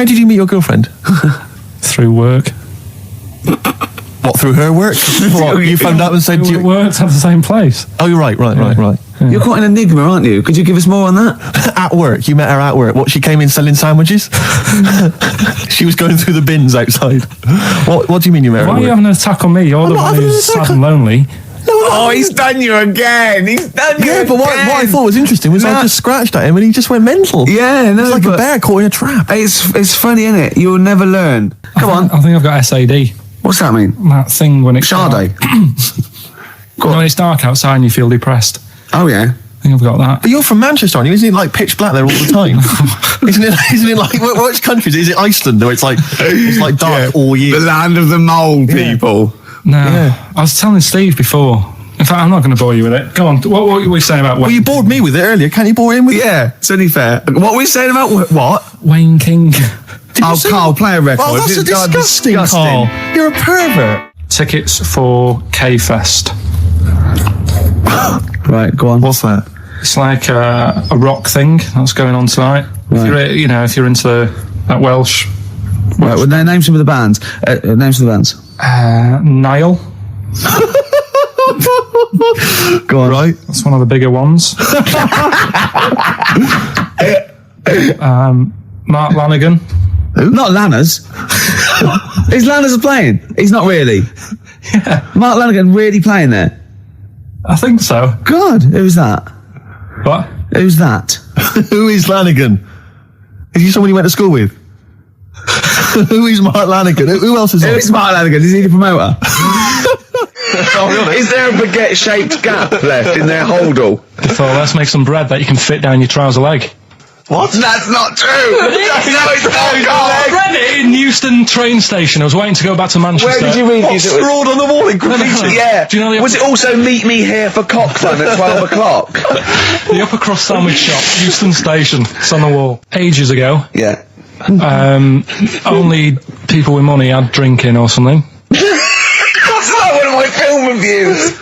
How did you meet your girlfriend? Through work. What, through her work? What, you found out and said... We worked at the same place. Oh, you're right. Yeah. You're quite an enigma, aren't you? Could you give us more on that? At work. You met her at work. What, she came in selling sandwiches? She was going through the bins outside. What do you mean you met her at Why work? are you having an attack on me? You're the one who's sad and lonely. Oh, he's done you again. He's done you again. But what I thought was interesting was I just scratched at him and he just went mental. Yeah, no, it's like a bear caught in a trap. It's funny, isn't it? You'll never learn. Come on. I think I've got SAD. What's that mean? That thing when it's Sade. when it's dark outside and you feel depressed. Oh, yeah. I think I've got that. But you're from Manchester, aren't you? Isn't it like pitch black there all the time? Isn't it like, which countries? Is it Iceland where it's like dark all year? The land of the mole people. No. Yeah. I was telling Steve before. In fact, I'm not going to bore you with it. Go on. What were we saying about Wayne? Well, you bored me with it earlier. Can't you bore him with it? Yeah, it's only fair. What were we saying about what? Wayne King. Carl, play a record. Oh, that's disgusting, Carl. You're a pervert. Tickets for K-Fest. Right, go on. What's that? It's like a rock thing that's going on tonight. Right. If you're into that Welsh. Right, well, name some of the bands. Names of the bands. Nile. Go on. Right. That's one of the bigger ones. Mark Lanigan. Who? Not Lanners. Is Lanners playing? He's not really. Yeah. Mark Lanigan really playing there? I think so. God, who's that? What? Who's that? Who is Lanigan? Is he someone you went to school with? Who is Mark Lanigan? Who else is Who on? is Mark Lanigan? Is he the promoter? Oh, Is there a baguette-shaped gap left in their holdall? So let's make some bread that you can fit down your trouser leg. What? That's not true! No, it's not, I read it in Euston train station. I was waiting to go back to Manchester. Where did you read What, scrawled on the wall in graffiti? Yeah. Do you know Was it also meet me here for cock fun at 12 o'clock? The upper crust sandwich shop, Euston station. It's on the wall. Ages ago. Yeah. Only people with money had drinking or something. That's like one of my film reviews.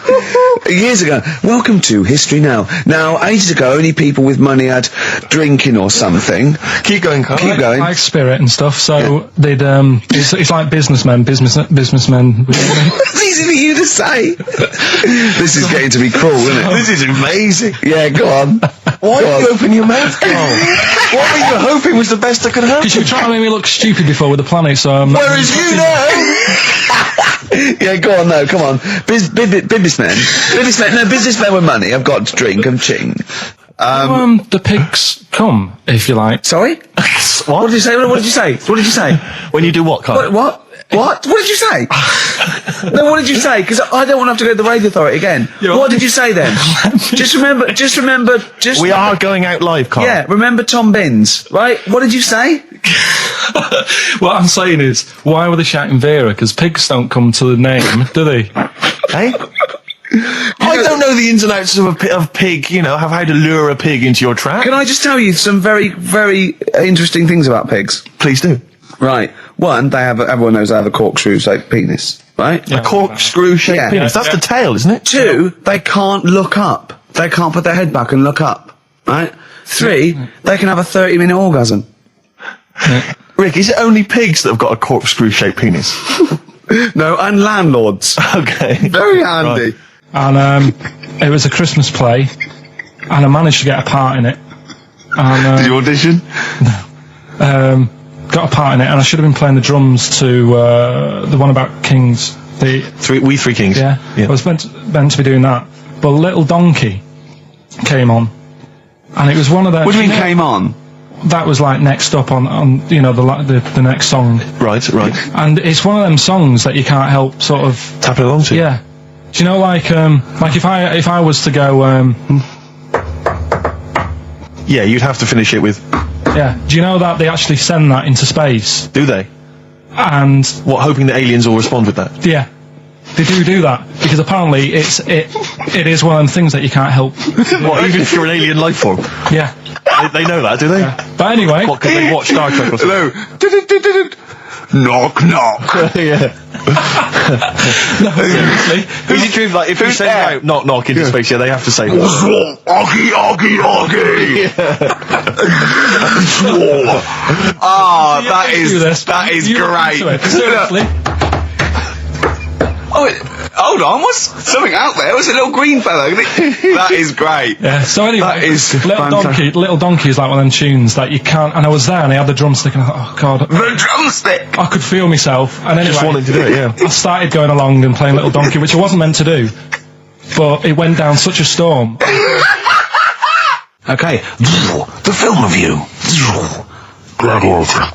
Years ago. Welcome to History Now. Now, ages ago, only people with money had drinking or something. Keep going, Carl. Keep going. Like spirit and stuff. So they'd it's like businessmen. It's easy for you to say. This is getting to be cruel, isn't it? This is amazing. Yeah, go on. Why did you open your mouth, Carl? What were you hoping was the best that could happen? Because you were trying to make me look stupid before with the planet, so I'm not... Whereas you know... Yeah, go on, no, come on. Businessmen with money. I've got to drink, I'm ching. the pigs come, if you like. Sorry? What did you say? What did you say? What did you say? When you do what, Carl? What? What did you say? No, what did you say? Because I don't want to have to go to the radio authority again. What did you say then? Just remember. We are going out live, Carl. Yeah, remember Tom Binns, right? What did you say? What I'm saying is, why were they shouting Vera? Because pigs don't come to the name, do they? Hey? I don't know the ins and outs of pig, of how to lure a pig into your trap. Can I just tell you some very, very interesting things about pigs? Please do. Right. One, everyone knows they have a corkscrew-shaped penis, right? A corkscrew-shaped penis. That's the tail, isn't it? Two, they can't look up. They can't put their head back and look up, right? Three, they can have a 30-minute orgasm. Rick, is it only pigs that have got a corkscrew-shaped penis? No, and landlords. Okay. Very handy. Right. And it was a Christmas play, and I managed to get a part in it. And, Did you audition? got a part in it, and I should have been playing the drums to the one about Kings. We Three Kings. Yeah. I was meant to be doing that, but Little Donkey came on, and it was one of the... What do you mean came on? That was like next up on the next song. Right. And it's one of them songs that you can't help sort of tapping along to. Yeah. Do you know like if I was to go yeah, you'd have to finish it with. Yeah. Do you know that they actually send that into space? Do they? And what, hoping that aliens will respond with that? Yeah. They do that because apparently it is one of them things that you can't help. What, even if you're an alien life form? Yeah. They know that, do they? Yeah. But anyway, what, because they watch Star Trek or something? Hello. Knock, knock. Yeah. No, seriously. Is it true, like, if you send out knock, knock into space, they have to say, Oggy, oggy, oggy. that is You look great. into it. Seriously. Oh, hold on, what's something out there? What's a little green fella? That is great. Yeah, so anyway, That is Little Donkey is like one of them tunes that you can't, and I was there and I had the drumstick and I thought, oh God. The drumstick! I could feel myself, and anyway, Just wanted to do it, yeah. I started going along and playing Little Donkey, which I wasn't meant to do, but it went down such a storm. Okay, the film review. Gladiator.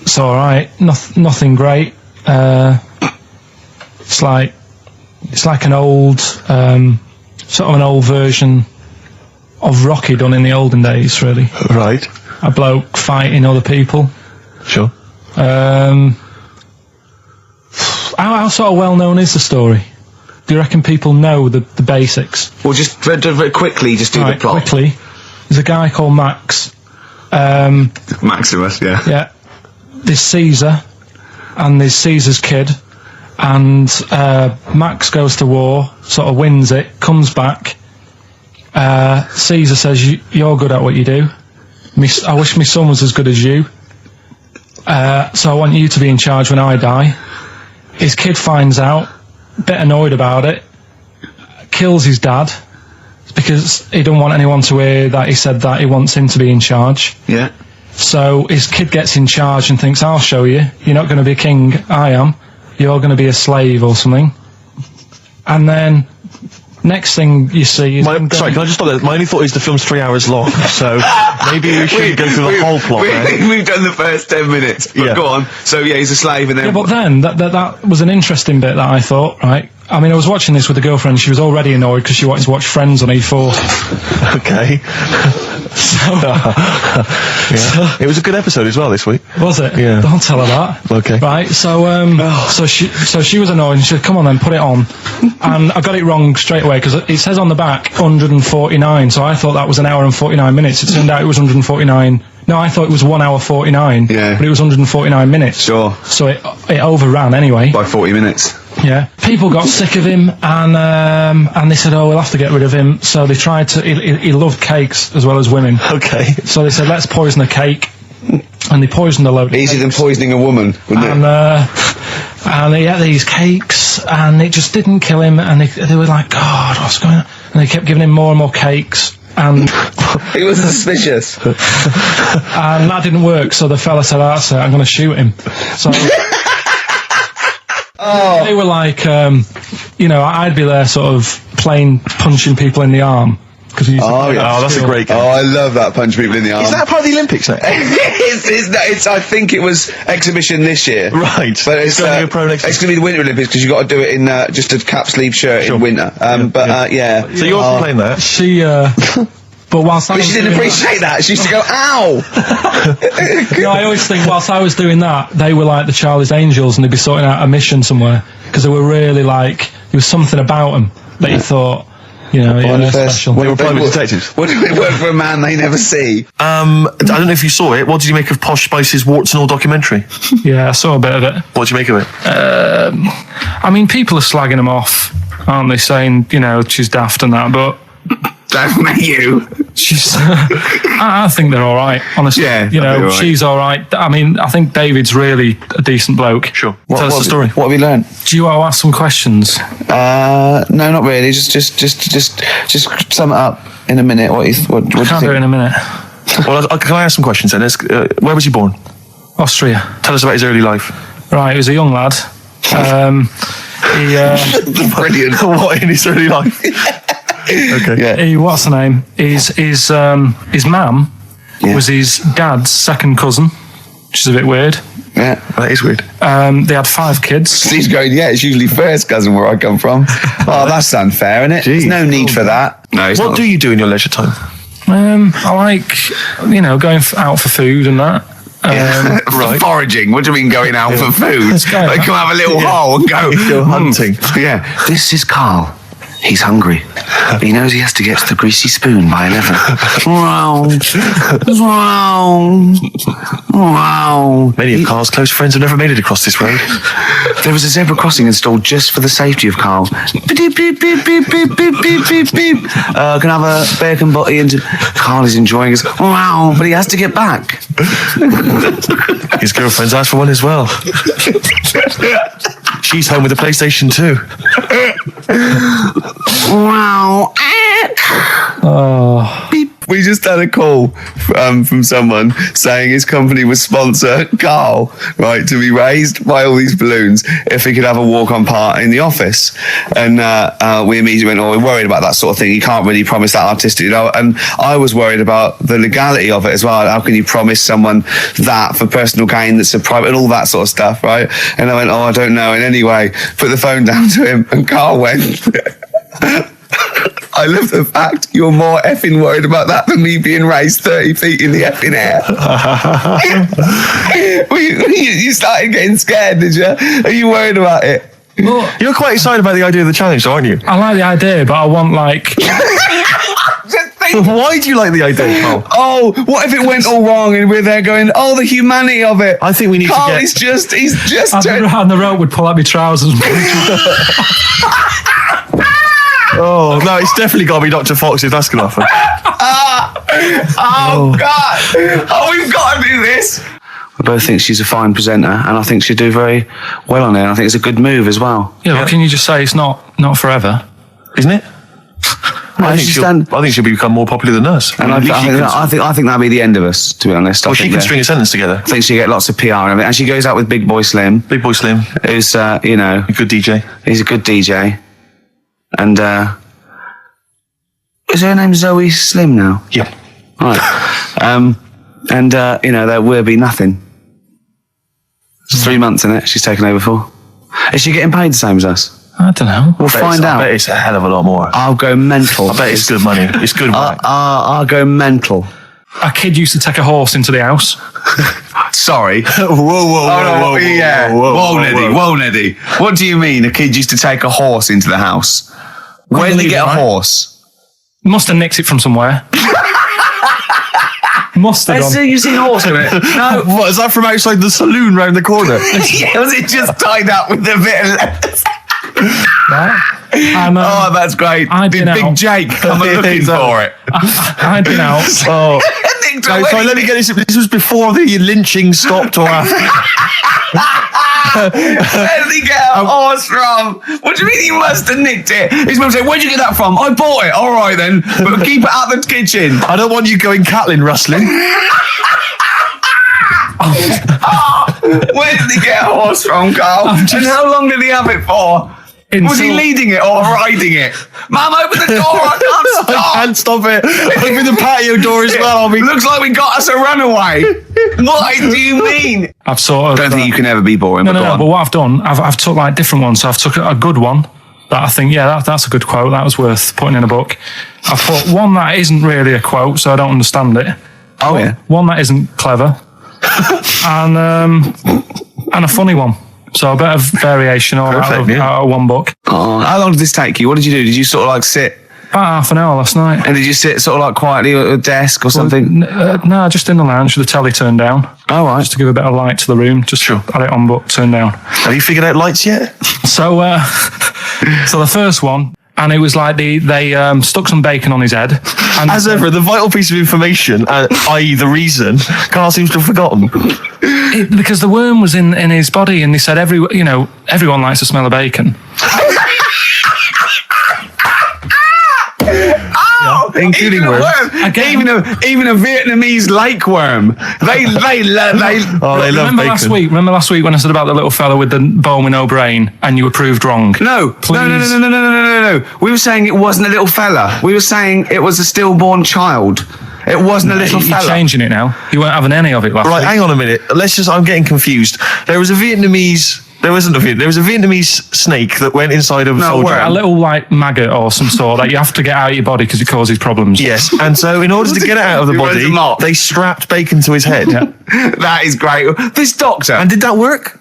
It's alright, nothing great. It's like an old, sort of an old version of Rocky done in the olden days, really. Right. A bloke fighting other people. Sure. How sort of well known is the story? Do you reckon people know the basics? Well, just very quickly, just do the plot. Quickly. There's a guy called Max. Maximus, yeah. Yeah. There's Caesar, and there's Caesar's kid, and Max goes to war, sort of wins it, comes back. Caesar says, "You're good at what you do. I wish my son was as good as you. So I want you to be in charge when I die." His kid finds out, a bit annoyed about it, kills his dad, because he don't want anyone to hear that he said that he wants him to be in charge. Yeah. So his kid gets in charge and thinks, I'll show you. You're not going to be a king, I am. You're going to be a slave or something. And then, next thing you see is... Sorry, can I just stop there? My only thought is the film's 3 hours long, so maybe we shouldn't go through the whole plot. We've done the first 10 minutes, but Yeah. go on. So, yeah, he's a slave and then... Yeah, but then, that was an interesting bit that I thought, right? I mean, I was watching this with a girlfriend. She was already annoyed because she wanted to watch Friends on E4. Okay. Yeah. It was a good episode as well this week. Was it? Yeah. Don't tell her that. Okay. Right. So so she was annoyed and she said, "Come on then, put it on." And I got it wrong straight away because it says on the back 149. So I thought that was an hour and 49 minutes. It turned out it was 149. No, I thought it was 1 hour 49. Yeah. But it was 149 minutes. Sure. So it overran anyway. By 40 minutes. Yeah. People got sick of him and they said, "Oh, we'll have to get rid of him." So they tried to. He loved cakes as well as women. Okay. So they said, "Let's poison a cake." And they poisoned a load of Easier than cakes. poisoning a woman, wouldn't it? And he had these cakes, and it just didn't kill him. And they were like, "God, what's going on?" And they kept giving him more and more cakes. And He was suspicious. and that didn't work. So the fella said, "That's it, I'm going to shoot him." So they were like, I'd be there sort of punching people in the arm. Oh, yeah. Oh, that's a great game. Oh, I love that, punch people in the arm. Is that part of the Olympics now? it's, I think it was exhibition this year. Right. But it's going to be a pro next it's going to be the Winter Olympics because you've got to do it in just a cap sleeve shirt in winter. Yeah. So you're also playing that? She, but whilst I But was she didn't doing appreciate that. She used to go, ow! No, I always think whilst I was doing that, they were like the Charlie's Angels and they'd be sorting out a mission somewhere because they were really like, there was something about them that you thought, they're special. They were private detectives. What do they work for a man they never see? I don't know if you saw it. What did you make of Posh Spice's Warts and All documentary? Yeah, I saw a bit of it. What did you make of it? I mean, people are slagging them off, aren't they? Saying, she's daft and that, but Don't you? she's. I think they're all right, honestly. Yeah, they'll be all right. She's all right. I mean, I think David's really a decent bloke. Sure. Tell us the story. What have you learned? Do you want to ask some questions? No, not really. Just sum it up in a minute. What do you Can't do it in a minute. Well, can I ask some questions then? Where was he born? Austria. Tell us about his early life. Right, he was a young lad. Brilliant. What in his early life? Okay. Yeah. What's the name? His mum was his dad's second cousin, which is a bit weird. Yeah. That is weird. They had 5 kids. He's going, it's usually first cousin where I come from. Oh, that's unfair, isn't it? There's no need for that. No, What do you do in your leisure time? I like, going out for food and that. Right. Foraging. What do you mean going out for food? Let's go. They come have a little hole and go Go hunting. Yeah. This is Karl. He's hungry. He knows he has to get to the greasy spoon by 11. Wow. Wow. Wow. Many of Carl's close friends have never made it across this road. There was a zebra crossing installed just for the safety of Karl. Beep, beep, beep, beep, beep, beep, beep, beep, beep. Can I have a bacon butty? And Karl is enjoying his, wow, but he has to get back. His girlfriend's asked for one as well. She's home with a PlayStation 2. Wow. Beep. We just had a call from someone saying his company would sponsor Karl, right, to be raised by all these balloons if he could have a walk-on part in the office. And we immediately went, we're worried about that sort of thing. You can't really promise that artistic, And I was worried about the legality of it as well. How can you promise someone that for personal gain that's a private and all that sort of stuff, right? And I went, I don't know. And anyway, put the phone down to him and Karl went... I love the fact you're more effing worried about that than me being raised 30 feet in the effing air. You started getting scared, did you? Are you worried about it? Well, You're quite excited about the idea of the challenge, aren't you? I like the idea, but I want like... Why do you like the idea, Carl? Oh, what if it went all wrong and we're there going, the humanity of it. I think we need Karl to get... he's just... And the rope would pull out my trousers. Oh, no, it's definitely got to be Dr. Fox if that's going to happen. God. Oh, we've got to do this. I both think she's a fine presenter, and I think she'd do very well on it. I think it's a good move as well. Yeah, but can you just say it's not forever? Isn't it? I think she'll become more popular than us. And I think that'll be the end of us, to be honest. Well, she can string a sentence together. I think she'll get lots of PR and everything. And she goes out with Big Boy Slim. Big Boy Slim. Who's, A good DJ. He's a good DJ. And, is her name Zoe Slim now? Yeah. Right. There will be nothing. It's 3 months in it. She's taken over for. Is she getting paid the same as us? I don't know. We'll find out. I bet it's a hell of a lot more. I'll go mental. I bet it's good money. It's good work. I'll go mental. A kid used to take a horse into the house. Sorry. Whoa, Neddy. What do you mean? A kid used to take a horse into the house? Where did he get a horse? Must have nicked it from somewhere. Must have done. You've seen a horse in it? No. What, is that from outside the saloon round the corner? Yeah, was it just tied up with a bit of lettuce? That's great. Did Big Jake come looking for it? I'd been out. Oh. No, sorry, let me get this. This was before the lynching stopped or after. Where did he get a horse from? What do you mean he must have nicked it? His mum said, where'd you get that from? I bought it. All right then, but keep it out the kitchen. I don't want you going cattling rustling. Where did he get a horse from, Karl? And how long did he have it for? Was he leading it or riding it? Mum, open the door, I can't stop. I can't stop it. Open the patio door as well. Looks like we got us a runaway. What do you mean? I've sort of... I don't think you can ever be boring. No, but what I've done, I've took like different ones. So I've took a good one that I think, that's a good quote. That was worth putting in a book. I've put one that isn't really a quote, so I don't understand it. Oh, yeah. One that isn't clever. and a funny one. So a bit of variation out of one book. Oh, how long did this take you? What did you do? Did you sort of like sit? About half an hour last night. And did you sit sort of like quietly at a desk or something? No, just in the lounge with the telly turned down. Oh, right. Just to give a bit of light to the room. Just had it on book, turned down. Have you figured out lights yet? So, so the first one, and it was like they stuck some bacon on his head. And as ever, the vital piece of information, i.e. the reason, Karl seems to have forgotten. Because the worm was in his body, and they said everyone likes the smell of bacon. Including worms. Even a Vietnamese lake worm. They love bacon. Remember last week when I said about the little fella with the bone with no brain, and you were proved wrong? No. We were saying it wasn't a little fella. We were saying it was a stillborn child. It wasn't a little fella. You're changing it now. You weren't having any of it last week. Right, hang on a minute. I'm getting confused. There was a Vietnamese snake that went inside of a soldier. A little like maggot or some sort that you have to get out of your body because it causes problems. Yes, and so in order to get it out of the body, they strapped bacon to his head. Yeah. That is great. This doctor. And did that work?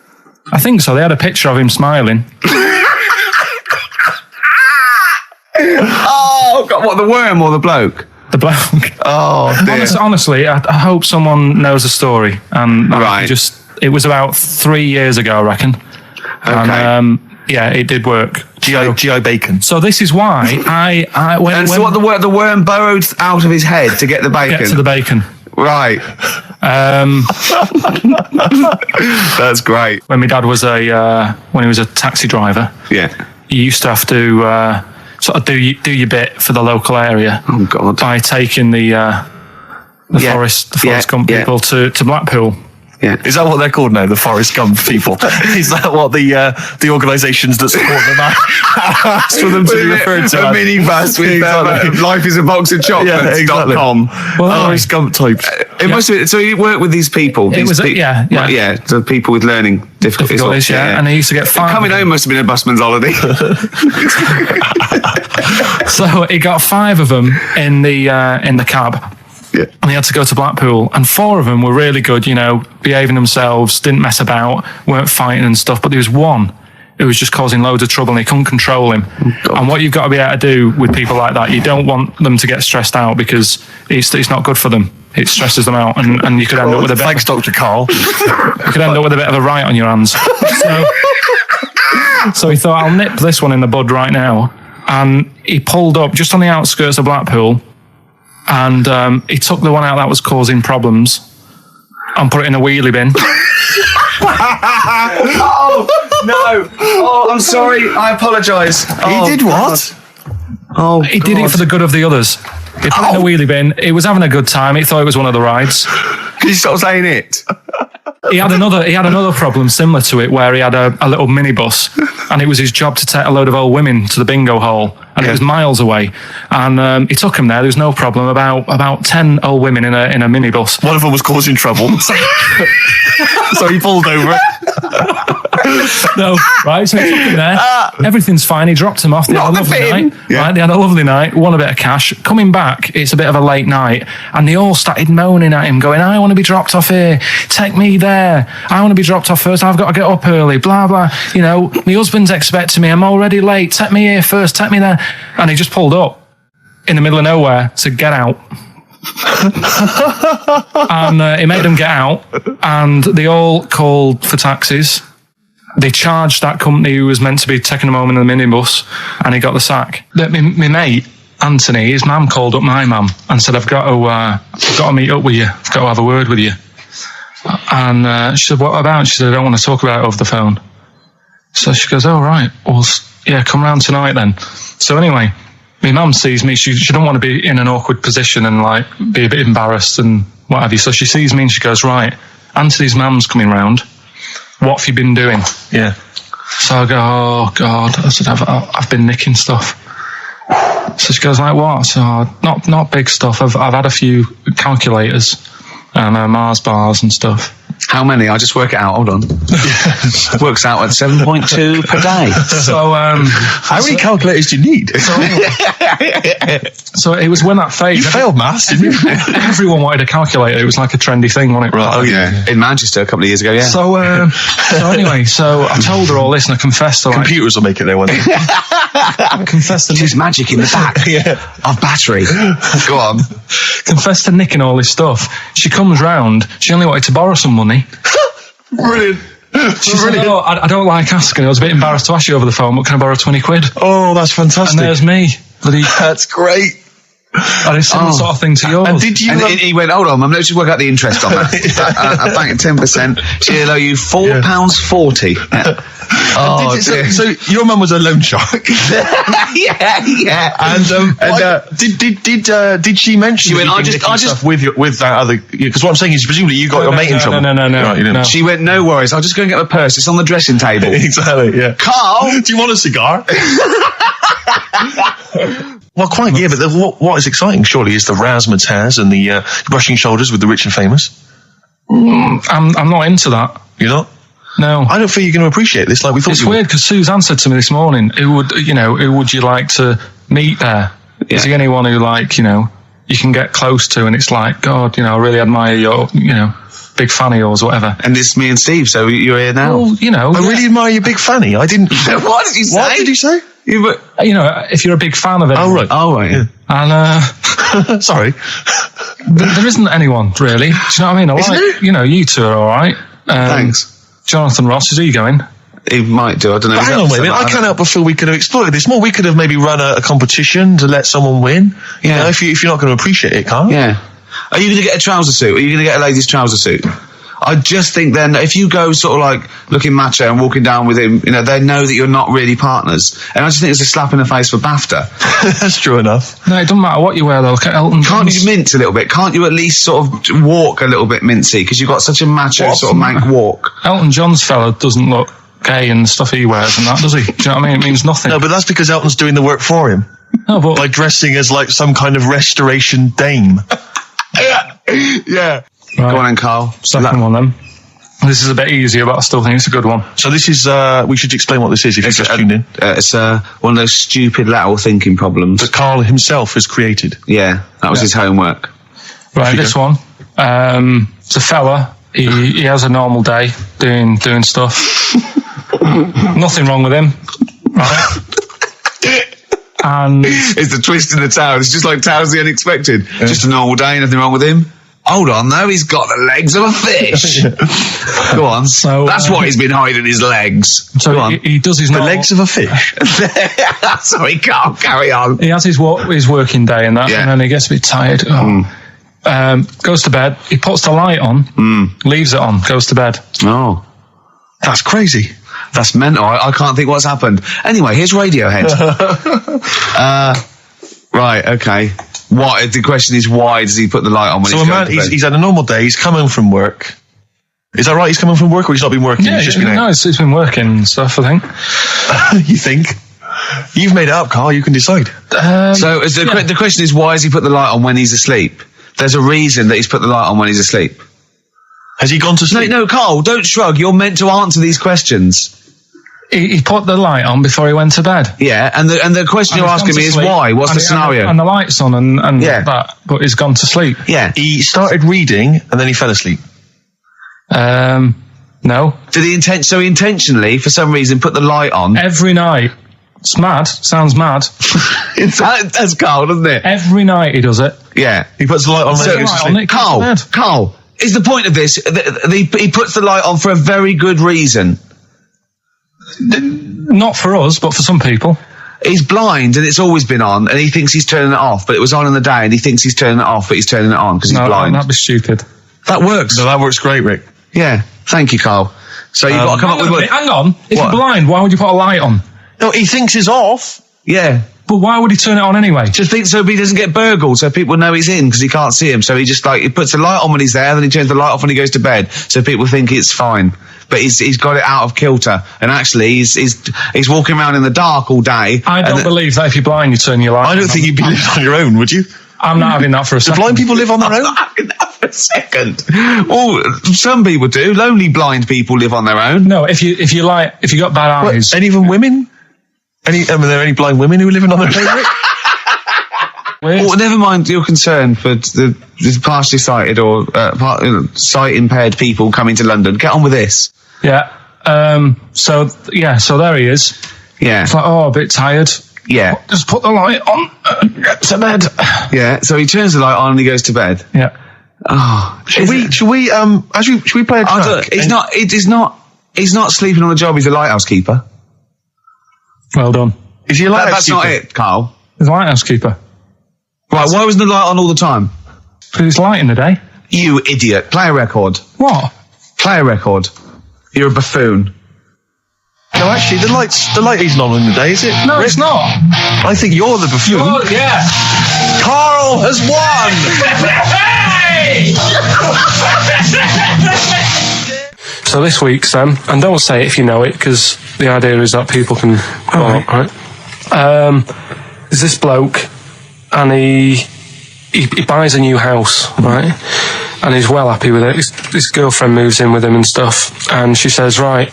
I think so. They had a picture of him smiling. Oh, God, what, the worm or the bloke? The bloke. Oh, dear. Honestly, I hope someone knows the story. Right. It was about 3 years ago, I reckon. Okay. And, yeah, it did work. G.I. Bacon. So this is why I when So what, the worm burrowed out of his head to get the bacon? get to the bacon. Right. That's great. When my dad was when he was a taxi driver, Yeah. you used to have to sort of do your bit for the local area. Oh, God. By taking the Forest Gump people to Blackpool. Yeah. Is that what they're called now? The Forrest Gump people? Is that what the organisations that support them ask for them to be referred to? A minibus with life is a box of chocolates. exactly. .com. Well, Forrest Gump types. It must have been, so you work with these people. It was the people with learning difficulties. and he used to get 5. Coming home must have been a busman's holiday. So he got 5 of them in the cab. Yeah. And he had to go to Blackpool, and 4 of them were really good, behaving themselves, didn't mess about, weren't fighting and stuff. But there was one who was just causing loads of trouble, and he couldn't control him. And what you've got to be able to do with people like that, you don't want them to get stressed out, because it's not good for them. It stresses them out, and you could end up with a bit. Thanks, Dr. Karl. You could end up with a bit of a riot on your hands. So he thought, I'll nip this one in the bud right now, and he pulled up just on the outskirts of Blackpool. And he took the one out that was causing problems and put it in a wheelie bin. Oh, no. Oh, I'm sorry. I apologise. He did what? Oh, He did it for the good of the others. He put it in a wheelie bin. He was having a good time. He thought it was one of the rides. Can you stop saying it? He had another problem similar to it, where he had a little minibus, and it was his job to take a load of old women to the bingo hall, and it was miles away. And he took him there. There was no problem. About 10 old women in a minibus. One of them was causing trouble. So he pulled over it. No, right? So he took him there. Everything's fine. He dropped him off. They had a lovely night. Yeah. Right? They had a lovely night. Won a bit of cash. Coming back, it's a bit of a late night, and they all started moaning at him, going, "I want to be dropped off here. Take me there. I want to be dropped off first. I've got to get up early. Blah blah. My husband's expecting me. I'm already late. Take me here first. Take me there." And he just pulled up in the middle of nowhere to get out. And he made them get out, and they all called for taxis. They charged that company who was meant to be taking him home in the minibus, and he got the sack. My mate, Anthony, his mum called up my mum and said, I've got to meet up with you. I've got to have a word with you. And she said, what about? She said, I don't want to talk about it over the phone. So she goes, oh, right. Well, yeah, come round tonight then. So anyway, my mum sees me. She don't want to be in an awkward position and be a bit embarrassed and what have you. So she sees me and she goes, right, Anthony's mum's coming round. What have you been doing? Yeah. So I go, oh God. I said, I've been nicking stuff. So she goes, like what? So not big stuff. I've had a few calculators and Mars bars and stuff. How many? I'll just work it out. Hold on. Works out at 7.2 per day. So how many calculators do you need? So it was when that phase. You failed maths, didn't you? Everyone wanted a calculator. It was like a trendy thing, wasn't it? Right. Oh yeah. In Manchester a couple of years ago. Yeah. So anyway, so I told her all this, and I confessed to computers will make it there one day. I confessed to There's magic in the back of battery. Go on. Confessed to nicking all this stuff. She comes round. She only wanted to borrow some money. Brilliant. She said, oh, I don't like asking. I was a bit embarrassed to ask you over the phone, but can I borrow 20 quid? Oh, that's fantastic. And there's me. That's great. And it's similar sort of thing to yours. And did you? And he went, hold on, let's just work out the interest on that. I bank at 10%. She'll owe you £4.40. Yeah. Oh, so your mum was a loan shark. yeah. And did she mention? She went, I just with that other, because what I'm saying is presumably you got your mate in trouble. No. Right, No. She went, no worries. I'll just go and get my purse. It's on the dressing table. Exactly. Yeah. Carl, do you want a cigar? Well, quite, yeah, but what is exciting, surely, is the razzmatazz and the brushing shoulders with the rich and famous. I'm not into that. You're not? No. I don't feel you're going to appreciate this like we thought It's you weird, because Suzanne said to me this morning, who would you like to meet there? Yeah. Is there anyone who, you can get close to, and it's like, God, I really admire your, big fan of yours, whatever. And this is me and Steve, so you're here now. Well, I really admire your big fanny. I didn't... What did you say? What did you say? You know, if you're a big fan of it. Oh, right. Oh, right, yeah. And Sorry. there isn't anyone really. Do you know what I mean? You know, you two are all right. Thanks. Jonathan Ross, is he going? He might do. I don't know. But hang on, wait a minute. I can't help but feel we could have exploited this more. We could have maybe run a competition to let someone win. Yeah. You know, if you're not going to appreciate it, Carl. Yeah. Are you going to get a trouser suit? Are you going to get a ladies' trouser suit? I just think then if you go sort of like looking macho and walking down with him, you know, they know that you're not really partners. And I just think it's a slap in the face for BAFTA. That's true enough. No, it doesn't matter what you wear though. Look at Elton John. Can't you mince a little bit? Can't you at least sort of walk a little bit mincy? Because you've got such a macho sort of mank walk. Elton John's fella doesn't look gay and the stuff he wears and that, does he? Do you know what I mean? It means nothing. No, but that's because Elton's doing the work for him. No, but By dressing as like some kind of restoration dame. Yeah. Right. Go on then, Carl. Second one then. This is a bit easier, but I still think it's a good one. So this is, we should explain what this is if you just tuned in. It's one of those stupid lateral thinking problems. That Carl himself has created. Yeah, that was his homework. Right, this one. It's a fella. He has a normal day doing stuff. Nothing wrong with him. Right. And It's the twist in the tale. It's just like Tales of the Unexpected. Just a normal day, nothing wrong with him. Hold on, though, he's got the legs of a fish. Go on. So, that's why he's been hiding his legs. so Go on. he does his The normal, legs of a fish. Sorry, Carl, carry on. He has his working day and that, Yeah. and then he gets a bit tired. Goes to bed. He puts the light on, leaves it on, goes to bed. Oh, That's crazy. that's mental. I can't think what's happened. Anyway, here's Radiohead. Right, okay. What? The question is, why does he put the light on when So he's a going man, to bed? he's had a normal day, he's come home from work. Is that right? He's come home from work or he's not been working? Yeah, he's just been no, out? it's been working and stuff, I think. You think? You've made it up, Carl. You can decide. So is the question is, why has he put the light on when he's asleep? There's a reason that he's put the light on when he's asleep. Has he gone to sleep? No, Carl, don't shrug. You're meant to answer these questions. He put the light on before he went to bed. Yeah, and the question you're And he's asking gone me to is sleep, why? What's and the scenario? And the light's on and Yeah. that, but he's gone to sleep. Yeah. He started reading and then he fell asleep. No. Did he intentionally, for some reason, put the light on? Every night. It's mad. Sounds mad. That's Carl, doesn't it? Every night he does it. Yeah. He puts the light on when he goes to light on sleep. it, goes to bed. Carl, is the point of this, he puts the light on for a very good reason. Not for us, but for some people. He's blind and it's always been on and he thinks he's turning it off, but it was on in the day and he thinks he's turning it off, but he's turning it on because he's blind. That'd be stupid. That works. No, that works great, Rick. Yeah. Thank you, Carl. So you've got to come up with... Hang on. If What? you're blind, why would you put a light on? No, he thinks it's off. Yeah. But why would he turn it on anyway? Just think so he doesn't get burgled, so people know he's in because he can't see him. So he just he puts the light on when he's there, then he turns the light off when he goes to bed, so people think it's fine. But he's got it out of kilter, and actually he's walking around in the dark all day. I don't believe that if you're blind, you turn your light on. I don't think you'd be living on your own, would you? I'm not having that for a Do second. blind people live on their own? For a second. Well, some people do. Lonely blind people live on their own. No, if you got bad eyes. What, even women? Are there any blind women who are living on their own? Rick? Well, never mind your concern for the partially sighted or sight impaired people coming to London. Get on with this. Yeah. So there he is. Yeah. It's like, a bit tired. Yeah. Just put the light on. Get to bed. Yeah. So he turns the light on and he goes to bed. Yeah. Oh, Should we play a track? He's not sleeping on the job. He's a lighthouse keeper. Well done. Is he a lighthouse That's not keeper? it, Carl. He's a lighthouse keeper. Right. Why wasn't the light on all the time? Because it's light in the day. You idiot. Play a record. What? Play a record. You're a buffoon. No, actually, the light isn't on in the day, is it? No, Rick? it's not. I think you're the buffoon. Yeah. Carl has won! So this week's then, and don't say it if you know it, because the idea is that people can call it, right? There's this bloke, and he buys a new house, right? And he's well happy with it. His girlfriend moves in with him and stuff, and she says, right,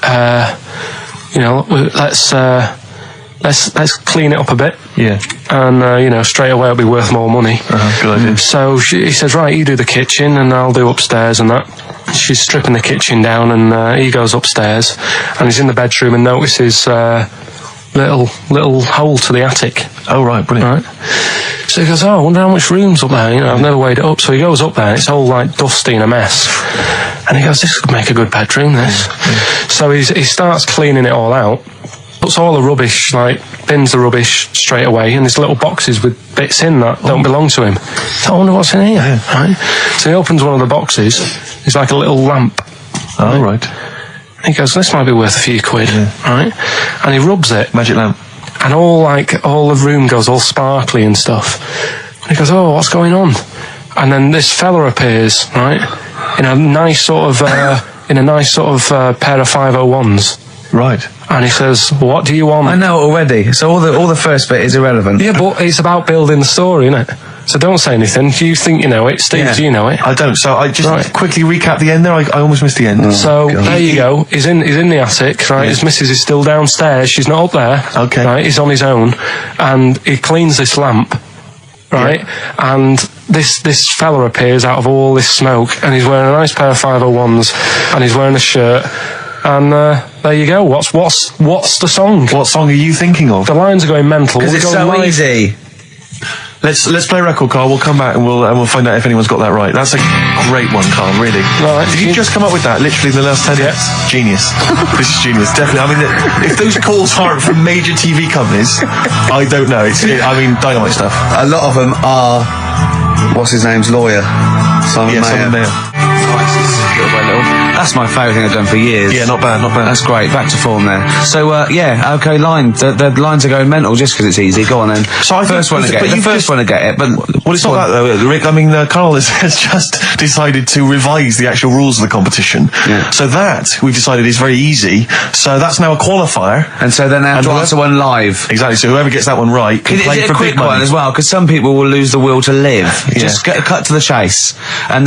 let's clean it up a bit. Yeah. And, straight away it'll be worth more money. Good idea. So he says, right, you do the kitchen and I'll do upstairs and that. She's stripping the kitchen down and he goes upstairs and he's in the bedroom and notices little hole to the attic. Oh, right, brilliant. Right. So he goes, I wonder how much room's up there. You know, I've never weighed it up. So he goes up there, and it's all like dusty and a mess. And he goes, this could make a good bedroom, this. So he starts cleaning it all out, puts all the rubbish, like, bins the rubbish straight away, and there's little boxes with bits in that don't belong to him. So I wonder what's in here, right? So he opens one of the boxes, it's like a little lamp. Oh, right. And he goes, this might be worth a few quid, right? And he rubs it. Magic lamp. And all the room goes all sparkly and stuff. And he goes, oh, what's going on? And then this fella appears, right, in a nice sort of pair of 501s. Right. And he says, what do you want? I know already. So all the first bit is irrelevant. Yeah, but it's about building the story, isn't it? So don't say anything. Do you think you know it? Steve, do you know it? I don't. So I just quickly recap the end there. I almost missed the end. There you go. He's in the attic, right? His missus is still downstairs. She's not up there. Okay. Right? He's on his own. And he cleans this lamp, right? Yeah. And this fella appears out of all this smoke, and he's wearing a nice pair of 501s, and he's wearing a shirt. And there you go. What's the song? What song are you thinking of? The lines are going mental. Because it's so easy. Let's play a record, Carl. We'll come back and we'll find out if anyone's got that right. That's a great one, Carl. Really. Right. Did you just come up with that? Literally in the last 10 minutes. Genius. This is genius. Definitely. I mean, if those calls aren't from major TV companies, I don't know. Dynamite stuff. A lot of them are, what's his name's lawyer? Simon Mayer. That's my favourite thing I've done for years. Yeah, not bad. That's great. Back to form there. So, okay, line. The lines are going mental just because it's easy. Go on then. So I first one to get it. But well, it's not that though, Rick. I mean, Carl has just decided to revise the actual rules of the competition. Yeah. So that we've decided is very easy. So that's now a qualifier. And so then they have to answer one live. Exactly. So whoever gets that one right can play is it for a quick big money. one as well? Because some people will lose the will to live. Just cut to the chase. And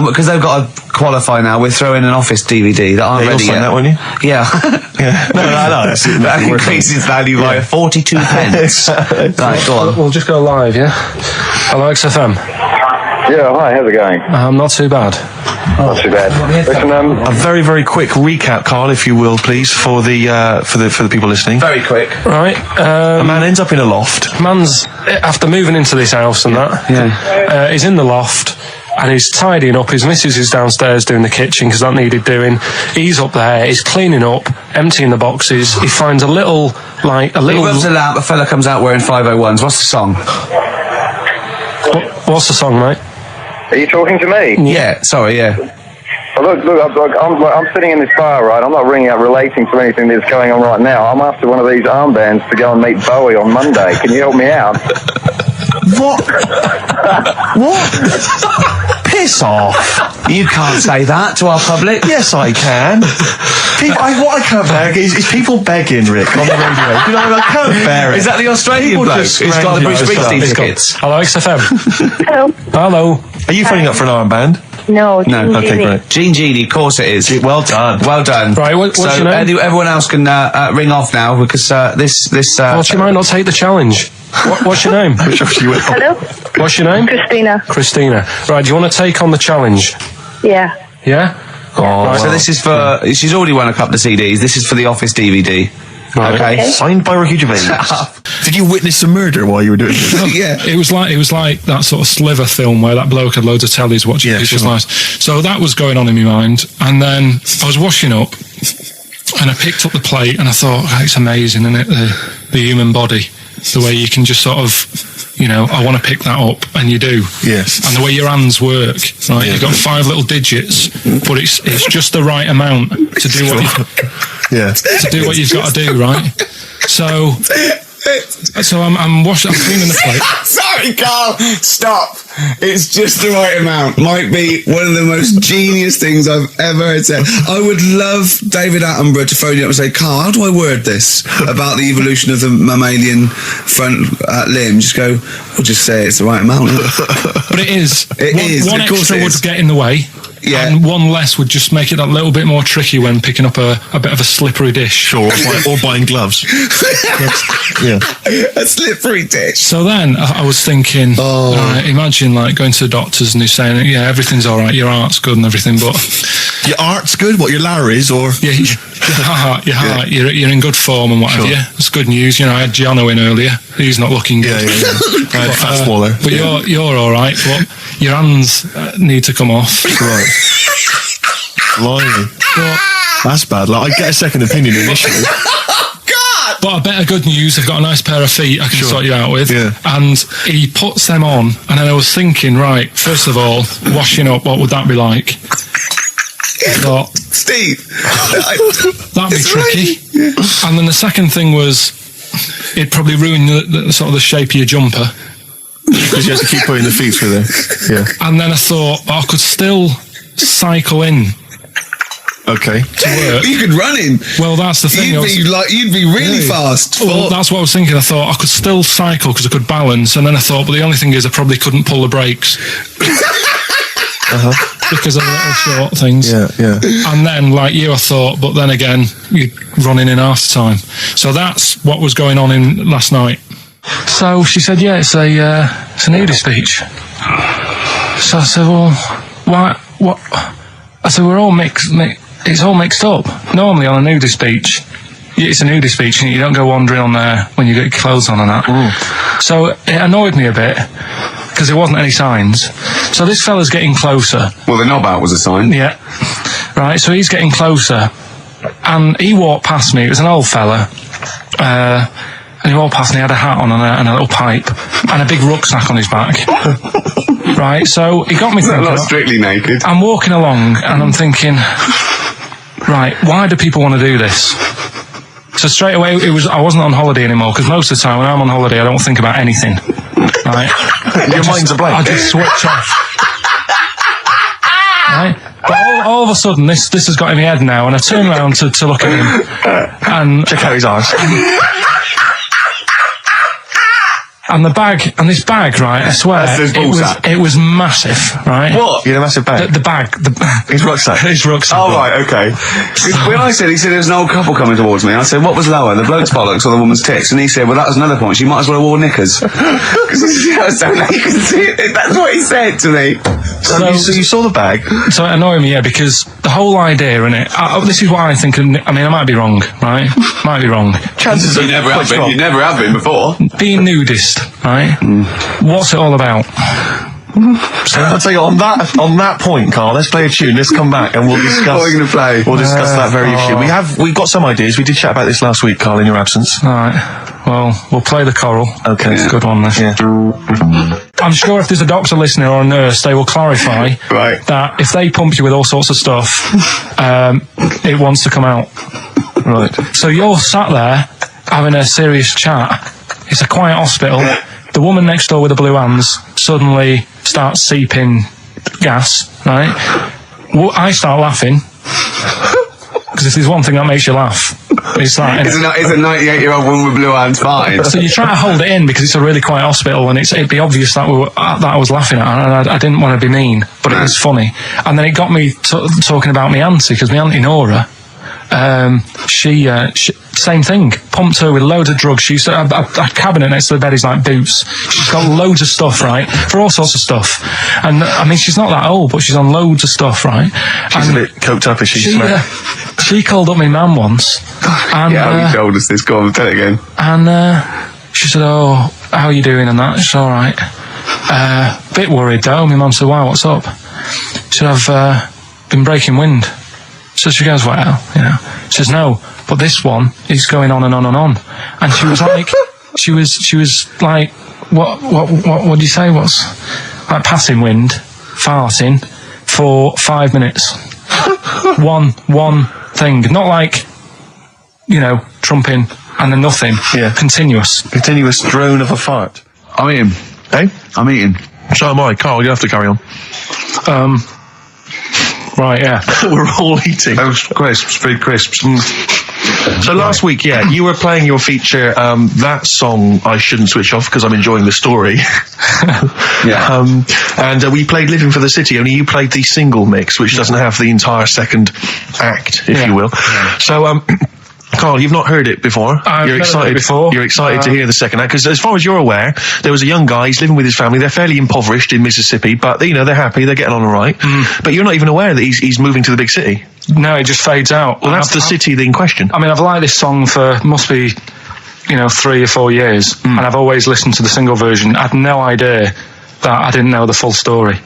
because they've got to qualify now, we're throwing an Office DVD that aren't ready yet. That, won't you? Yeah. No. That increases value by 42 pence. Right, go on. We'll just go live, yeah? Hello, XFM. Yeah, hi, how's it going? Not too bad. Not too bad. Listen, a very, very quick recap, Carl, if you will, please, for the people listening. Very quick. Right. A man ends up in a loft. Man's, after moving into this house and that, he's in the loft. And he's tidying up. His missus is downstairs doing the kitchen because that needed doing. He's up there. He's cleaning up, emptying the boxes. He finds a little. He rubs a lamp. A fella comes out wearing 501s. What's the song? What's the song, mate? are you talking to me? Yeah. Sorry. Yeah. Well, look, I'm sitting in this bar, right? I'm not ringing up relating to anything that's going on right now. I'm after one of these armbands to go and meet Bowie on Monday. Can you help me out? What? What? Piss off. You can't say that to our public. Yes, I can. What I can't bear is people begging, Rick, on the radio. You know, I can't bear it. Is that the Australian bloke who's got the Bruce Springsteen tickets? Hello, XFM. Hello. Hello. Are you phoning up for an armband? No. Okay, great. Gene Genie, of course it is. Well done. Well done. Right, what's so your name? Everyone else can ring off now because this. Well, she might not take the challenge. What's your name? Hello. What's your name? Christina. Right, do you want to take on the challenge? Yeah. Yeah? Oh, Right. So this is for. She's already won a couple of CDs. This is for the Office DVD. Right. Okay. Signed by Ricky Gervais. Did you witness a murder while you were doing this? Yeah. It was like that sort of Sliver film where that bloke had loads of tellies watching people's lives. So that was going on in my mind, and then I was washing up, and I picked up the plate, and I thought, oh, it's amazing, isn't it? The human body, the way you can just sort of, I want to pick that up, and you do. Yes. And the way your hands work, right? You've got 5 little digits, but it's just the right amount to do what you've got to do, right? So I'm cleaning the plate. Sorry, Carl. Stop. It's just the right amount. Might be one of the most genius things I've ever heard said. I would love David Attenborough to phone you up and say, Carl, how do I word this about the evolution of the mammalian front limb? Just go, we'll just say it's the right amount. But it is. One of course extra would get in the way. Yeah. And one less would just make it a little bit more tricky when picking up a bit of a slippery dish. Sure, or buying gloves. Yeah. A slippery dish. So then I was thinking, imagine like going to the doctors and he's saying, yeah, everything's all right, your art's good and everything, but... Your art's good? What, your Larry's, or...? Yeah, your heart, you're in good form and whatever. Sure. Yeah, it's good news. You know, I had Giano in earlier. He's not looking good. I had Fats Waller. But you're all right. But your hands need to come off. Right. Blimey. But, That's bad. Like, I get a second opinion initially. but a better good news, I've got a nice pair of feet I can sort you out with. Yeah. And he puts them on, and then I was thinking, right, first of all, washing up, what would that be like? I thought, Steve, that'd be tricky. And then the second thing was, it'd probably ruin the sort of the shape of your jumper. Because you have to keep putting the feet through there. Yeah. And then I thought, I could still cycle in Okay. to work. you could run in. Well, that's the thing. You'd be really fast. Well, that's what I was thinking. I thought I could still cycle because I could balance, and then I thought, but the only thing is I probably couldn't pull the brakes. Because of the little short things. Yeah. And then, like you, I thought, but then again, you're running in half the time. So that's what was going on in last night. So she said, yeah, it's a nudie speech. So I said, well, why? What? I said, we're all mixed. It's all mixed up. Normally on a nudie speech, it's a nudie speech, and you don't go wandering on there when you get your clothes on and that. So it annoyed me a bit because there wasn't any signs. So this fella's getting closer. Well, the knob out was a sign. Yeah. Right, so he's getting closer. And he walked past me. It was an old fella. And he walked past me, he had a hat on and a little pipe and a big rucksack on his back. Right, so he got me thinking. Not strictly naked. I'm walking along and I'm thinking, right, why do people want to do this? So straight away, I wasn't on holiday anymore, because most of the time when I'm on holiday, I don't think about anything. Right? Your mind's a blank. I just switch off. Right? But all of a sudden, this has got in my head now, and I turn around to look at him, and Check out his eyes. and this bag, right? I swear, it was massive, right? What? You had a massive bag? The bag. His rucksack? His rucksack. Oh, right, okay. When he said there was an old couple coming towards me, I said, what was lower, the bloke's bollocks or the woman's tits? And he said, well, that was another point. She might as well have worn knickers. Because that's what he said to me. So you saw the bag? So it annoyed me, yeah, because the whole idea in it, this is why I think, I mean, I might be wrong, right? Might be wrong. Chances You never have been. You never have been before. Being nudist, right? What's it all about? So I'll tell you, on that point, Carl, let's play a tune. Let's come back and we'll discuss. What are we going to play? We'll discuss that very issue. We've got some ideas. We did chat about this last week, Carl, in your absence. All right. Well, we'll play the choral. Okay. It's a good one, this. Yeah. I'm sure if there's a doctor listening or a nurse, they will clarify that if they pump you with all sorts of stuff, it wants to come out. Right. So you're sat there having a serious chat. It's a quiet hospital. The woman next door with the blue hands suddenly starts seeping gas, right? Well, I start laughing. Because if there's one thing that makes you laugh, it's that. It's a 98-year-old woman with blue hands fine. So you try to hold it in because it's a really quiet hospital, and it'd be obvious that I was laughing at, and I didn't want to be mean, but it was funny. And then it got me talking about my auntie, because my auntie Nora, she same thing, pumped her with loads of drugs. She used to have a cabinet next to the bed is like boots. She's got loads of stuff, right, for all sorts of stuff. And I mean, she's not that old, but she's on loads of stuff, right? She's a bit coked up, is she? She called up my mum once, and Yeah, you told us this. Go on, tell it again. and she said, "Oh, how are you doing?" And that. She's all right. Bit worried though. My mum said, "Why? What's up?" She said, "I've been breaking wind." So she goes, "Well, you know." She says, "No, but this one is going on and on and on." And she was like, she was like, what do you say? What's like passing wind, farting for 5 minutes. one thing, not like, you know, trumping and then nothing. Yeah. Continuous drone of a fart. I'm eating. Hey? I'm eating. So am I. Carl, you have to carry on. Right, yeah. We're all eating. Those crisps, big crisps. So last week, yeah, you were playing your feature, that song, I Shouldn't Switch Off, because I'm enjoying the story. Yeah. And we played Living for the City, only you played the single mix, which doesn't have the entire second act, if you will. Yeah. So Carl, you've not heard it before. I've You're never excited. heard it before. You're excited to hear the second act because, as far as you're aware, there was a young guy. He's living with his family. They're fairly impoverished in Mississippi, but they're happy. They're getting on all right. But you're not even aware that he's moving to the big city. No, it just fades out. Well, that's the city in question. I mean, I've liked this song for must be 3 or 4 years, and I've always listened to the single version. I had no idea that I didn't know the full story.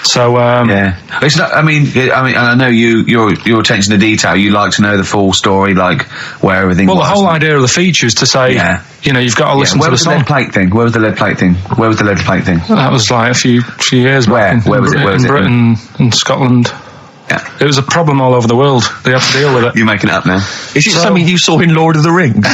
So it's not. I mean, I know your attention to detail. You like to know the full story, like where everything. Well, was. the whole idea of the feature is to say, you've got to listen Where to the was the song. lead plate thing? Where was the lead plate thing? Where was the lead plate thing? That was like a few years back. Where was it? In Britain and Scotland. Yeah. It was a problem all over the world. They had to deal with it. You're making it up now. Is it something you saw in Lord of the Rings?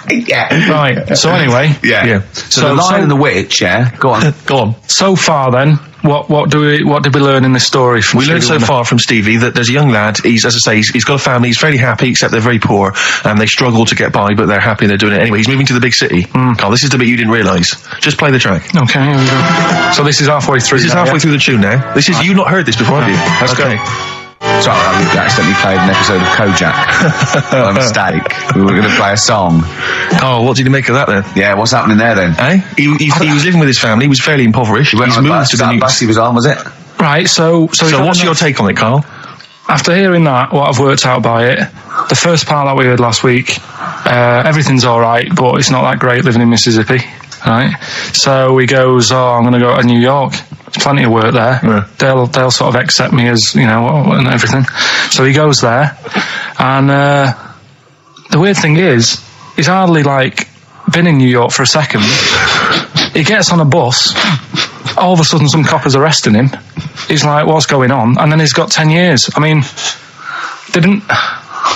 Yeah. Right. So anyway. Yeah. So the Lion and the Witch. Yeah. Go on. Go on. So far, then, what did we learn in this story? From We learned so far from Stevie that there's a young lad. He's got a family. He's fairly happy, except they're very poor and they struggle to get by, but they're happy. They're doing it anyway. He's moving to the big city. Carl, this is the bit you didn't realise. Just play the track. Okay. Here we go. So this is halfway through. This is halfway through the tune now. This is you've not heard this before, have you? Let's go. Sorry, I accidentally played an episode of Kojak by mistake. We were going to play a song. Oh, what did you make of that then? Yeah, what's happening there then? Eh? He was living with his family. He was fairly impoverished. He went He's on a moved bus. to Is the that new. bus he was on, was it? Right. So what's your take on it, Carl? After hearing that, what I've worked out by it, the first part that we heard last week, everything's all right, but it's not that great living in Mississippi, right? So he goes, I'm going to go to New York. There's plenty of work there. Yeah. They'll sort of accept me as, and everything. So he goes there, and the weird thing is, he's hardly been in New York for a second. He gets on a bus. All of a sudden, some cop is arresting him. He's like, what's going on? And then he's got 10 years. I mean,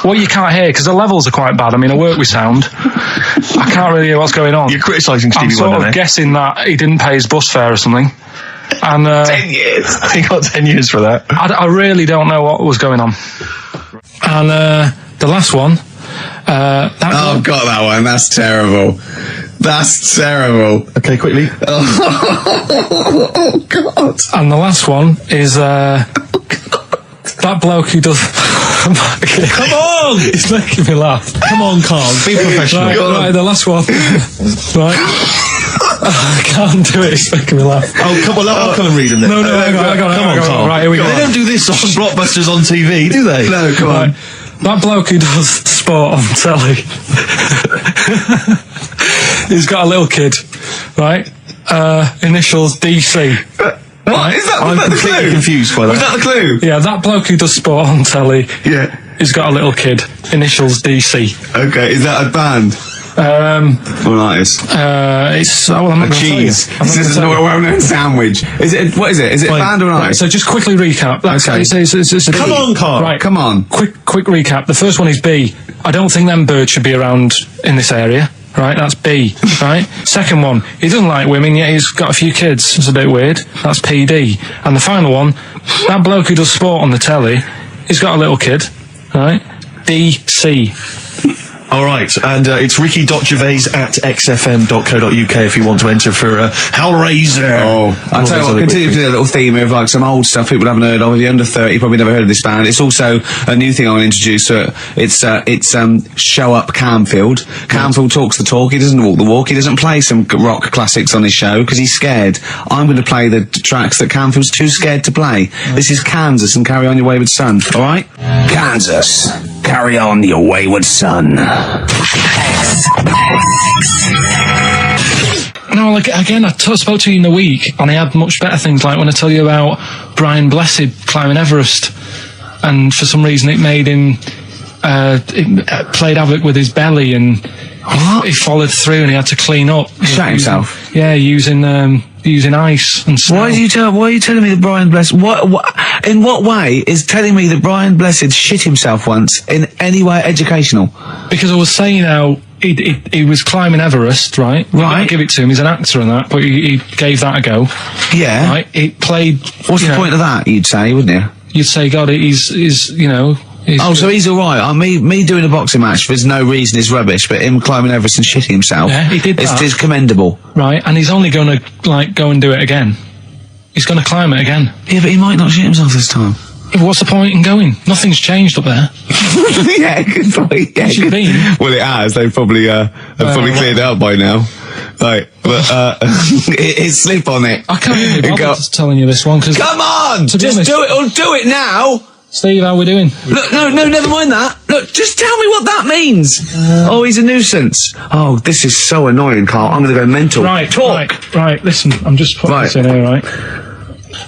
what you can't hear, because the levels are quite bad. I mean, I work with sound. I can't really hear what's going on. You're criticising I'm Stevie sort Wonder of now. guessing that he didn't pay his bus fare or something. And 10 years. He got 10 years for that. I really don't know what was going on. And the last one. Oh, got that one. That's terrible. That's terrible. Okay, quickly. Oh, God. And the last one is that bloke who does. Come on! It's making me laugh. Come on, Carl. Be professional. Right, the last one. Right. I can't do it. It's making me laugh. Oh, come on, I'll come and read them then. No, hang on. Come on, Carl. Right, here we go. They don't do this on Blockbusters on TV, do they? No, come on. That bloke who does sport on telly. He's got a little kid, right? Initials DC. What? Is that, I'm was that the completely clue? confused by that. Was that the clue? Yeah, that bloke who does sport on telly. Yeah. He's got a little kid. Initials DC. Okay, is that a band? Or an artist? It's I'm not A gonna tell you. cheese. I'm not This gonna is tell not you. a well-known sandwich. Is it? What is it? Is it a band or an Right, artist? so just quickly recap. Okay. It's a Come on, Carl. Right, Come on. Quick recap. The first one is B. I don't think them birds should be around in this area. Right, that's B. Right. Second one, he doesn't like women, yet he's got a few kids. It's a bit weird. That's PD. And the final one, that bloke who does sport on the telly, he's got a little kid. Right. DC. All right, and it's ricky.gervais at xfm.co.uk if you want to enter for Hellraiser. Oh, I'll tell you what, continue to do a little theme of some old stuff people haven't heard of. If you're under 30, you probably never heard of this band. It's also a new thing I want to introduce. It's Show Up Camfield. Camfield talks the talk. He doesn't walk the walk. He doesn't play some rock classics on his show because he's scared. I'm going to play the tracks that Camfield's too scared to play. This is Kansas and Carry On Your Wayward Son. All right? Kansas. Carry on your wayward son. No, again, I spoke to you in the week, and I had much better things, like when I tell you about Brian Blessed climbing Everest, and for some reason it made him, it played havoc with his belly, and he followed through, and he had to clean up. Shot himself? Yeah, using ice and snow. Why are you telling me that Brian Blessed? In what way is telling me that Brian Blessed shit himself once in any way educational? Because I was saying how he was climbing Everest, right? Right. I give it to him. He's an actor and that, but he gave that a go. Yeah. Right. He played. What's the point of that? You'd say, wouldn't you? You'd say, God, he's Oh, so he's all right. Me doing a boxing match for no reason is rubbish, but him climbing Everest and shitting himself, Yeah, he did that. It's commendable. right, and he's only going to go and do it again. He's going to climb it again. Yeah, but he might not shit himself this time. What's the point in going? Nothing's changed up there. Yeah, good point. Yeah, Where's she been? Well, it has. They've probably cleared it up by now. Right, but it's slip on it. I can't even be bothered telling you this one because. Come on, to be just honest, do it. Or do it now. Steve, how we doing? Look, no, never mind that. Look, just tell me what that means. Oh, he's a nuisance. Oh, this is so annoying, Carl. I'm going to go mental. Right, talk. Right. Listen, I'm just putting this in here, right?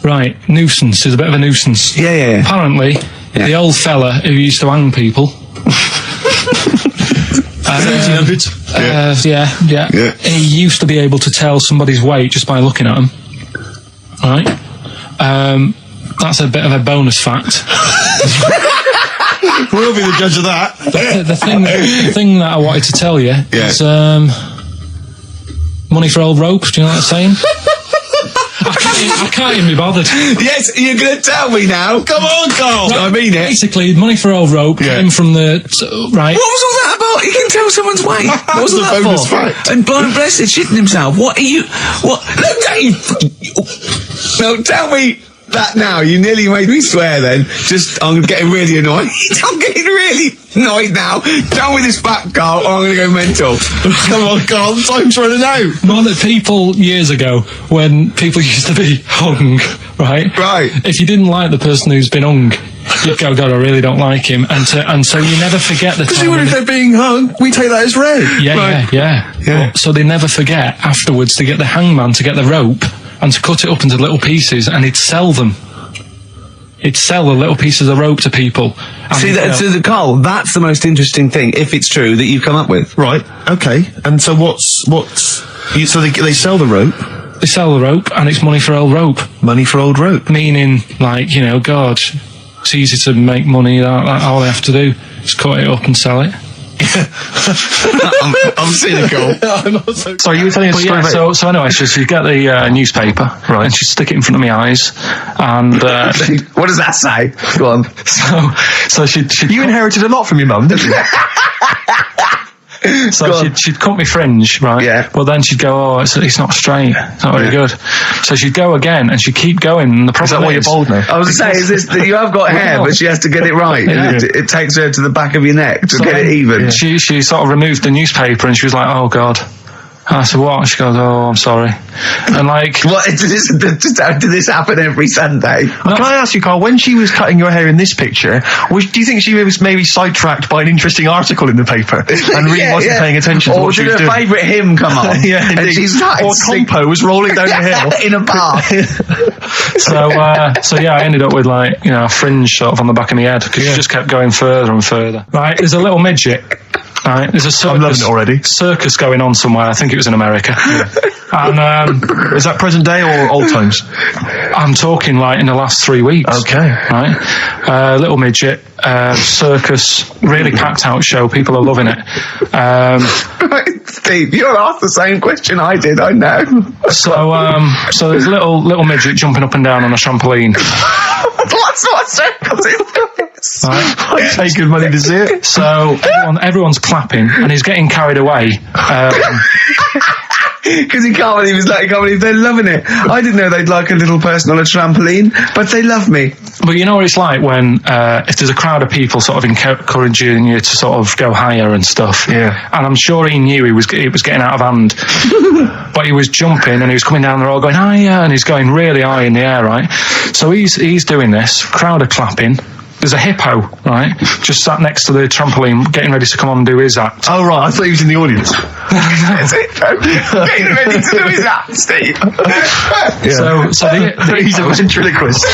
Right, nuisance is a bit of a nuisance. Yeah. Apparently, the old fella who used to hang people. Yeah. He used to be able to tell somebody's weight just by looking at them. Right? That's a bit of a bonus fact. We'll be the judge of that. The thing that I wanted to tell you is money for old rope. Do you know what I'm saying? I can't even be bothered. Yes, you're going to tell me now. Come on, Carl. Right, I mean it. Basically, money for old rope came from the right. What was all that about? You can tell someone's weight. What was that bonus for? fact. And blind blessed shitting himself. What are you? What? Look, Dave. No, tell me that now. You nearly made me swear. Then, I'm getting really annoyed. I'm getting really annoyed now. Tell me this back, Carl, or I'm going to go mental. Come on, Carl, time's running out. More that people years ago, when people used to be hung, right? Right. If you didn't like the person who's been hung, you'd go, God, I really don't like him, and so you never forget the time. If they're being hung, we take that as read. Yeah. So they never forget afterwards to get the hangman to get the rope and to cut it up into little pieces, and he'd sell them. He'd sell the little pieces of rope to people. See, Carl, that's the most interesting thing, if it's true, that you've come up with. Right, okay. And so so they sell the rope? They sell the rope, and it's money for old rope. Money for old rope. Meaning, like, God, it's easy to make money, all they have to do is cut it up and sell it. I'm cynical. Sorry, you were telling us a story about... So anyway, she'd get the newspaper, right, and she'd stick it in front of my eyes, and... What does that say? Go on. So she'd You inherited a lot from your mum, didn't you? So she'd cut me fringe, right? Yeah. Well, then she'd go, it's not straight. It's not very good. So she'd go again, and she'd keep going. And the problem is that why you're bald now? I was saying, is this that you have got hair, but she has to get it right. Yeah. It takes her to the back of your neck to get it even. She sort of removed the newspaper, and she was like, oh, God. And I said, what? She goes, oh, I'm sorry. And like... What, did this happen every Sunday? Can I ask you, Carl, when she was cutting your hair in this picture, do you think she was maybe sidetracked by an interesting article in the paper and really wasn't paying attention to what she was doing? Or did her favourite hymn come on? Yeah, and indeed. she started Or Compo was rolling down the hill. in a bath. So I ended up with a fringe sort of on the back of my head because she just kept going further and further. Right, there's a little midget. Right, there's a circus, I'm loving it already. Circus going on somewhere. I think it was in America. And is that present day or old times? I'm talking in the last 3 weeks. Okay. Right, little midget, circus, really packed out show. People are loving it. Right, Steve, you're asked the same question I did. I know. So there's little midget jumping up and down on a trampoline. That's what circus is. Right. I'd pay good money to see it. So everyone's clapping, and he's getting carried away. Because he can't believe they're loving it. I didn't know they'd like a little person on a trampoline, but they love me. But you know what it's like when if there's a crowd of people sort of encouraging you to sort of go higher and stuff. Yeah. And I'm sure he knew it was getting out of hand. But he was jumping and he was coming down the road going higher, and he's going really high in the air, right? So he's doing this. Crowd are clapping. There's a hippo, right, just sat next to the trampoline, getting ready to come on and do his act. Oh, right, I thought he was in the audience. That's it, getting ready to do his act, Steve. So he's a ventriloquist.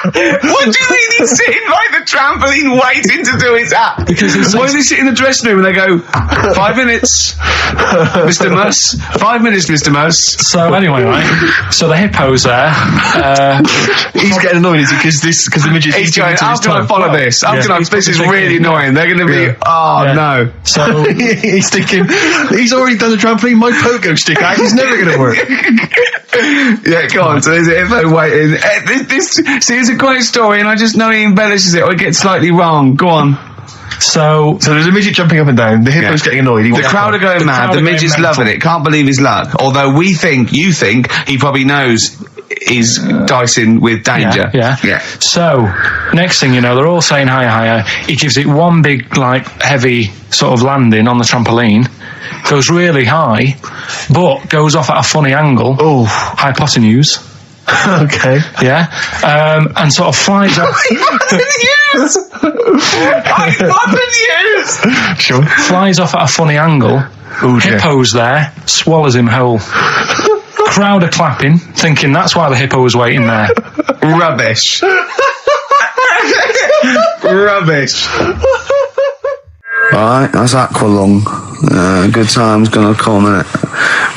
What do you mean he's sitting by the trampoline waiting to do his act? Because why do they sit in the dressing room and they go, 5 minutes, Mr. Muss, 5 minutes, Mr. Muss? So anyway, right, so the hippo's there. He's getting annoyed, is he? Because the midget... He's going, how can I follow this? This is really annoying. They're going to be, no. So he's thinking, he's already done the trampoline, my pogo stick act is never going to work. Yeah, go on. So there's a hippo waiting. See, it's a great story, and I just know he embellishes it or it gets slightly wrong. Go on. So there's a midget jumping up and down. The hippo's getting annoyed. The crowd are going mad. The midget's loving it. Can't believe his luck. Although you think he probably knows is dicing with danger. Yeah. So, next thing you know, they're all saying higher. He gives it one big, like, heavy sort of landing on the trampoline, goes really high, but goes off at a funny angle. Oh. Hypotenuse. Okay. Yeah. And sort of flies up. Sure. Flies off at a funny angle. Oh, dear. Hippo's there, swallows him whole. Crowd are clapping, thinking that's why the hippo was waiting there. Rubbish. Rubbish. Right, that's Aqualung. Good time's gonna come, innit?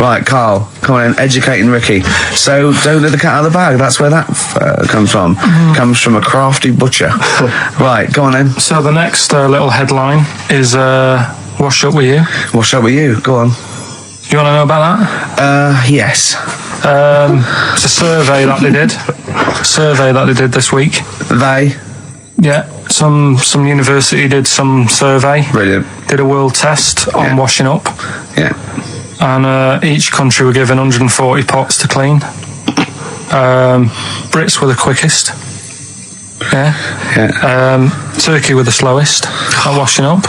Right, Carl, come on in, educating Ricky. So, don't let the cat out of the bag, that's where that comes from. Comes from a crafty butcher. Right, go on then. So the next little headline is Wash Up With You. What's up with you? Go on. You want to know about that? Yes. It's a survey that they did this week. They. Yeah, some university did some survey. Brilliant. Did a world test on washing up, Yeah. and each country were given 140 pots to clean. Brits were the quickest. Yeah. Turkey were the slowest at washing up.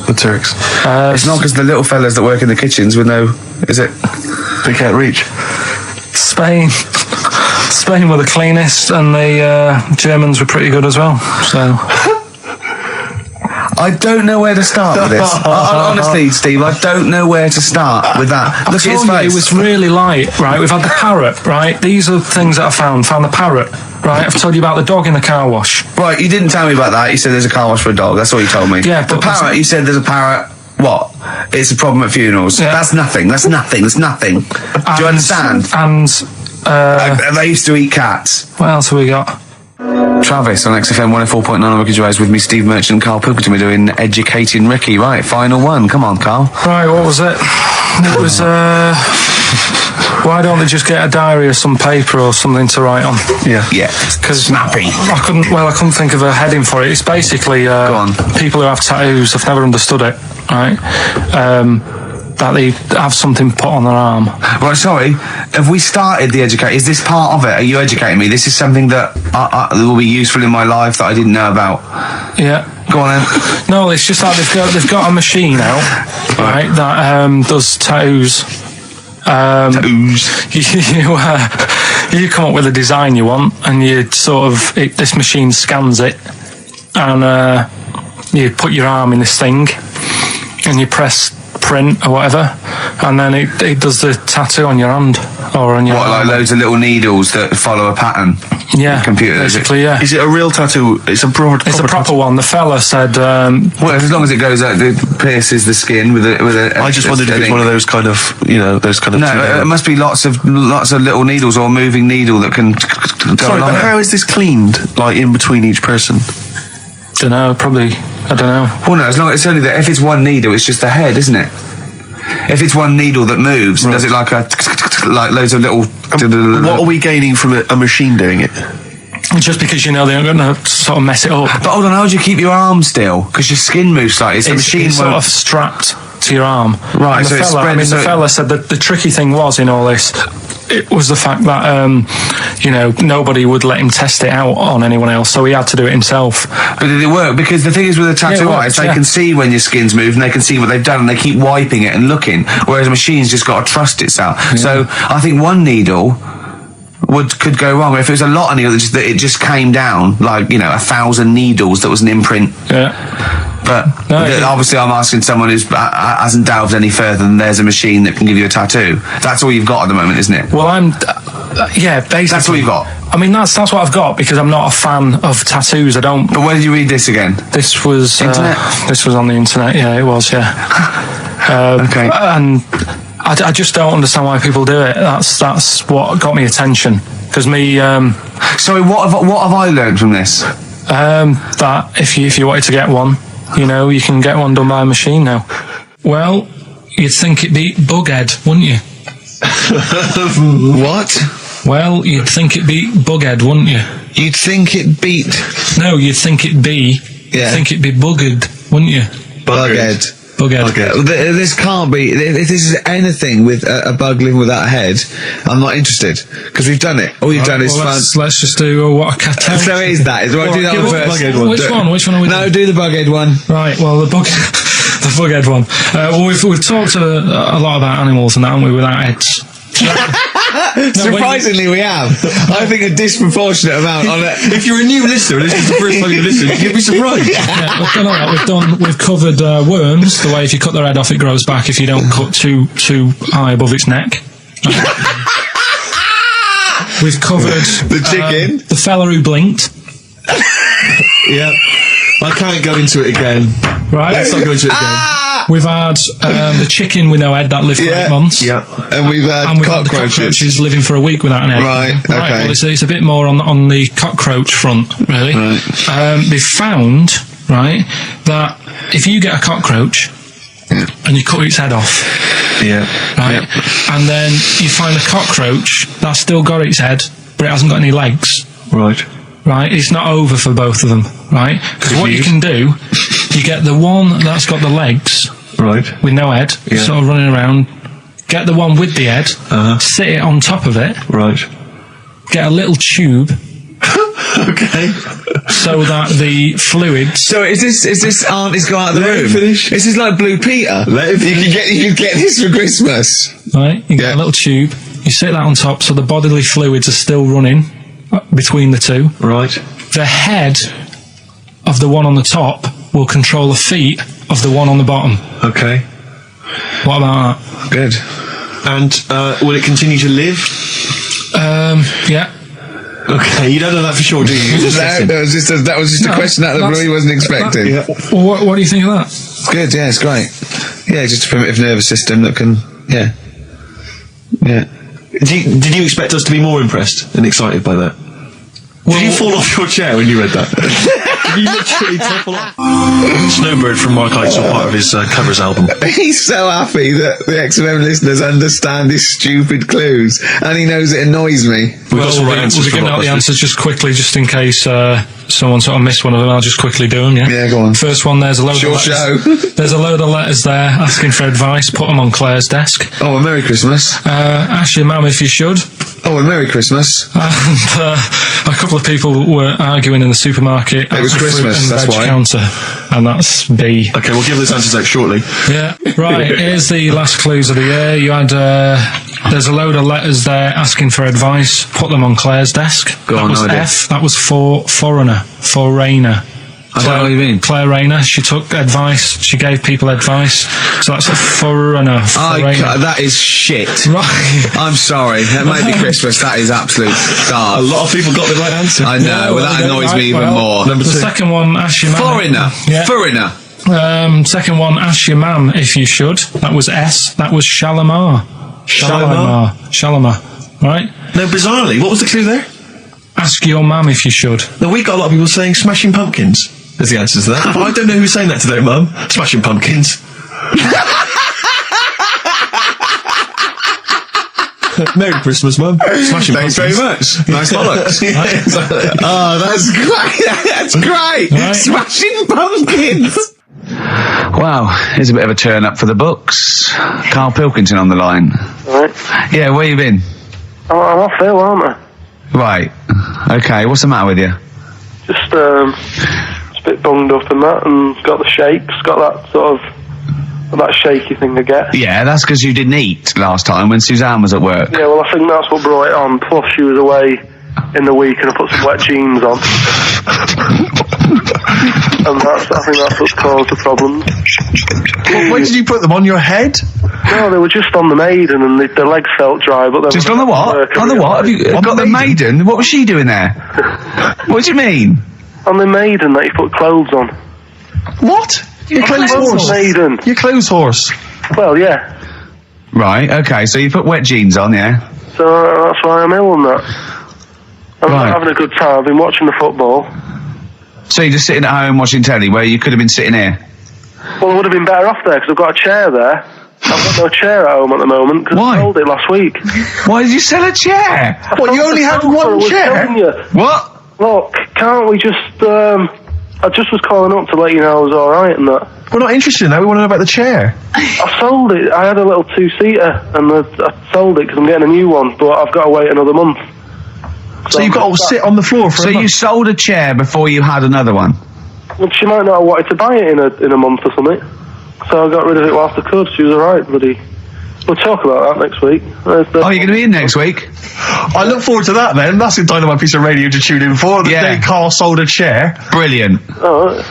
The Turks. It's not because the little fellas that work in the kitchens with no, is it? They can't reach. Spain were the cleanest, and the Germans were pretty good as well. So I don't know where to start with this. Honestly, Steve, I don't know where to start with that. Look at his face. It was really light, right? We've had the parrot, right? These are things that I found. Found the parrot, right? I've told you about the dog in the car wash. Right, you didn't tell me about that. You said there's a car wash for a dog. That's all you told me. Yeah, the but parrot, you said there's a parrot. What? It's a problem at funerals. Yeah. That's nothing. That's nothing. Do you understand? And They used to eat cats. what else have we got? Travis on XFM 104.9 on Ricky Gervais with me, Steve Merchant and Karl Pilkington. We're doing Educating Ricky. Right, final one. Come on, Karl. Right, what was it? It was, why don't they just get a diary or some paper or something to write on? Yeah. Because Snappy. I couldn't think of a heading for it. It's basically on. people who have tattoos. I've never understood it, right? That they have something put on their arm. Right, sorry. Have we started the educate? Is this part of it? Are you educating me? This is something that will be useful in my life that I didn't know about. Yeah. Go on then. No, it's just that they've got a machine out, right, that does tattoos. You come up with a design you want, and you sort of this machine scans it, and you put your arm in this thing, and you press print or whatever, and then it does the tattoo on your hand or on your What, like loads of little needles that follow a pattern? Yeah, Computer, basically, yeah. Is it a real tattoo? It's a proper proper one. The fella said, Well, as long as it goes out, it pierces the skin with a. I just wondered if it's one of those kind of, those kind of. No, it must be lots of little needles or a moving needle that can go Sorry, along. but how is this cleaned? Like in between each person? don't know, probably, I don't know. Well, no, as long as it's only that. If it's one needle, it's just the head, isn't it? If it's one needle that moves, and does it like loads of little. What are we gaining from a machine doing it? Just because they're going to sort of mess it up. But hold on, how do you keep your arm still? Because your skin moves slightly. So the machine it's sort won't. of strapped to your arm. Right, And so the it's fella, spread- the so- fella said that the tricky thing was in all this, it was the fact that nobody would let him test it out on anyone else, so he had to do it himself. But did it work? Because the thing is with a tattoo artist, they can see when your skin's moved and they can see what they've done and they keep wiping it and looking, whereas a machine's just got to trust itself. Yeah. So I think one needle could go wrong. If it was a lot of needles, that it just came down, like, 1,000 needles, that was an imprint. Yeah. But obviously I'm asking someone who hasn't delved any further than there's a machine that can give you a tattoo. That's all you've got at the moment, isn't it? Well, basically. That's all you've got? I mean, that's what I've got, because I'm not a fan of tattoos. I don't... But where did you read this again? This was... Internet? This was on the internet, yeah, it was, yeah. Okay. And I just don't understand why people do it. That's what got me attention. Because me... Sorry, what have I learned from this? That if you wanted to get one, you can get one done by a machine now. Well, you'd think it'd be Bughead, wouldn't you? What? Well, you'd think it'd be Bughead, wouldn't you? You'd think it beat... No, you'd think it'd be... Yeah. You'd think it'd be Buggered, wouldn't you? Bughead. Bughead. This can't be. If this is anything with a bug living without a head, I'm not interested because we've done it. All you've done is let's just do what a cat. So it is that. Do I do that one first? Which one are we doing? No, do the Bughead one. Right. Well, the Bughead one. Well, we've talked a lot about animals and that, haven't we? Without heads. Surprisingly, we have. I think a disproportionate amount on it. If you're a new listener and this is the first time you listen, you'd be surprised. Yeah, we've done all that. We've covered worms. The way if you cut their head off, it grows back. If you don't cut too high above its neck. We've covered the chicken, the fella who blinked. Yeah, I can't go into it again. Right, let's not go into it again. We've had the chicken with no head that lived for 8 months. Yeah, and we've had cockroaches living for a week without an egg. Right. Okay. Well, it's a bit more on the cockroach front, really. Right. They found that if you get a cockroach and you cut its head off, and then you find a cockroach that's still got its head but it hasn't got any legs. Right, it's not over for both of them. Right, because what you can do, you get the one that's got the legs. Right. With no head, sort of running around. Get the one with the head, sit it on top of it. Right. Get a little tube. Okay. So that the fluids. So is this aunt is go out of the room? Finish. This is like Blue Peter. You can get this for Christmas. Right. You get a little tube. You sit that on top, so the bodily fluids are still running between the two. Right. The head of the one on the top will control the feet of the one on the bottom. Okay. What about that? Good. And will it continue to live? Yeah. Okay, you don't know that for sure, do you? That was just a question that I really wasn't expecting. Well, what do you think of that? It's good, yeah, it's great. Yeah, just a primitive nervous system that can, yeah. Did you expect us to be more impressed and excited by that? Did you fall off your chair when you read that? Did you literally topple off? Snowbird from Mark Eitzel, part of his covers album. He's so happy that the XFM listeners understand his stupid clues, and he knows it annoys me. We'll be giving out the answers just quickly, just in case someone sort of missed one of them. I'll just quickly do them. Yeah, go on. First one, there's a load of letters. There's a load of letters there asking for advice. Put them on Claire's desk. Oh, a Merry Christmas. Ask your mum if you should. Oh, a Merry Christmas. And a couple of people were arguing in the supermarket. It was Christmas, that's why. Counter, and that's B. Okay, we'll give those answers out shortly. Yeah, right. Here's the last clues of the year. You had there's a load of letters there asking for advice. Put them on Claire's desk. That was F. That was for foreigner. I don't know what you mean. Claire Rayner. She took advice. She gave people advice. So that's a foreigner. That is shit. Right. I'm sorry. It might be Christmas. That is absolute A garbage. lot of people got the right answer. I know. That annoys me even more. The second one, ask your mum. Foreigner. Yeah. Foreigner. Second one, ask your mum if you should. That was S. That was Shalimar. Shalimar. Right? No, bizarrely, what was the clue there? Ask your mum if you should. No, we got a lot of people saying Smashing Pumpkins as the answer to that. But I don't know who's saying that today, Mum. Smashing Pumpkins. Merry Christmas, Mum. Smashing Thanks Pumpkins. very much. Nice bollocks. Yeah, exactly. Oh, that's great. That's great. Right. Smashing Pumpkins. Wow, here's a bit of a turn up for the books. Karl Pilkington on the line. Right. Yeah, where you been? I'm off ill, aren't I? Right. Okay, what's the matter with you? Just a bit bunged up and that, and got the shakes, got that sort of that shaky thing I get. Yeah, that's because you didn't eat last time when Suzanne was at work. Yeah, well, I think that's what brought it on. Plus, she was away in the week, and I put some wet jeans on. And I think that's what's caused the problems. When did you put them on your head? No, they were just on the Maiden, and the legs felt dry. But Just on the what? On the what? Have you got the Maiden? What was she doing there? What do you mean? On the Maiden that you put clothes on. What? Your clothes horse. Maiden. Your clothes horse. Well, yeah. Right, okay, so you put wet jeans on, yeah? So that's why I'm ill and that. I'm not having a good time. I've been watching the football. So you're just sitting at home watching telly where you could have been sitting here? Well, I would have been better off there because I've got a chair there. I've got no chair at home at the moment because I sold it last week. Why did you sell a chair? What, you only had one chair? You. What? Look, can't we just I just was calling up to let you know I was alright and that. We're not interested in that. We want to know about the chair. I sold it. I had a little two-seater and I sold it because I'm getting a new one, but I've got to wait another month. So you've got to sit on the floor for So a month. you sold a chair before you had another one? Well, she might not have wanted to buy it in a month or something. So I got rid of it whilst I could. She was alright, bloody. We'll talk about that next week. Oh, you're going to be in next week? I look forward to that then. That's a dynamite piece of radio to tune in for. The day Carl sold a chair. Brilliant. Alright.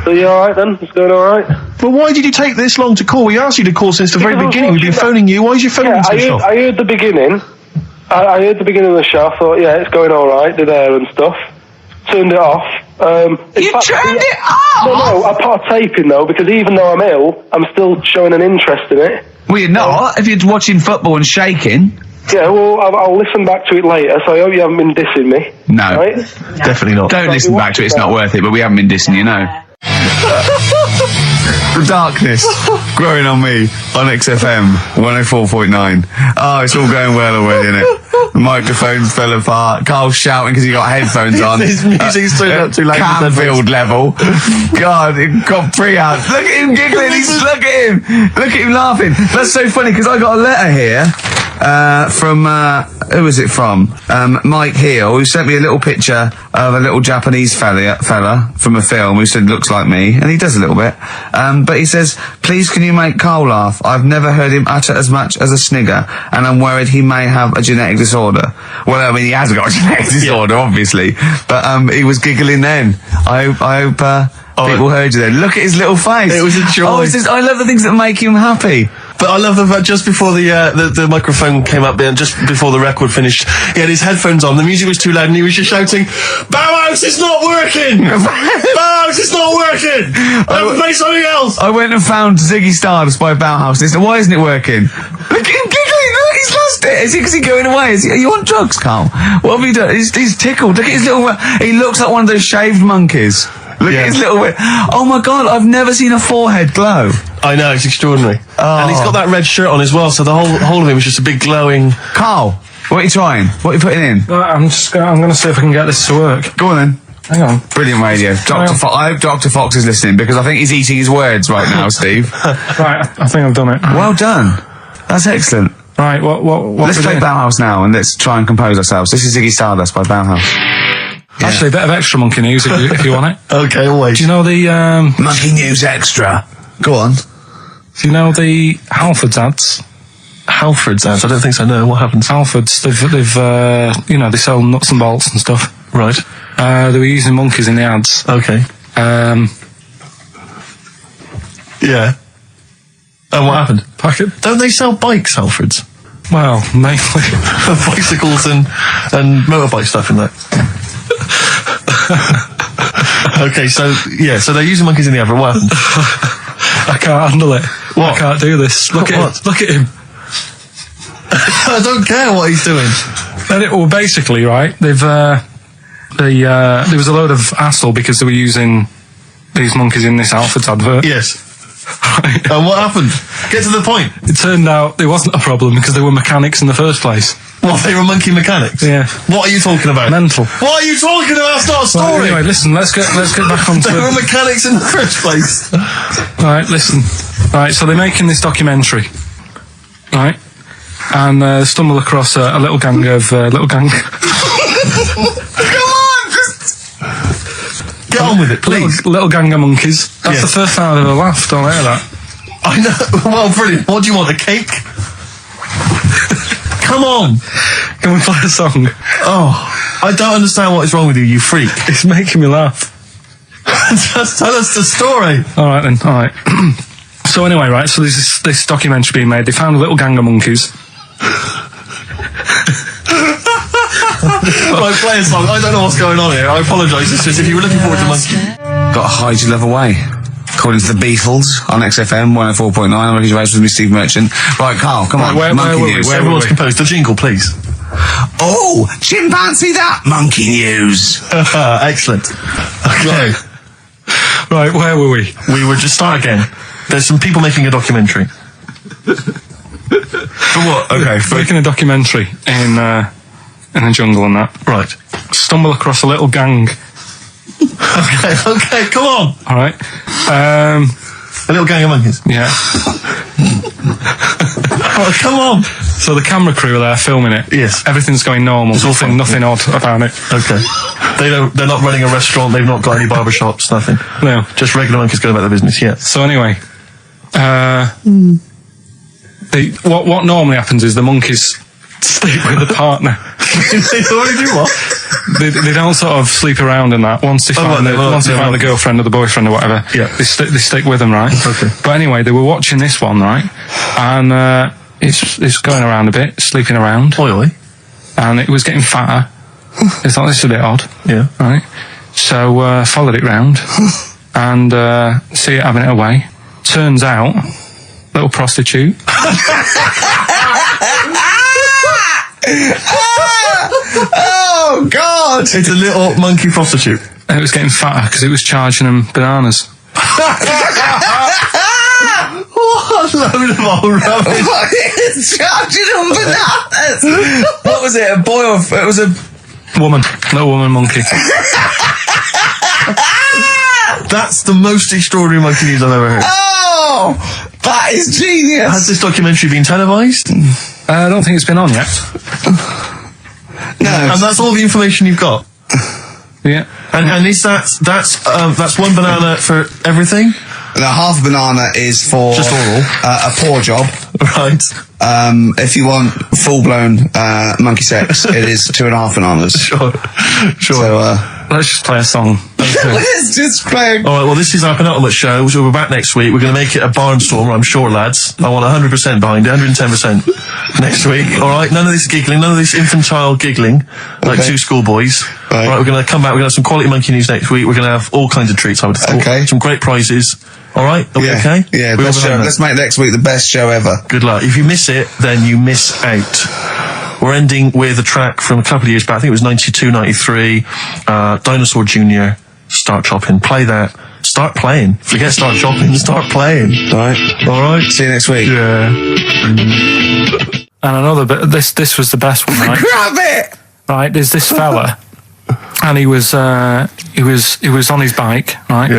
So you alright then? It's going alright? But why did you take this long to call? We asked you to call since the very beginning. We've been phoning you. Why is your phone ringing so short? I heard the beginning. I heard the beginning of the show. I thought, yeah, it's going alright, did air and stuff. Turned it off. You turned it off? No, I put a tape in though, because even though I'm ill, I'm still showing an interest in it. Well, you're not. If you're watching football and shaking. Yeah, well, I'll listen back to it later, so I hope you haven't been dissing me. No. Right? Definitely not. Don't listen back to it, it's not worth it, but we haven't been dissing you, no. The darkness growing on me on XFM 104.9. Oh, it's all going well already, isn't it? The microphones fell apart. Carl's shouting because he got headphones on. His music's turned up too loud. Canfield level. God, it got pre-out. Look at him giggling. Look at him. Look at him laughing. That's so funny because I got a letter here from who was it from? Mike Heel, who sent me a little picture of a little Japanese fella from a film who said looks like me, and he does a little bit. But he says, please can you make Carl laugh? I've never heard him utter as much as a snigger, and I'm worried he may have a genetic disorder. Well, I mean, he has got a genetic disorder, obviously, but he was giggling then. I hope people heard you then. Look at his little face. It was a joy. Oh, I love the things that make him happy. But I love the fact just before the microphone came up there and just before the record finished, he had his headphones on, the music was too loud and he was just shouting, Bauhaus is not working! Bauhaus is not working! Play something else! I went and found Ziggy Stardust by Bauhaus and he said, why isn't it working? Look at him giggling, look, he's lost it! Is he going away? Are you on drugs, Carl? What have you done? He's tickled. Look at his little, he looks like one of those shaved monkeys. Look at his little... Oh my God, I've never seen a forehead glow. I know, it's extraordinary. Oh. And he's got that red shirt on as well, so the whole of him is just a big glowing... Carl, what are you trying? What are you putting in? Right, I'm going to see if I can get this to work. Go on then. Hang on. Brilliant radio. I hope Dr. Fox is listening because I think he's eating his words right now, Steve. Right, I think I've done it. Well done. That's excellent. Right, what Let's play Bauhaus now and let's try and compose ourselves. This is Ziggy Stardust by Bauhaus. Yeah. Actually, a bit of extra monkey news if you want it. Okay, always. Do you know the Monkey News Extra. Go on. Do you know the Halfords ads? Halfords ads? I don't think so, no. What happens? Halfords, they've they sell nuts and bolts and stuff. Right. They were using monkeys in the ads. Okay. Yeah. And what happened? Don't they sell bikes, Halfords? Well, mainly. Bicycles and motorbike stuff in that. Okay, so they're using monkeys in the advert. What happened? I can't handle it. What? I can't do this. Look at him. I don't care what he's doing. Well, basically, right, there was a load of hassle because they were using these monkeys in this Halfords advert. Yes. Right. And what happened? Get to the point. It turned out there wasn't a problem because they were mechanics in the first place. What, they were monkey mechanics? Yeah. What are you talking about? Mental. What are you talking about? That's not a story. Right, anyway, listen, let's get back onto They were mechanics in the first place. Right, listen. Right, so they're making this documentary. Right? And stumble across a little gang of... Come on! Just... Get on with it, please. Little gang of monkeys. That's Yes. the first time I've ever laughed, don't hear that. I know. Well, brilliant. What do you want, a cake? Come on. Can we play a song? Oh, I don't understand what is wrong with you, you freak. It's making me laugh. Just tell us the story. Alright then, alright. So anyway, right, so there's this documentary being made. They found a little gang of monkeys. Right, play a song. I don't know what's going on here. I apologise. It's just if you were looking forward to monkey. Got to hide your love away. According to the Beatles on XFM 104.9. I'm Ricky Gervais with me, Steve Merchant. Right, Carl, come on. Monkey News. Everyone's composed. The jingle, please. Oh, chimpanzee that monkey news. Excellent. Okay. Right, where were we? We were just start again. There's some people making a documentary. For what? Okay. Making a documentary in the jungle and that. Right. Stumble across a little gang Okay, come on. All right. A little gang of monkeys. Yeah. Oh, come on. So the camera crew are there filming it. Yes. Everything's going normal. It's all fine. Nothing odd about it. Okay. They're not running a restaurant. They've not got any barbershops. Nothing. No. Just regular monkeys going about their business. Yeah. So anyway, what normally happens is the monkeys sleep with the partner. They already do what? They don't sort of sleep around in that. Once they find the girlfriend or the boyfriend or whatever, they stick with them, right? Okay. But anyway, they were watching this one, right? And it's going around a bit, sleeping around. Oi. And it was getting fatter. They thought, this is a bit odd. Yeah. Right? So followed it round and see it having it away. Turns out, little prostitute. Oh, God! It's a little monkey prostitute. And it was getting fatter because it was charging them bananas. What a load of old rubbish. It's charging them bananas! What was it? A boy or... It was a... Woman. Little woman monkey. That's the most extraordinary monkey news I've ever heard. Oh! That is genius! Has this documentary been televised? I don't think it's been on yet. No. And that's all the information you've got? Yeah. And is that's one banana for everything? Now, half a banana is for Just oral. A paw job. Right. If you want full-blown monkey sex, it is 2.5 bananas. Sure. So, Let's just play a song. let's just play. All right, well, this is our penultimate show, so we're back next week. We're going to make it a barnstormer, I'm sure, lads. I want 100% behind it, 110% next week. All right, none of this giggling, none of this infantile giggling like two schoolboys. Right. All right, we're going to come back. We're going to have some quality monkey news next week. We're going to have all kinds of treats, I would have thought. Okay. Some great prizes. All right, are we okay? Yeah, We all best show. behind that? Let's make next week the best show ever. Good luck. If you miss it, then you miss out. We're ending with a track from a couple of years back. I think it was 92, 93. Dinosaur Jr. Start Chopping. Play that. Start playing. Forget start chopping. Start playing. All right. All right. See you next week. Yeah. And another bit. This was the best one, right? Grab it! Right. There's this fella, and he was on his bike, right, Yeah.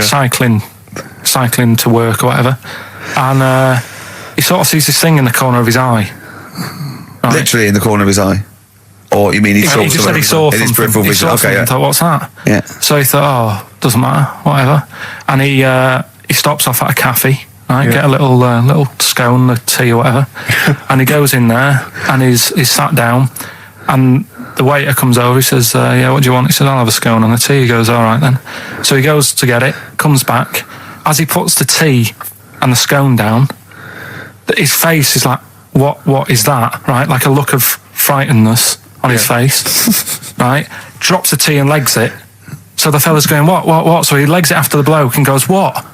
cycling to work or whatever, and he sort of sees this thing in the corner of his eye. Right? Literally in the corner of his eye. Or you mean he saw He just said he saw in his something. peripheral He vision? saw Okay, something yeah. and thought, what's that? Yeah. So he thought, oh, doesn't matter, whatever. And he stops off at a cafe, right? Get a little scone, a tea or whatever. And he goes in there and he's sat down, and the waiter comes over. He says, yeah, what do you want? He says, I'll have a scone and a tea. He goes, all right then. So he goes to get it, comes back. As he puts the tea and the scone down, his face is like, what is that? Right? Like a look of frightenedness on his face. Right? Drops the tea and legs it. So the fella's going, what? So he legs it after the bloke and goes, what?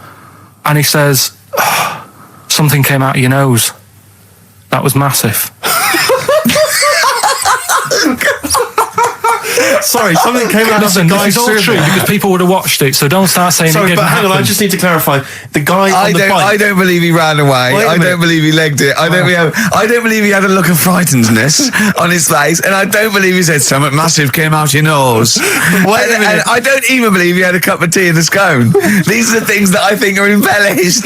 And he says, oh, something came out of your nose. That was massive. Sorry, something came out of the Listen, guy's this is all true serving. because people would have watched it, so don't start saying it Sorry, didn't but hang on, I happen. just need to clarify. The guy on the bike. I don't believe he ran away. Wait a I minute. don't believe he legged it. I don't believe he had a look of frightenedness on his face, and I don't believe he said something massive came out your nose. and I don't even believe he had a cup of tea and a scone. These are the things that I think are embellished.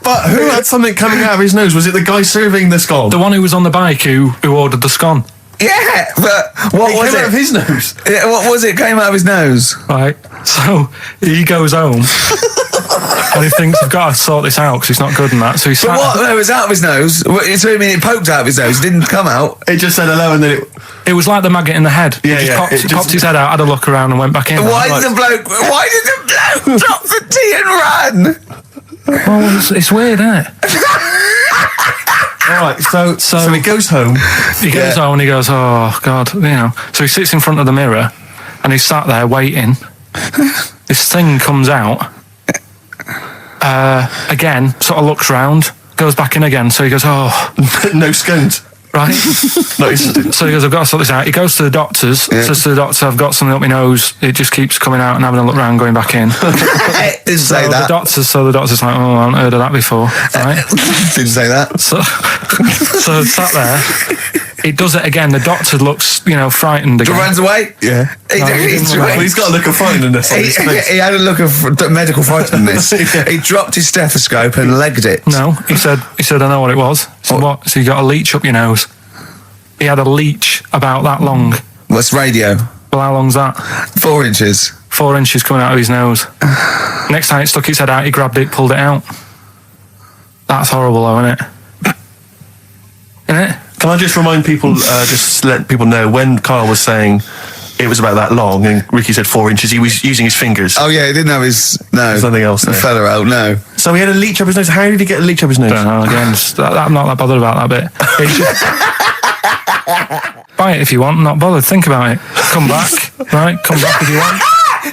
But who had something coming out of his nose? Was it the guy serving the scone? The one who was on the bike who ordered the scone. Yeah, but what It was came out of it? his nose. Yeah, what was it? Came out of his nose. Right. So he goes home and he thinks, I've got to sort this out because it's not good and that. So he But what? No, it was out of his nose. So you mean it poked out of his nose? It didn't come out. It just said hello and then it... It was like the maggot in the head. Yeah, he just yeah, popped, it just- popped his head out, had a look around and went back in. Why Like, did the bloke drop the tea and run? well, it's weird, isn't it? All right, so he goes home. He goes home and he goes, oh, God, you know. So he sits in front of the mirror and he's sat there waiting. This thing comes out. Again, sort of looks round, goes back in again. So he goes, oh. No scones. right? So he goes, I've got to sort this out. He goes to the doctor's, says to the doctor, I've got something up my nose. It just keeps coming out and having a look round, going back in. Didn't say that. The doctor's like, oh, I haven't heard of that before, right? Didn't say that. So sat there. It does it again. The doctor looks, frightened again. Runs away? Yeah. He's got a look of frightenness on his face. He had a look of medical frightenness. He dropped his stethoscope and legged it. No, he said, I know what it was. So what? So you got a leech up your nose. He had a leech about that long. What's radio? Well, how long's that? 4 inches. 4 inches coming out of his nose. Next time it stuck its head out, he grabbed it, pulled it out. That's horrible though, isn't it? Isn't it? Can I just remind people, just let people know, when Karl was saying it was about that long and Ricky said 4 inches, he was using his fingers. Oh yeah, he didn't have his... No. There's nothing else there. Fella out, no. So he had a leech up his nose. How did he get a leech up his nose? I don't know, again, I'm not that bothered about that bit. Buy it if you want, not bothered. Think about it. Come back, right? Come back if you want.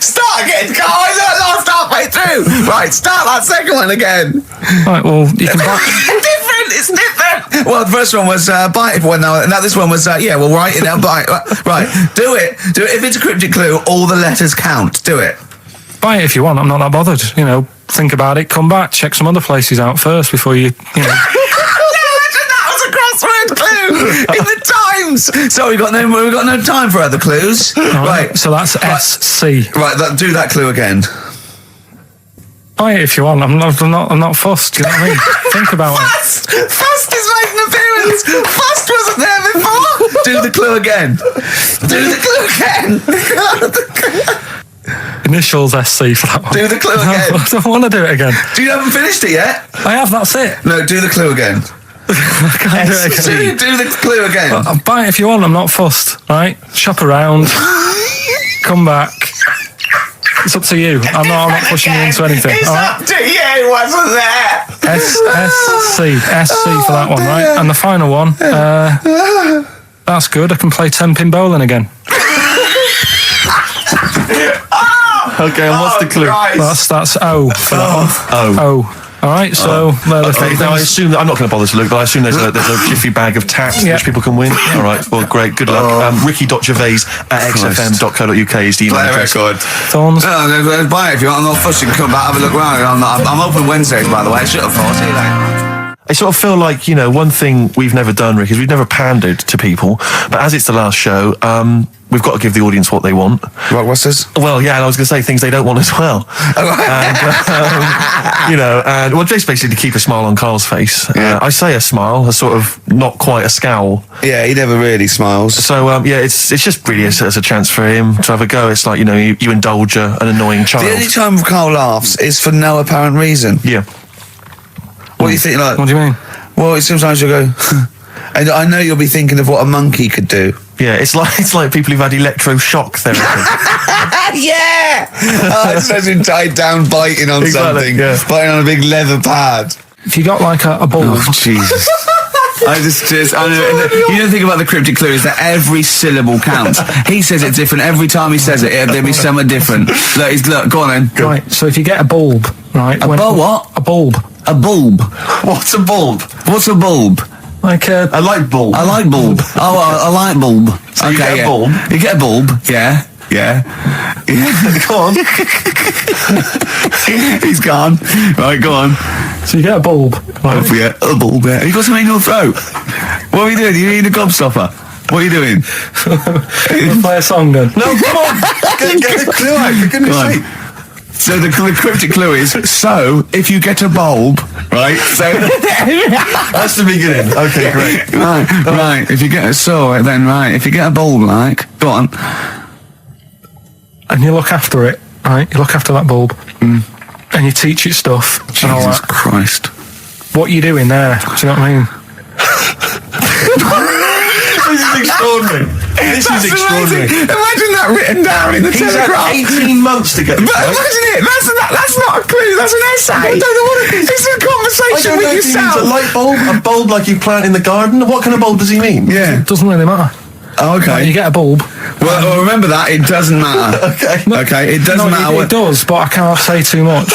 Start again, Karl! Lost halfway through! Right, start that second one again. Right, well, you can buy... It's different! Well, the first one was bite it. Well, now this one was, well, write it down, bite. Right, do it. If it's a cryptic clue, all the letters count. Do it. Buy it if you want, I'm not that bothered. Think about it, come back, check some other places out first before you That was a crossword clue in the Times. So we got no time for other clues. Right. So that's SC. Right, do that clue again. Buy it if you want. I'm not fussed. Do you know what I mean? Think about it. Fust is making an appearance. Fust wasn't there before. Do the clue again. Do the clue again. Initials SC for that one. Do the clue again. I don't want to do it again. You haven't finished it yet? I have. That's it. No, do the clue again. I can't do it again. Do the clue again. I'll buy it if you want. I'm not fussed. Right? Shop around. Come back. It's up to you. I'm not pushing you into anything. It's up to you, wasn't there? SC for that one, right? And the final one, that's good. I can play 10-pin bowling again. Okay, and what's the clue? That's O for that one. O. All right, so okay, now I assume that I'm not going to bother to look, but I assume there's a jiffy bag of tax which people can win. All right, well, great, good luck. Ricky.Gervais at xfm.co.uk is the email address. Record. Thorns. No, buy it if you want. I'm not fussing. Come back, have a look around. I'm open Wednesdays, by the way. Shut up, see you later. I sort of feel like, one thing we've never done, Rick, is we've never pandered to people, but as it's the last show, we've got to give the audience what they want. Right, what's this? Well, yeah, and I was going to say things they don't want as well. And well, just basically to keep a smile on Karl's face. Yeah. I say a smile, a sort of not quite a scowl. Yeah, he never really smiles. So, it's just really as a chance for him to have a go. It's like, you indulge an annoying child. The only time Karl laughs is for no apparent reason. Yeah. What do you think? Like, What do you mean? well, sometimes you'll go, and I know you'll be thinking of what a monkey could do. Yeah, it's like people who've had electroshock therapy. Yeah! It's as in tied down biting on something. Yeah. Biting on a big leather pad. If you got like a ball, Oh, Jesus. I know, you don't think about the cryptic clue is that every syllable counts. He says it different every time he says it. There'll be something different. Look, go on then. right? So if you get a bulb, right? A bulb what? A bulb. A bulb. What's a bulb? What's a bulb? Like A light bulb. A light bulb. Oh, a light bulb. So you get a bulb? You get a bulb, yeah. Go on. He's gone. Right, go on. So you get a bulb. Right? Oh, yeah, a bulb, yeah. You got something in your throat. What are you doing? You eating a gobstopper? What are you doing? We'll play a song then. No, come on. Get the clue out, for goodness sake. So the cryptic clue is, so if you get a bulb, right? So That's the beginning. Okay, great. right. If you get if you get a bulb, like, go on. And you look after it, right? You look after that bulb. And you teach it stuff. And all Jesus that. Christ. What you doing there? Do you know what I mean? This is extraordinary. This is extraordinary. Amazing. Imagine that written down in the He's Telegraph. had 18 months to get this But right. imagine it. That's not a clue. That's an essay. I don't know what it is. It's a conversation I don't know with if he means yourself. a light bulb, a bulb like you plant in the garden. What kind of bulb does he mean? Yeah. It doesn't really matter. Oh, okay. You get a bulb. Well, remember that. It doesn't matter. Okay. Okay. It doesn't matter. It does, but I can't say too much.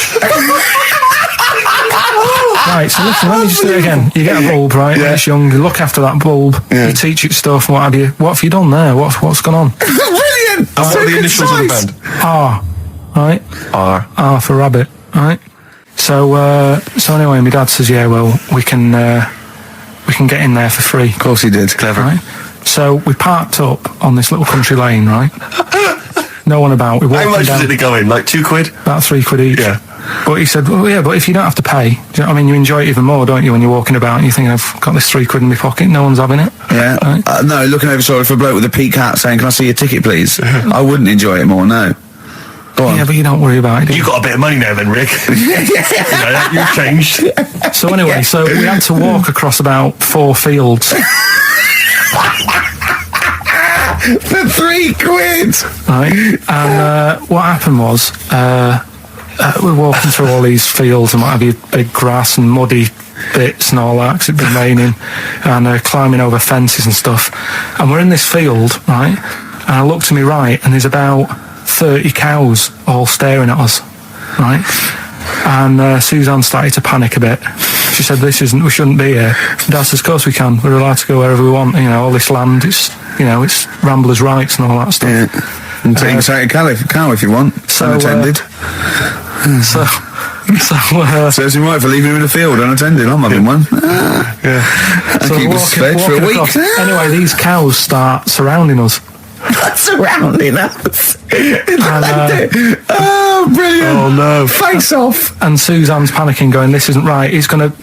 Right, so listen, let me just do it again. You get a bulb, right, when it's young, you look after that bulb, you teach it stuff and what have you. What have you done there? What's gone on? Brilliant! What are the initials of the band? R, right? R for rabbit, right? So anyway, my dad says, yeah, well, we can get in there for free. Of course he did. Clever. Right? So we parked up on this little country lane, right? No one about. We walked How much down, was it to go in? Like £2? about £3 each. Yeah. But he said, well, yeah, but if you don't have to pay, do you know what I mean, you enjoy it even more, don't you, when you're walking about and you think, I've got this £3 in my pocket, no one's having it. Yeah. Right? No, looking over sorry for a bloke with a peak hat saying, can I see your ticket, please? I wouldn't enjoy it more, no. Go on. Yeah, but you don't worry about it, do You got a bit of money now then, Rick. You've changed. So anyway, so we had to walk across about 4 fields. For £3! Right, and what happened was we're walking through all these fields and what have you, big grass and muddy bits and all that, 'cause it'd been raining, and climbing over fences and stuff. And we're in this field, right, and I look to my right and there's about 30 cows all staring at us, right? And Suzanne started to panic a bit. She said, we shouldn't be here. Dad says, of course we can. We're allowed to go wherever we want. You know, all this land, it's ramblers' rights and all that stuff. Yeah. And take a cow if you want. So, unattended. Serves him right for leaving him in the field unattended. I'm having one. And so keep us fed for a week. across. Anyway, these cows start surrounding us. Surrounding us. And, oh, brilliant. Oh, no. Face off. and Suzanne's panicking, going, this isn't right.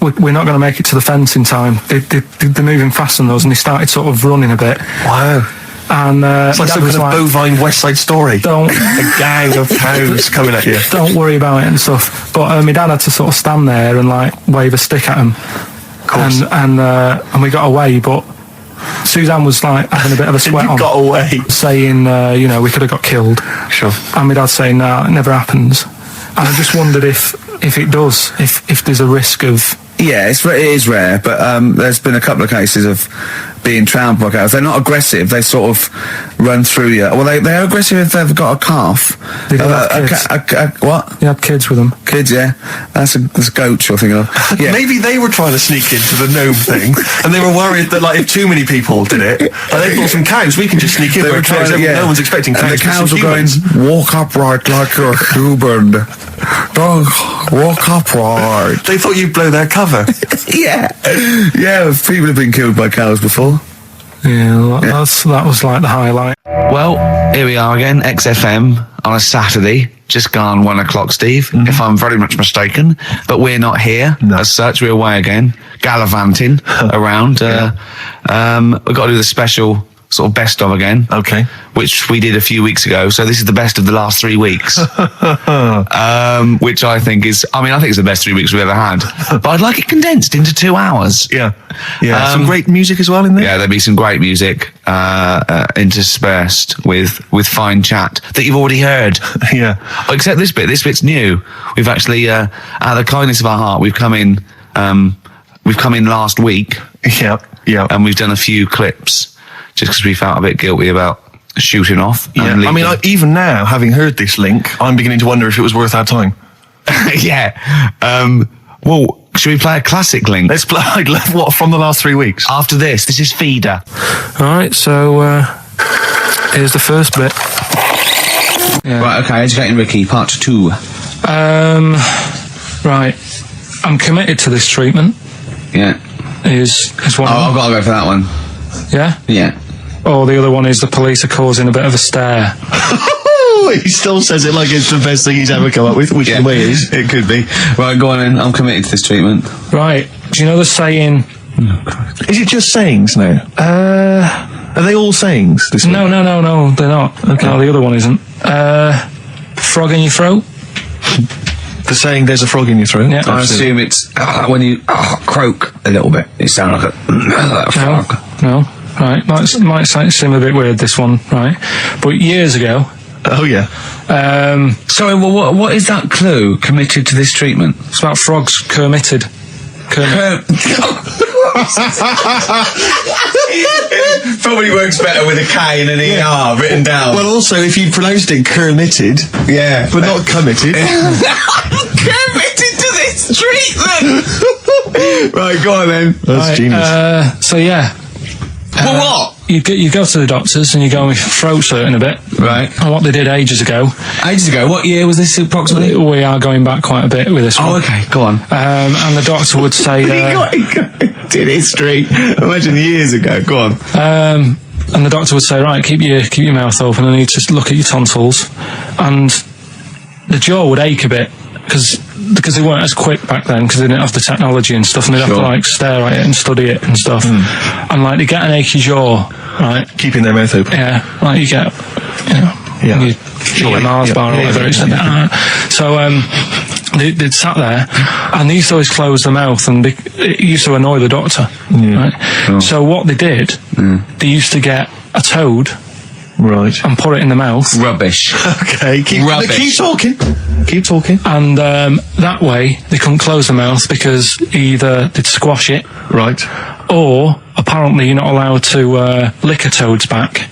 We're not going to make it to the fence in time. They're moving faster than us, and he started sort of running a bit. Wow. And It's like some kind of bovine West Side Story. A gang of cows coming at you. Don't worry about it and stuff. But my dad had to sort of stand there and like wave a stick at him. Of course. And we got away, but Suzanne was like having a bit of a sweat You on. got away. Saying, we could have got killed. Sure. And my dad's saying, no, it never happens. And I just wondered if it does, if there's a risk of... Yeah, it is rare, but there's been a couple of cases of being trampled by cows. They're not aggressive; they sort of run through you. Well, they're aggressive if they've got a calf. They have kids. What? You had kids with them. Kids, yeah. That's a goat you're thinking of. Yeah. Maybe they were trying to sneak into the gnome thing, and they were worried that like if too many people did it, like they thought some cows, we can just sneak in. They were cows, trying, no one's expecting cows. And the cows but were some going, humans. walk upright like you're human. Don't walk upright. They thought you'd blow their cover. Yeah. People have been killed by cows before. Yeah, that was like the highlight. Well, here we are again, XFM on a Saturday, just gone 1 o'clock, Steve, if I'm very much mistaken. But we're not here as such, we're away again, gallivanting around. We've got to do the special sort of best of again. Okay. Which we did a few weeks ago. So this is the best of the last 3 weeks. Which I think is the best 3 weeks we've ever had. But I'd like it condensed into 2 hours. Yeah. Some great music as well in there. Yeah, there'll be some great music interspersed with fine chat that you've already heard. Yeah. Except this bit. This bit's new. We've actually, out of the kindness of our heart, we've come in last week. Yeah. And we've done a few clips just because we felt a bit guilty about shooting off. Yeah. and leaving. Even now, having heard this link, I'm beginning to wonder if it was worth our time. Yeah. Well, should we play a classic link? Let's play what from the last 3 weeks. After this is Feeder. All right, so here's the first bit. Yeah. Right, okay, Educating Ricky, part 2. Right, I'm committed to this treatment. Yeah. Is one. I've got to go for that one. Yeah. Yeah. Or the other one is the police are causing a bit of a stir. He still says it like it's the best thing he's ever come up with, which in a way is. It could be. Right, go on in. I'm committed to this treatment. Right. Do you know the saying? Is it just sayings now? Are they all sayings? This No, they're not. Okay. No, the other one isn't. Frog in your throat. The saying, "There's a frog in your throat." Yeah. I assume it's when you croak a little bit. It sounds like a frog. No. Right. Might seem a bit weird, this one. Right. But years ago. Oh yeah. Sorry, well, what is that clue? Committed to this treatment? It's about frogs Kermitted. Probably works better with a K and an ER written down. Well, also, if you pronounced it Kermitted, yeah. but not committed. Committed to this treatment! Right, go on then. That's genius. So yeah. For what? You go to the doctors and you go with throat hurting a bit. Right. And what they did ages ago. Ages ago. What year was this approximately? We are going back quite a bit with this one. Oh, okay. Go on. And the doctor would say... Did history. Imagine years ago. Go on. and the doctor would say, right, keep your mouth open and you just look at your tonsils. And the jaw would ache a bit because they weren't as quick back then because they didn't have the technology and stuff, and they'd have to like stare at it and study it and stuff. And like they get an achy jaw, right? Keeping their mouth open. Yeah, like you get, Yeah. you eat a Mars bar or whatever. So they'd sat there and they used to always close their mouth, and it used to annoy the doctor. Right? So what they did, they used to get a toad. Right. And put it in the mouth. Rubbish. Okay, keep talking. Keep talking. And that way they couldn't close the mouth because either they'd squash it, Right. or apparently you're not allowed to lick a toad's back.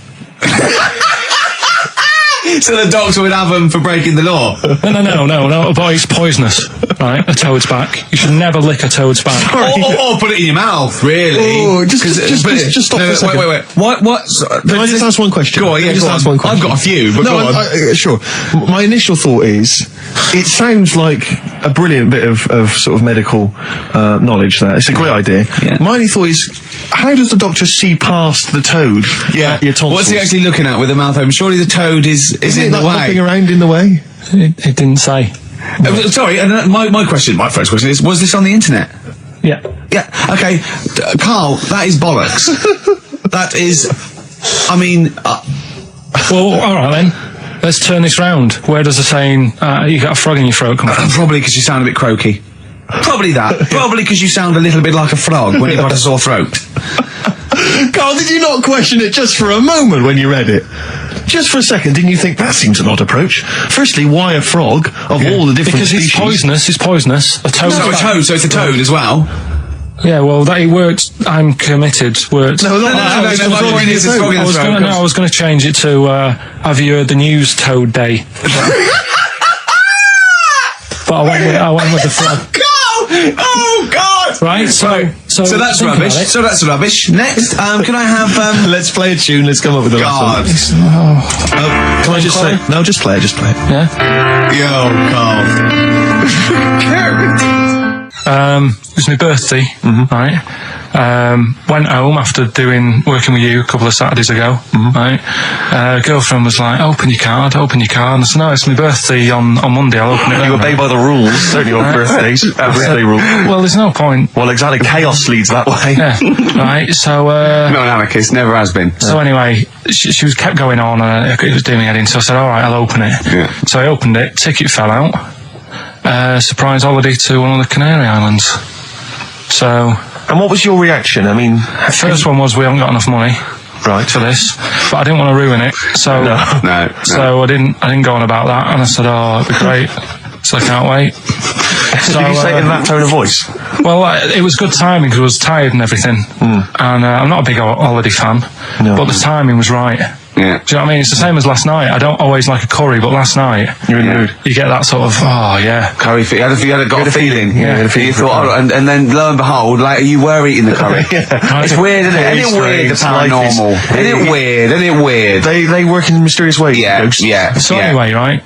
So the doctor would have them for breaking the law. No, but it's poisonous, right? A toad's back. You should never lick a toad's back. Or put it in your mouth, really. Oh, just stop for a second. Wait. What? Can I just ask one question? Go on, yeah, Just go ask on. one question. I've got a few, but go on. Sure. My initial thought is, it sounds like a brilliant bit of sort of medical knowledge there. It's a great idea. Yeah. My only thought is, how does the doctor see past the toad? Yeah. Your tonsils? What's he actually looking at with the mouth open? Surely the toad is Isn't in it the like hopping way. around in the way? It didn't say. Sorry, and my first question is, was this on the internet? Yeah. Yeah, okay. Carl, that is bollocks. That is, I mean... Well, all right then. Let's turn this round. Where does the saying, you got a frog in your throat come from? Probably because you sound a bit croaky. Probably that. Probably because you sound a little bit like a frog when you've got a sore throat. Carl, did you not question it just for a moment when you read it? Just for a second, didn't you think that seems an odd approach? Firstly, why a frog of all the different Because species? it's poisonous. A toad. So it's a toad as well. Yeah, well, that it worked. I'm committed. Worked. No, My point is it's frog in the throat. I was going to change it to, have you heard the news Toad Day? But I went with the frog. Oh God! Right, so that's think rubbish. about it. So that's rubbish. Next, can I have? Let's play a tune. Let's come up with the God. last one. Can I just say? No, just play it. Just play it. Yeah. Yo, Carl. It was my birthday, right? Went home after working with you a couple of Saturdays ago, right? Girlfriend was like, open your card. And I said, no, it's my birthday on Monday, I'll open it. You obey by the rules, certainly on birthdays. Birthday rule. Well, there's no point. Well, exactly. Chaos leads that way. Yeah, right, so... Not an anarchist, never has been. So anyway, she was kept going on, and it was doing me head in, so I said, alright, I'll open it. Yeah. So I opened it, ticket fell out. Surprise holiday to one of the Canary Islands. So... And what was your reaction? I mean... First one was we haven't got enough money for this, but I didn't want to ruin it, so No. so I didn't go on about that, and I said, oh, it'd be great, so I can't wait. So, Did you say it in that tone of voice? Well, it was good timing because I was tired and everything, and I'm not a big holiday fan, but the timing was right. Yeah. Do you know what I mean? It's the same as last night. I don't always like a curry, but last night You're in the mood. you get that sort of, oh yeah. Curry, you had a feeling. Yeah. You thought, and then lo and behold, later you were eating the curry. It's weird, isn't it? Isn't it weird, the paranormal? Isn't it weird? They work in mysterious ways. Yeah, ghosts. yeah. So anyway, right,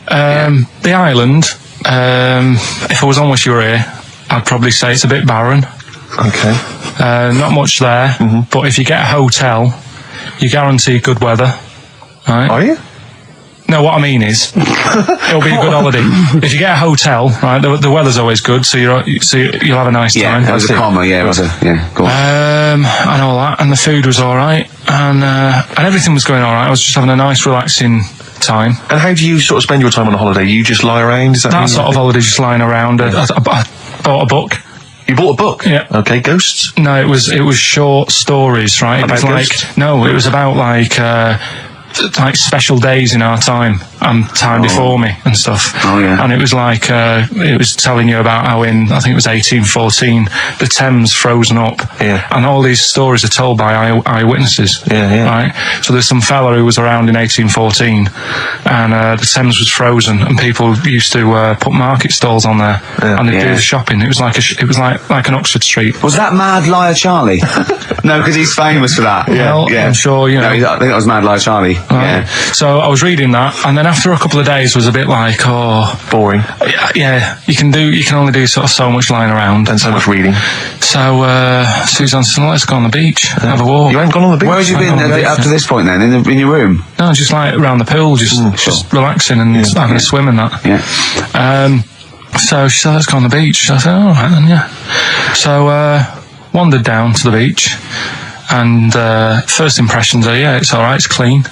the island, if I was on with your ear, I'd probably say it's a bit barren. Okay. Not much there, but if you get a hotel, you guarantee good weather. Right? Are you? No, what I mean is, it'll be a good holiday. If you get a hotel, right, the weather's always good, so you'll have a nice time. Yeah, it was a comma, yeah, it was a, yeah, go on. And all that, and the food was alright, and everything was going alright. I was just having a nice, relaxing time. And how do you sort of spend your time on a holiday? You just lie around? Is That sort of holiday, just lying around. I bought a book. You bought a book? Yeah. Okay, ghosts? No, it was short stories, right? About It was ghosts? it was about like special days in our time. time before me and stuff. Oh, yeah. And it was like, it was telling you about how in, I think it was 1814, the Thames frozen up. Yeah. And all these stories are told by eyewitnesses. Yeah. Right? So there's some fella who was around in 1814, and the Thames was frozen, and people used to put market stalls on there, and they'd do the shopping. It was like like an Oxford Street. Was that Mad Liar Charlie? No, because he's famous for that. Well, I'm sure, you know. No, I think that was Mad Liar Charlie. Yeah. So I was reading that, and then after a couple of days was a bit like, boring. Yeah, you can only do sort of so much lying around And so much reading. So Suzanne said, let's go on the beach, have a walk. You ain't gone on the beach? Where have you been up to this point then? In your room? No, just like around the pool, just relaxing and having a swim and that. Yeah. So she said, let's go on the beach. I said, all right then, yeah. So wandered down to the beach, and first impressions are, yeah, it's all right, it's clean.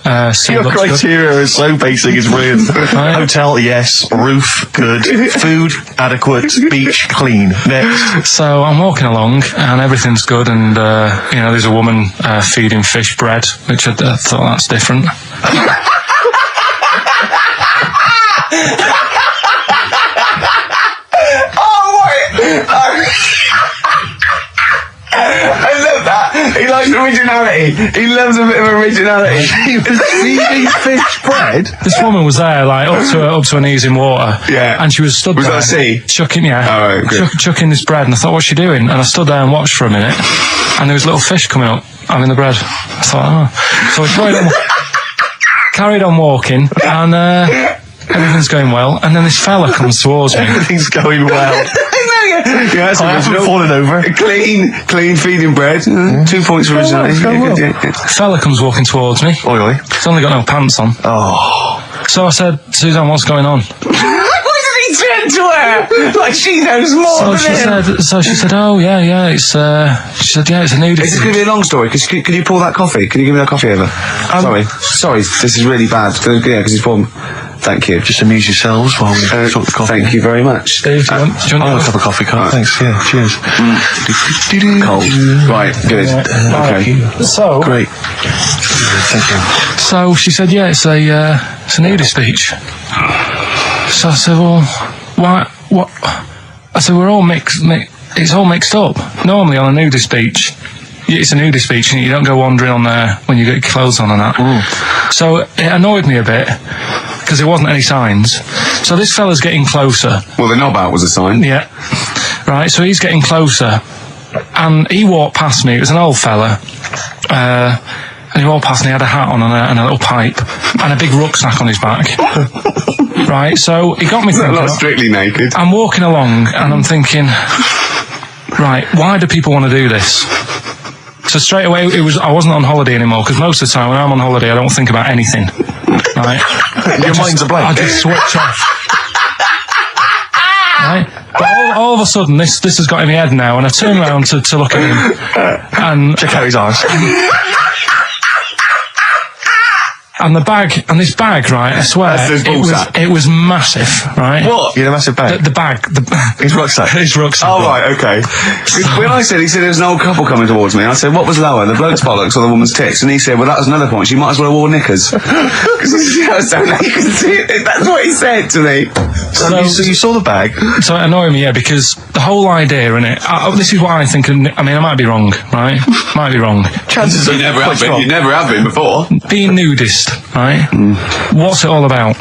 Your criteria is so basic, it's brilliant. Hotel, yes. Roof, good. Food, adequate. Beach, clean. Next. So I'm walking along, and everything's good, and there's a woman feeding fish bread, which I thought that's different. I love that. He likes originality. He loves a bit of originality. He was feeding fish bread? This woman was there, like, up to her knees in water. Yeah. And she was stood there. Was that a sea? Chucking, yeah. Oh, right, good. Chucking this bread, and I thought, what's she doing? And I stood there and watched for a minute, and there was little fish coming up, having the bread. I thought, So we carried on walking, and everything's going well, and then this fella comes towards me. Everything's going well. Yeah, I haven't fallen over. Clean feeding bread. 2 points for originality. Fella comes walking towards me. Oi, oi. He's only got no pants on. Oh. So I said, Suzanne, what's going on? Why did he turn to her? Like she knows more than him. So she said, oh, yeah, it's, she said, yeah, it's a nudity. Is this going to be a long story? Can you pour that coffee? Can you give me that coffee over? Sorry, this is really bad. Yeah, because he's pouring. Thank you. Just amuse yourselves while we talk the coffee. Thank you very much. Dave, do you want I want a cup of coffee, Carl. Thanks, yeah, cheers. Cold. Right, good. Okay. So, Great. Thank you. So she said, yeah, it's a nudist beach. So I said, well, why, what? I said, we're all it's all mixed up. Normally on a nudist beach, it's a nudist beach and you don't go wandering on there when you get your clothes on and that. So it annoyed me a bit, because there wasn't any signs. So this fella's getting closer. Well, the knob out was a sign. Yeah. Right, so he's getting closer, and he walked past me. It was an old fella. And he walked past and he had a hat on and a little pipe and a big rucksack on his back. Right, so he got me thinking. Not strictly naked. I'm walking along and I'm thinking, right, why do people want to do this? So straight away, I wasn't on holiday anymore, because most of the time when I'm on holiday, I don't think about anything. Right? Your mind's a blank. I just switch off. Right? But all of a sudden, this has got in my head now, and I turn around to look at him, and check out his arse. And this bag, right, I swear, it was massive, right? What? You had a massive bag? The bag. His rucksack? His rucksack. Oh, right, okay. When he said there was an old couple coming towards me, I said, what was lower, the bloke's bollocks or the woman's tits? And he said, well, that was another point. She might as well have worn knickers. Because that's what he said to me. So you saw the bag? So it annoyed me, yeah, because the whole idea in it, this is what I think, I mean, I might be wrong, right? Might be wrong. Chances are you never have been before. Being nudist, right? What's it all about?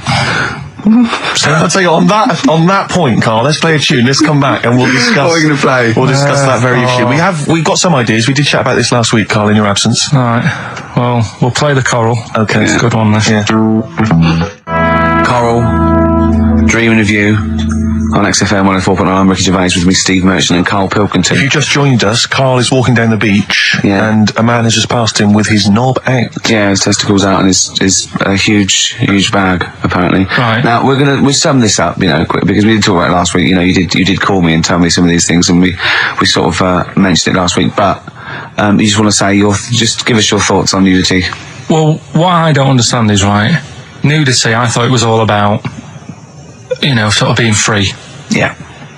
So I'll tell you, on that point, Carl, let's play a tune, let's come back and we'll discuss. What are we going to play? We'll discuss that very issue. We've got some ideas. We did chat about this last week, Carl, in your absence. Alright, well, we'll play the Coral. Okay. It's a good one, this. Yeah. Coral, Dreaming of You, on XFM 104.9. I'm Ricky Gervais, with me, Steve Merchant and Karl Pilkington. If you just joined us, Carl is walking down the beach, and a man has just passed him with his knob out. Yeah, his testicles out and his huge bag, apparently. Right. Now we'll sum this up, quick, because we did talk about it last week. You did call me and tell me some of these things, and we sort of mentioned it last week. But you just want to say just give us your thoughts on nudity. Well, what I don't understand is, right, nudity, I thought it was all about, sort of being free. Yeah.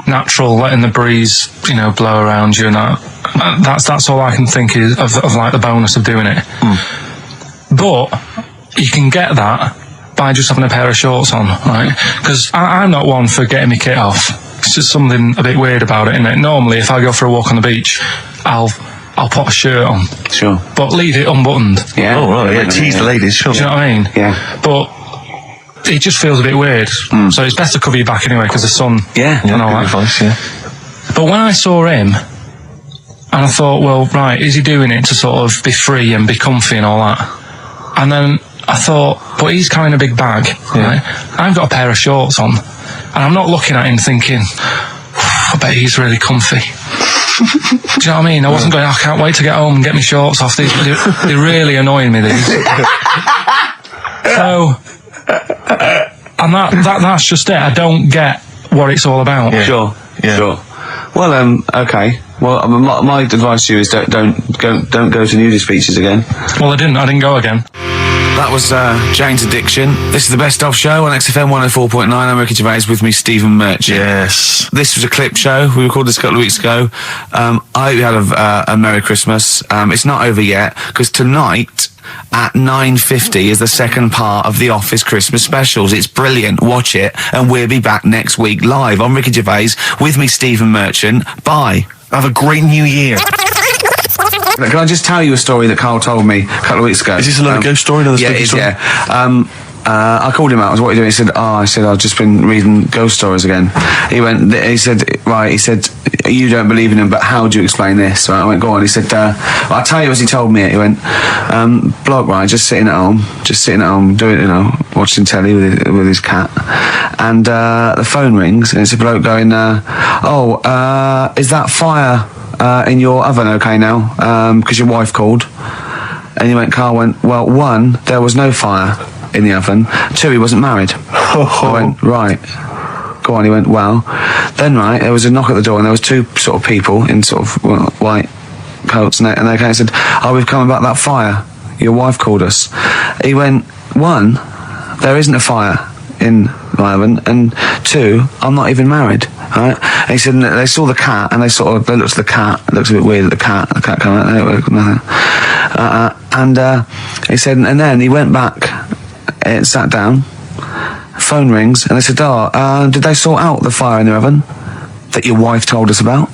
Natural, letting the breeze, blow around you and that. That's all I can think is of like the bonus of doing it. But you can get that by just having a pair of shorts on, right? Because I'm not one for getting my kit off. It's just something a bit weird about it, isn't it? Normally, if I go for a walk on the beach, I'll put a shirt on. Sure. But leave it unbuttoned. Yeah. Oh, right, yeah, tease the ladies, sure. Do you know what I mean? Yeah. But it just feels a bit weird. So it's best to cover your back anyway, because the sun and all that. Advice, yeah. But when I saw him, and I thought, well, right, is he doing it to sort of be free and be comfy and all that? And then I thought, but he's carrying a big bag, right? I've got a pair of shorts on, and I'm not looking at him thinking, I bet he's really comfy. Do you know what I mean? I wasn't going, I can't wait to get home and get my shorts off. They're really annoying me, these. So, and that's just it. I don't get what it's all about. Yeah. Sure. Yeah. Sure. Well, okay. Well, my advice to you is don't go to nudist beaches again. Well, I didn't go again. That was Jane's Addiction. This is the Best Of Show on XFM 104.9. I'm Ricky Gervais, with me Stephen Merchant. Yes. This was a clip show. We recorded this a couple of weeks ago. I hope you had a Merry Christmas. It's not over yet, because tonight at 9:50 is the second part of The Office Christmas specials. It's brilliant. Watch it, and we'll be back next week live. I'm Ricky Gervais, with me Stephen Merchant. Bye. Have a great new year. Can I just tell you a story that Carl told me a couple of weeks ago? Is this another ghost story? Another spooky story? Yeah. I called him out. I was, what are you doing? He said, I've just been reading ghost stories again. He said, you don't believe in them, but how do you explain this? Right, I went, go on. He said, I'll tell you as he told me it. He went, bloke, right, just sitting at home, doing, watching telly with his cat. And the phone rings, and it's a bloke going, is that fire in your oven okay now? Because your wife called. And he went, Carl went, well, 1, there was no fire in the oven. 2, he wasn't married. I went, right. Go on. He went, well, then, right, there was a knock at the door, and there was 2 sort of people in sort of white coats, and they came and said, we've come about that fire. Your wife called us. He went, 1, there isn't a fire in my oven, and 2, I'm not even married. Right? And he said, they saw the cat, and they looked at the cat. It looks a bit weird at the cat came out. And he said, and then he went back, sat down, phone rings, and they said, did they sort out the fire in the oven that your wife told us about?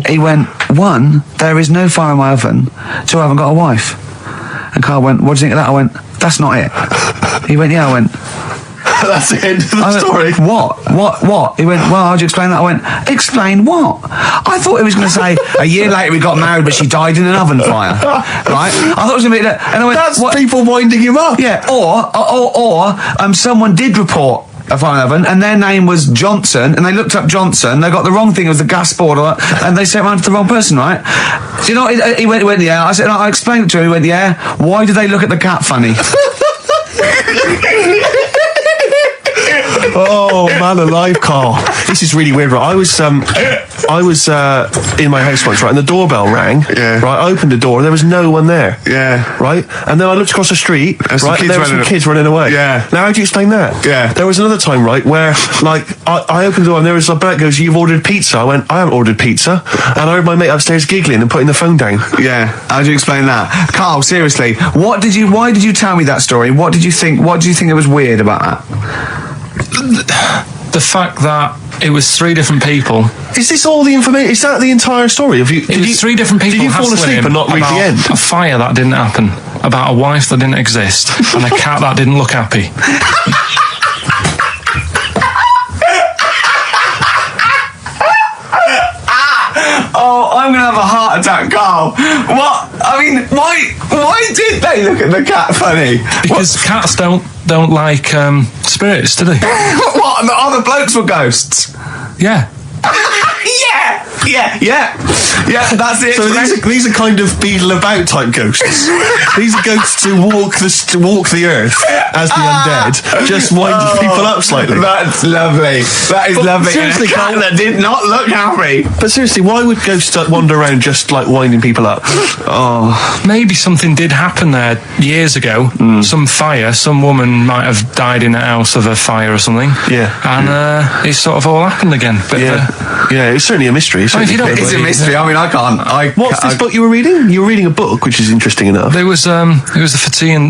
He went, 1, there is no fire in my oven. 2, I haven't got a wife. And Carl went, what do you think of that? I went, that's not it. He went, yeah. I went, that's the end of the story. What? He went, well, how'd you explain that? I went, explain what? I thought he was going to say, a year later we got married, but she died in an oven fire. Right? I thought it was going to be that. And I went, that's what? People winding him up. Yeah, or someone did report a fire oven, and their name was Johnson, and they looked up Johnson, they got the wrong thing, it was the gas board, and they sent it around to the wrong person, right? Do you know what? He went, yeah. I said, I explained it to him, he went, yeah. Why did they look at the cat funny? Oh, man alive, Carl. This is really weird, right? I was in my house once, right, and the doorbell rang. Yeah. Right, I opened the door, and there was no one there. Yeah. Right? And then I looked across the street, right, and there were some kids running away. Yeah. Now, how do you explain that? Yeah. There was another time, right, where, like, I opened the door, and there was a bloke goes, you've ordered pizza. I went, I haven't ordered pizza. And I heard my mate upstairs giggling and putting the phone down. Yeah. How do you explain that? Carl, seriously, why did you tell me that story? What do you think it was weird about that? The fact that it was 3 different people. Is this all the information? Is that the entire story? It was 3 different people. Did you fall asleep and not read the end? A fire that didn't happen, about a wife that didn't exist, and a cat that didn't look happy. Oh, I'm gonna have a heart attack, Carl. What? I mean, why did they look at the cat funny? Because cats don't like spirits, do they? What? The other blokes were ghosts? Yeah. Yeah, that's it. So these are kind of beetle about type ghosts. These are ghosts who walk the earth as the undead, just winding people up slightly. That's lovely. That is lovely. Seriously, and a cat that did not look happy. But seriously, why would ghosts wander around just like winding people up? Oh, maybe something did happen there years ago. Some fire. Some woman might have died in a house of a fire or something. Yeah. And it sort of all happened again. But Yeah. Yeah, it's certainly a mystery. if you don't- It's a mystery. I mean, I can't. What's this book you were reading? You were reading a book, which is interesting enough. It was the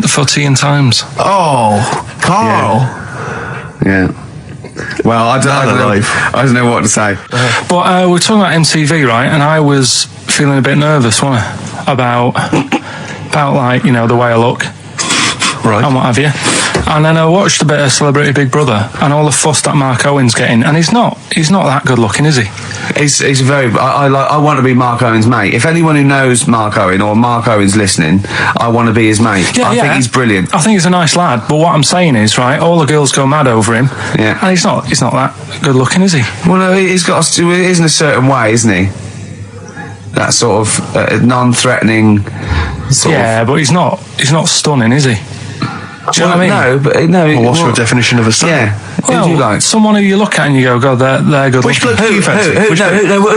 Fortean Times. Oh, Carl. Yeah. Well, I don't know what to say. But we're talking about MTV, right? And I was feeling a bit nervous, wasn't I? About like, you know, the way I look. Right. And what have you. And then I watched a bit of Celebrity Big Brother and all the fuss that Mark Owen's getting, and he's not that good looking, is he? He's very. I want to be Mark Owen's mate. If anyone who knows Mark Owen or Mark Owen's listening, I want to be his mate. I think he's brilliant. I think he's a nice lad. But what I'm saying is, right, all the girls go mad over him. Yeah. And he's not that good looking, is he? Well, no, he's got. He is in a certain way, isn't he? That sort of non-threatening. But he's not stunning, is he? Do you know what I mean? No, but no. Well, what's your definition of a son? Yeah. Well, Who do you like? someone who you look at and you go, God, they're good Which looking. bloke do you fancy?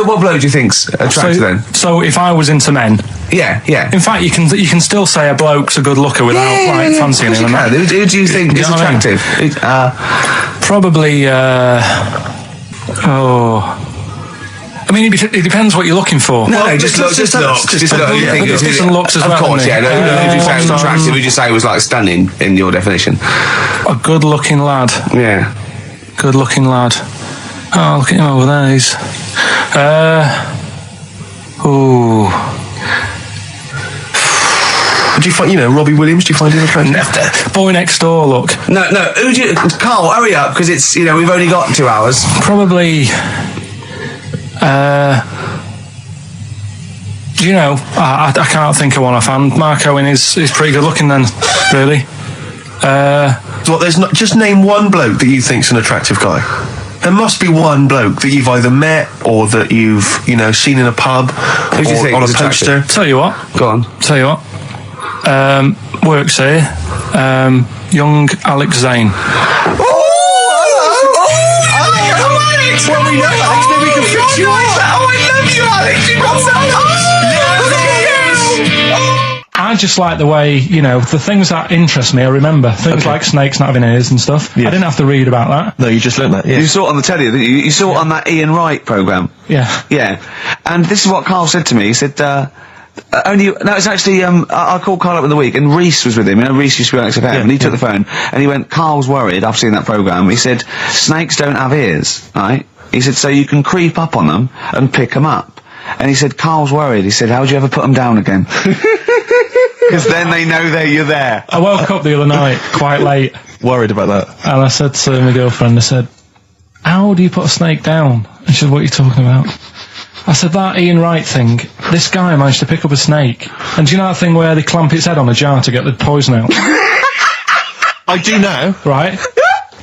What bloke do you think's attractive then? So if I was into men, Yeah. in fact, you can still say a bloke's a good looker without fancying him. And that. Who do you think is know what I mean? attractive? Probably. I mean, it depends what you're looking for. No, just look. Just look. You think it's Looks and looks as of well, course, doesn't yeah. he? Who do you say is attractive? Who do you say was like stunning in your definition? A good-looking lad. Yeah. Good-looking lad. Oh, look at him over there. He's. Do you find, Robbie Williams? Do you find him attractive? Boy Next Door. Look. No. Who do you? Carl, hurry up because it's we've only got 2 hours. Probably. I can't think of one offhand. Mark Owen is pretty good looking then, really. Well, there's not. Just name one bloke that you think's an attractive guy. There must be one bloke that you've either met or that you've seen in a pub Who do you think on a is attractive? poster. Tell you what. Go on. Tell you what. Works here. Young Alex Zane. Well, we know Alex, maybe we can fix you like that. Oh, I love you, Alex. You've got so I just like the way, the things that interest me, I remember. Things like snakes not having ears and stuff. Yes. I didn't have to read about that. No, you just learned that. Yeah. You saw it on the telly, didn't you? You saw it on that Ian Wright programme. Yeah. Yeah. And this is what Carl said to me. He said, it's actually, I called Carl up in the week and Reese was with him. Reese used to be on XFM and he took the phone and he went, Carl's worried, I've seen that programme. He said, snakes don't have ears, right? He said, so you can creep up on them and pick them up. And he said, Carl's worried. He said, how would you ever put them down again? Because then they know you're there. I woke up the other night quite late. Worried about that. And I said to my girlfriend, I said, how do you put a snake down? And she said, what are you talking about? I said, that Ian Wright thing, this guy managed to pick up a snake. And do you know that thing where they clamp its head on a jar to get the poison out? I do now. Right?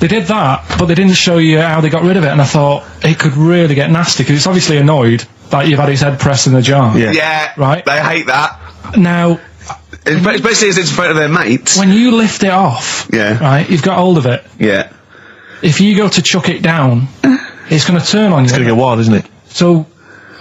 They did that, but they didn't show you how they got rid of it. And I thought, it could really get nasty, because it's obviously annoyed that you've had its head pressed in the jar. Yeah. Right? They hate that. Now, Especially as it's in front of their mates. when you lift it off, Yeah. right, you've got hold of it. Yeah. If you go to chuck it down, it's going to turn on you. It's going to get wild, isn't it? So,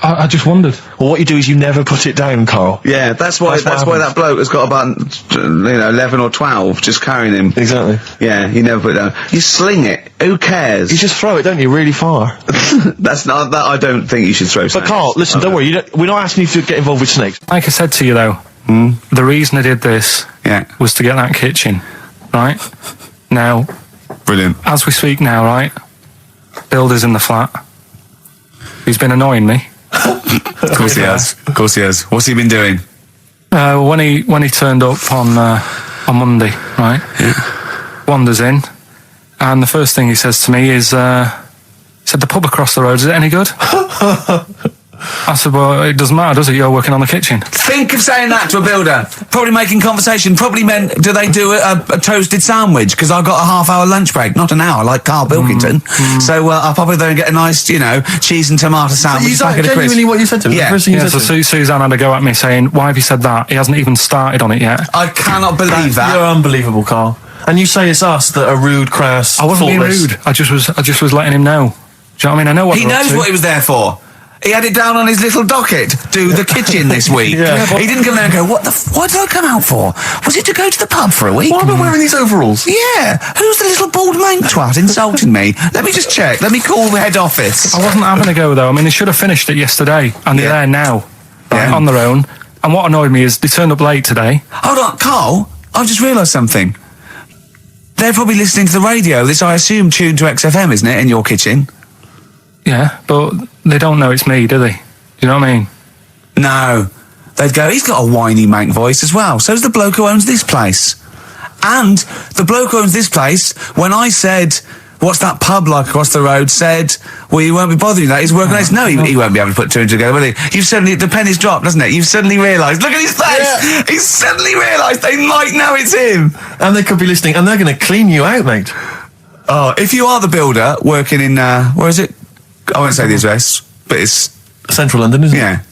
I just wondered. Well, what you do is you never put it down, Carl. Yeah, that's why that bloke has got about 11 or 12 just carrying him. Exactly. Yeah, you never put it down. You sling it. Who cares? You just throw it, don't you, really far. That's not that. I don't think you should throw. But snakes. Carl, listen, don't worry. We're not asking you to get involved with snakes. Like I said to you, though, the reason I did this was to get that kitchen, right? Now, Brilliant. as we speak now, right, Builder's in the flat. He's been annoying me. Of course he has. Of course he has. What's he been doing? When he turned up on Monday, right? Yeah. Wanders in, and the first thing he says to me is, he said, the pub across the road, is it any good? I said, well, it doesn't matter, does it? You're working on the kitchen. Think of saying that to a builder. Probably making conversation. Probably meant, do they do a toasted sandwich? Because I've got a half-hour lunch break, not an hour, like Karl Pilkington. So I'll probably then get a nice, cheese and tomato sandwich. Is that genuinely what you said to him? Yeah. The first thing you Yeah, said so to him? Suzanne had to go at me saying, why have you said that? He hasn't even started on it yet. I cannot believe that. You're unbelievable, Carl. And you say it's us that are rude, crass, I wasn't being thoughtless. rude. I just was letting him know. Do you know what I mean? I know what He they're up knows to. what he was there for. He had it down on his little docket. Do the kitchen this week. He didn't come there and go, what did I come out for? Was it to go to the pub for a week? Why am I wearing these overalls? Yeah. Who's the little bald mank twat insulting me? Let me just check. Let me call the head office. I wasn't having a go though. I mean, they should have finished it yesterday, and they're there now, right, on their own. And what annoyed me is they turned up late today. Hold on, Carl. I've just realised something. They're probably listening to the radio. This, I assume, tuned to XFM, isn't it, in your kitchen? Yeah, but they don't know it's me, do they? Do you know what I mean? No. They'd go, he's got a whiny mank voice as well. So's the bloke who owns this place. And the bloke who owns this place, when I said, what's that pub like across the road, said, well, you won't be bothering that. He's working on it. No, he won't be able to put two and two together, will he? You've suddenly, the penny's dropped, doesn't it? You've suddenly realised. Look at his face. Yeah. He's suddenly realised they might know it's him. And they could be listening, and they're going to clean you out, mate. Oh, if you are the builder working in, where is it? I won't say the address, but it's Central London, isn't it? Yeah.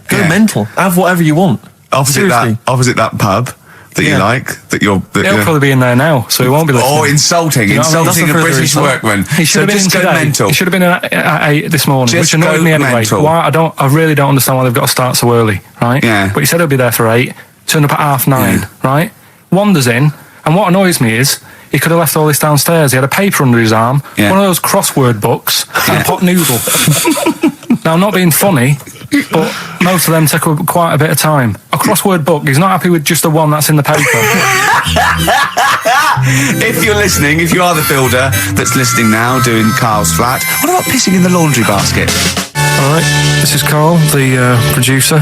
Go mental. Have whatever you want. Opposite that pub that you like, He'll probably be in there now, so he won't be listening. Oh, insulting a British workman. He should have been in just go today. mental. He should have been at 8 this morning, Just which annoyed me go anyway. mental. Why? I really don't understand why they've got to start so early, right? Yeah. But he said he'll be there for 8, turned up at 9:30, right? Wanders in, and what annoys me is he could have left all this downstairs. He had a paper under his arm, one of those crossword books, and a pot noodle. Now, I'm not being funny, but most of them take up quite a bit of time. A crossword book, he's not happy with just the one that's in the paper. If you're listening, if you are the builder that's listening now, doing Carl's flat, what about pissing in the laundry basket? Alright, this is Carl, the producer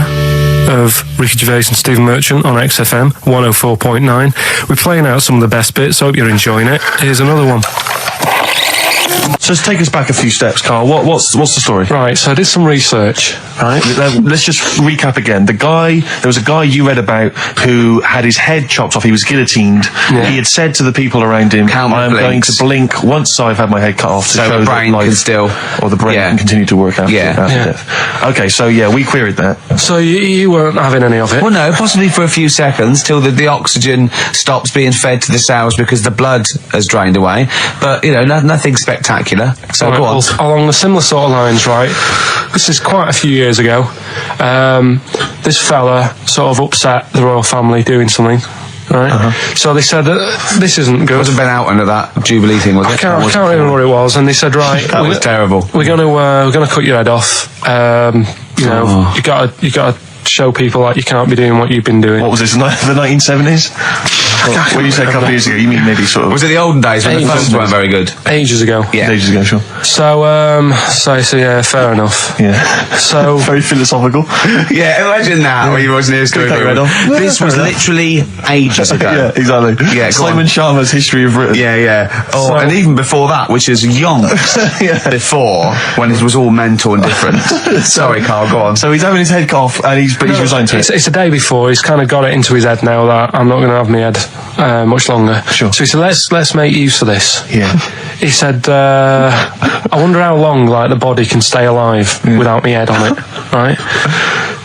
of Ricky Gervais and Stephen Merchant on XFM 104.9. We're playing out some of the best bits, hope you're enjoying it. Here's another one. So let's take us back a few steps, Carl. What's the story? Right, so I did some research. Right. Let's just recap again. There was a guy you read about who had his head chopped off. He was guillotined. Yeah. He had said to the people around him, I am going to blink once I've had my head cut off to So show the that brain life can still... or the brain can continue to work after death. Okay, so we queried that. So you weren't having any of it? Well, no, possibly for a few seconds till the oxygen stops being fed to the cells because the blood has drained away. But, nothing spectacular. So Right, go on. well, along the similar sort of lines, right? This is quite a few years ago. This fella sort of upset the royal family doing something, right? So they said this isn't good. Wasn't Ben Oughton at that Jubilee thing, was it? I can't remember what it was, and they said, right, That was terrible. We're gonna cut your head off. You gotta show people that you can't be doing what you've been doing. What was this, the 1970s? When you say a couple of years ago, you mean maybe sort of... Was it the olden days when the phones weren't very good? Ages ago. Yeah. Ages ago, sure. So yeah, fair enough. Yeah. So very philosophical. Yeah, imagine that when you watching the history. This was literally ages ago. Yeah, exactly. Yeah, Simon Sharma's History of Britain. Yeah. Oh, and even before that, which is yonks before, when it was all mental and different. Sorry, Carl, go on. So he's having his head cut off, and he's resigned to it. It's a day before. He's kind of got it into his head now that I'm not going to have my head much longer. Sure. So he said, let's make use of this. Yeah. He said, I wonder how long the body can stay alive without my head on it, right?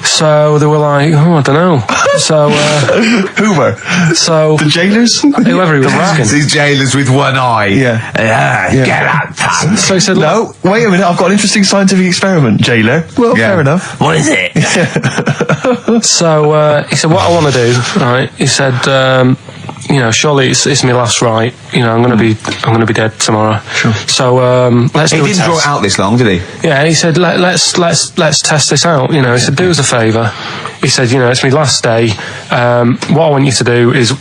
So they were like, I don't know. So who were? So the jailers? Whoever he was asking. These jailers with one eye. Get out, pal. So he said, no, wait a minute, I've got an interesting scientific experiment, jailer. Well, fair enough. What is it? So he said, what I want to do, right? He said, surely it's my last right. I'm going to be dead tomorrow. Sure. So let's. He didn't draw it out this long, did he? Yeah, and he said, let's test this out. He said, do us a favour. He said, it's my last day. What I want you to do is,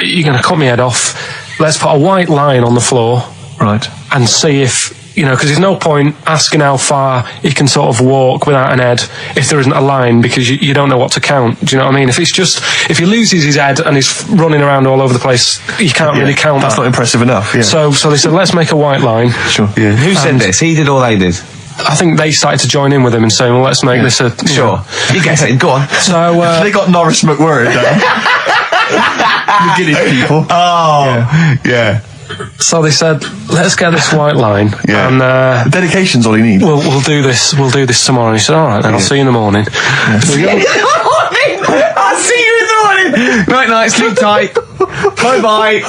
you're going to cut my head off. Let's put a white line on the floor, right, and see if. Because there's no point asking how far he can sort of walk without an head if there isn't a line, because you don't know what to count. Do you know what I mean? If he loses his head and he's running around all over the place, you can't really count. That's not impressive enough. Yeah. So they said, let's make a white line. Sure. Yeah. Who said this? He did or they did? I think they started to join in with him and saying, well, let's make this a... Sure. You guess it. Go on. So... they got Norris McWhird down. The Guinness people. Oh, yeah. So they said, let's get this white line. Yeah. And dedication's all you need. We'll do this tomorrow. And he said, all right, then I'll see you in the morning. Yeah. I'll see you in the morning. Night, sleep tight. Bye-bye.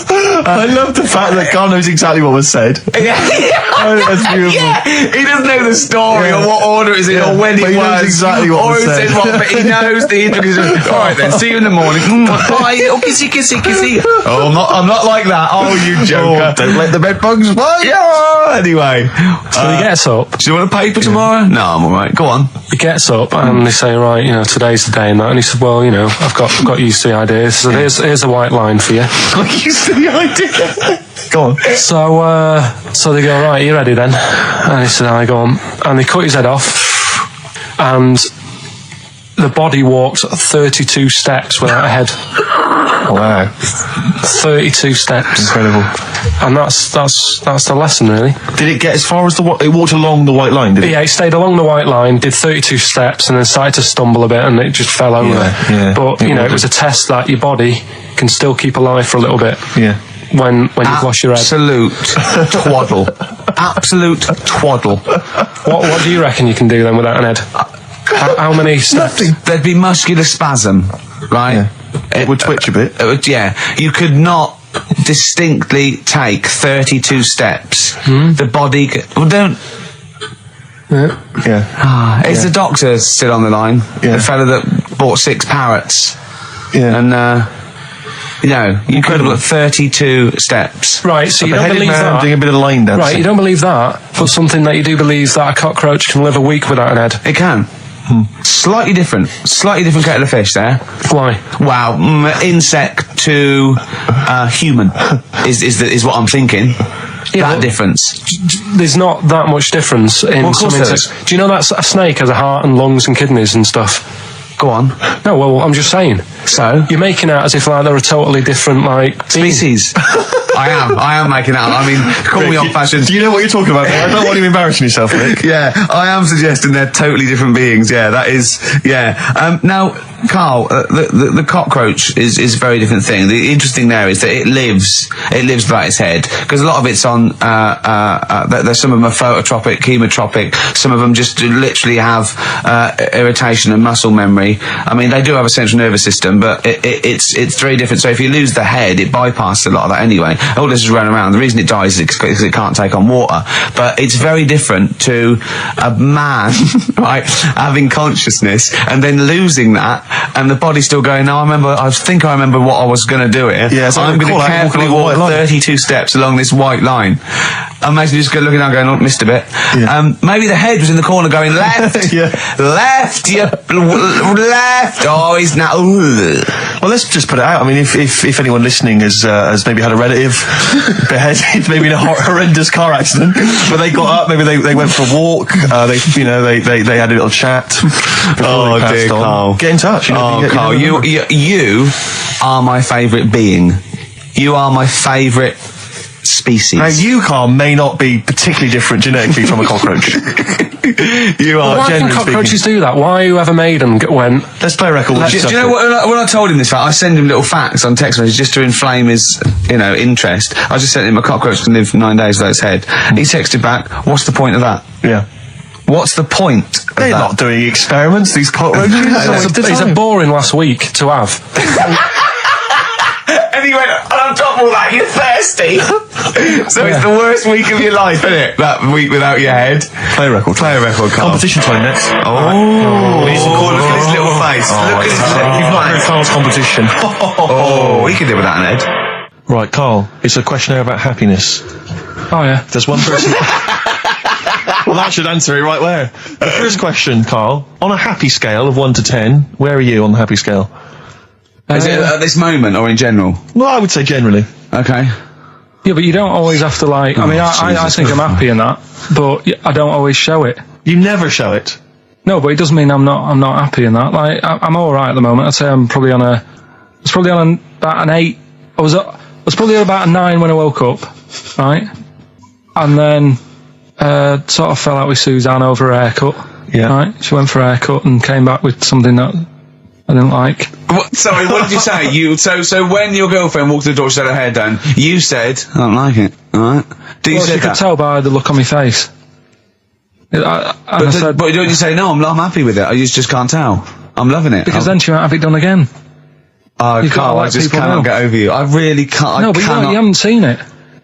I love the fact that Carl knows exactly what was said. That's beautiful. Yeah, he doesn't know the story or what order it's in or when But it he was. knows exactly what or was who said. said what, but he knows the intricacies. All right then, see you in the morning. Bye, little kissy, kissy, kissy. Oh, I'm not like that. Oh, you joker. Don't let the bed bugs fly. Yeah, anyway. So he gets up. Do you want a paper tomorrow? No, I'm alright. Go on. He gets up and they say, right, today's the day and that. And he said, well, I've got used to the idea. So here's a white line for you. Got used to the idea. Go on. So they go, right, you ready then? And he said, I go on. And they cut his head off. And the body walks 32 steps without a head. Wow. 32 steps. Incredible. And that's the lesson, really. Did it get as far as it walked along the white line, did it? Yeah, he stayed along the white line, did 32 steps, and then started to stumble a bit, and it just fell over. Yeah. But, it was a test that your body can still keep alive for a little bit. Yeah. When you've lost your head. Absolute twaddle. Absolute twaddle. What do you reckon you can do then without an head? How many steps? Nothing. There'd be muscular spasm, right? Yeah. It would twitch a bit. It would, yeah. You could not distinctly take 32 steps. The body... don't... Yeah. Is the doctor still on the line? Yeah. The fella that bought 6 parrots. Yeah. And, you could have got 32 steps. Right, so you A don't beheaded believe man that. doing a bit of line dancing. Right, you don't believe that, but something that you do believe that a cockroach can live a week without an head. It can. Slightly different kettle of fish there. Why? Wow, insect to human is what I'm thinking. Yeah, that difference. There's not that much difference in Well, of some course there insects. Do you know that a snake has a heart and lungs and kidneys and stuff? Go on. No, well, I'm just saying. So? You're making out as if they're a totally different, species. I am making out. I mean, call me old-fashioned. Do you know what you're talking about? I don't want you embarrassing yourself, Nick. Yeah, I am suggesting they're totally different beings. Yeah, that is. Yeah. Now, Carl, the cockroach is a very different thing. The interesting there is that it lives without its head, because a lot of it's on. There's some of them are phototropic, chemotropic. Some of them just literally have irritation and muscle memory. I mean, they do have a central nervous system, but it's very different. So if you lose the head, it bypasses a lot of that anyway. All this is running around. The reason it dies is because it can't take on water. But it's very different to a man, right, having consciousness and then losing that, and the body's still going, no, I think I remember what I was going to do here. Yeah, so I'm going to carefully walk walk 32 steps along this white line. Imagine you just looking down going, oh, missed a bit. Yeah. Maybe the head was in the corner going, left, Yeah. left, left. Oh, he's now. Well, let's just put it out. I mean, if anyone listening has maybe had a relative beheaded, maybe in a horrendous car accident, but they got up, maybe they went for a walk, they had a little chat. Oh, they passed dear, on. Carl. Get in touch. Carl, you are my favourite being. You are my favourite species. Now, you, Carl, may not be particularly different genetically from a cockroach. You are, Why can generally cockroaches speaking. do that? Why whoever made them went... Let's play a record. Do you know what? When I told him this fact, I send him little facts on text messages just to inflame his, interest. I just sent him a cockroach can live 9 days without its head. He texted back, "What's the point of that? Yeah. What's the point of They're that?" not doing experiments, these cockroaches. It's a boring last week to have. And he went, and on top of all that, you're thirsty. So it's the worst week of your life, isn't it? That week without your head. Play a record. Play a record, Carl. Competition time next. Oh, we need to call. Look at his little face. Look at his You've not heard Carl's competition. Oh, we can live without an head. Right, Carl, it's a questionnaire about happiness. Oh, yeah. There's one person... Well, that should answer it right where. The first question, Carl, on a happy scale of 1 to 10, where are you on the happy scale? Is it at this moment or in general? Well, I would say generally. Okay. Yeah, but you don't always have to I think I'm happy in that, but I don't always show it. You never show it. No, but it doesn't mean I'm not happy in that. I'm all right at the moment. I'd say I'm probably on about an 8. I was probably at about a 9 when I woke up, right? And then sort of fell out with Suzanne over her haircut. Yeah. Right. She went for a haircut and came back with something that I didn't like. Sorry, what did you say? So when your girlfriend walked to the door, she had her hair down. You said, "I don't like it." All right. She could tell by the look on my face. But don't you say no? I'm happy with it. I just can't tell. I'm loving it. Because then she won't have it done again. Oh, You've gotta Carl, I let just people cannot know. get over you. I really can't. No, I but cannot. you haven't seen it.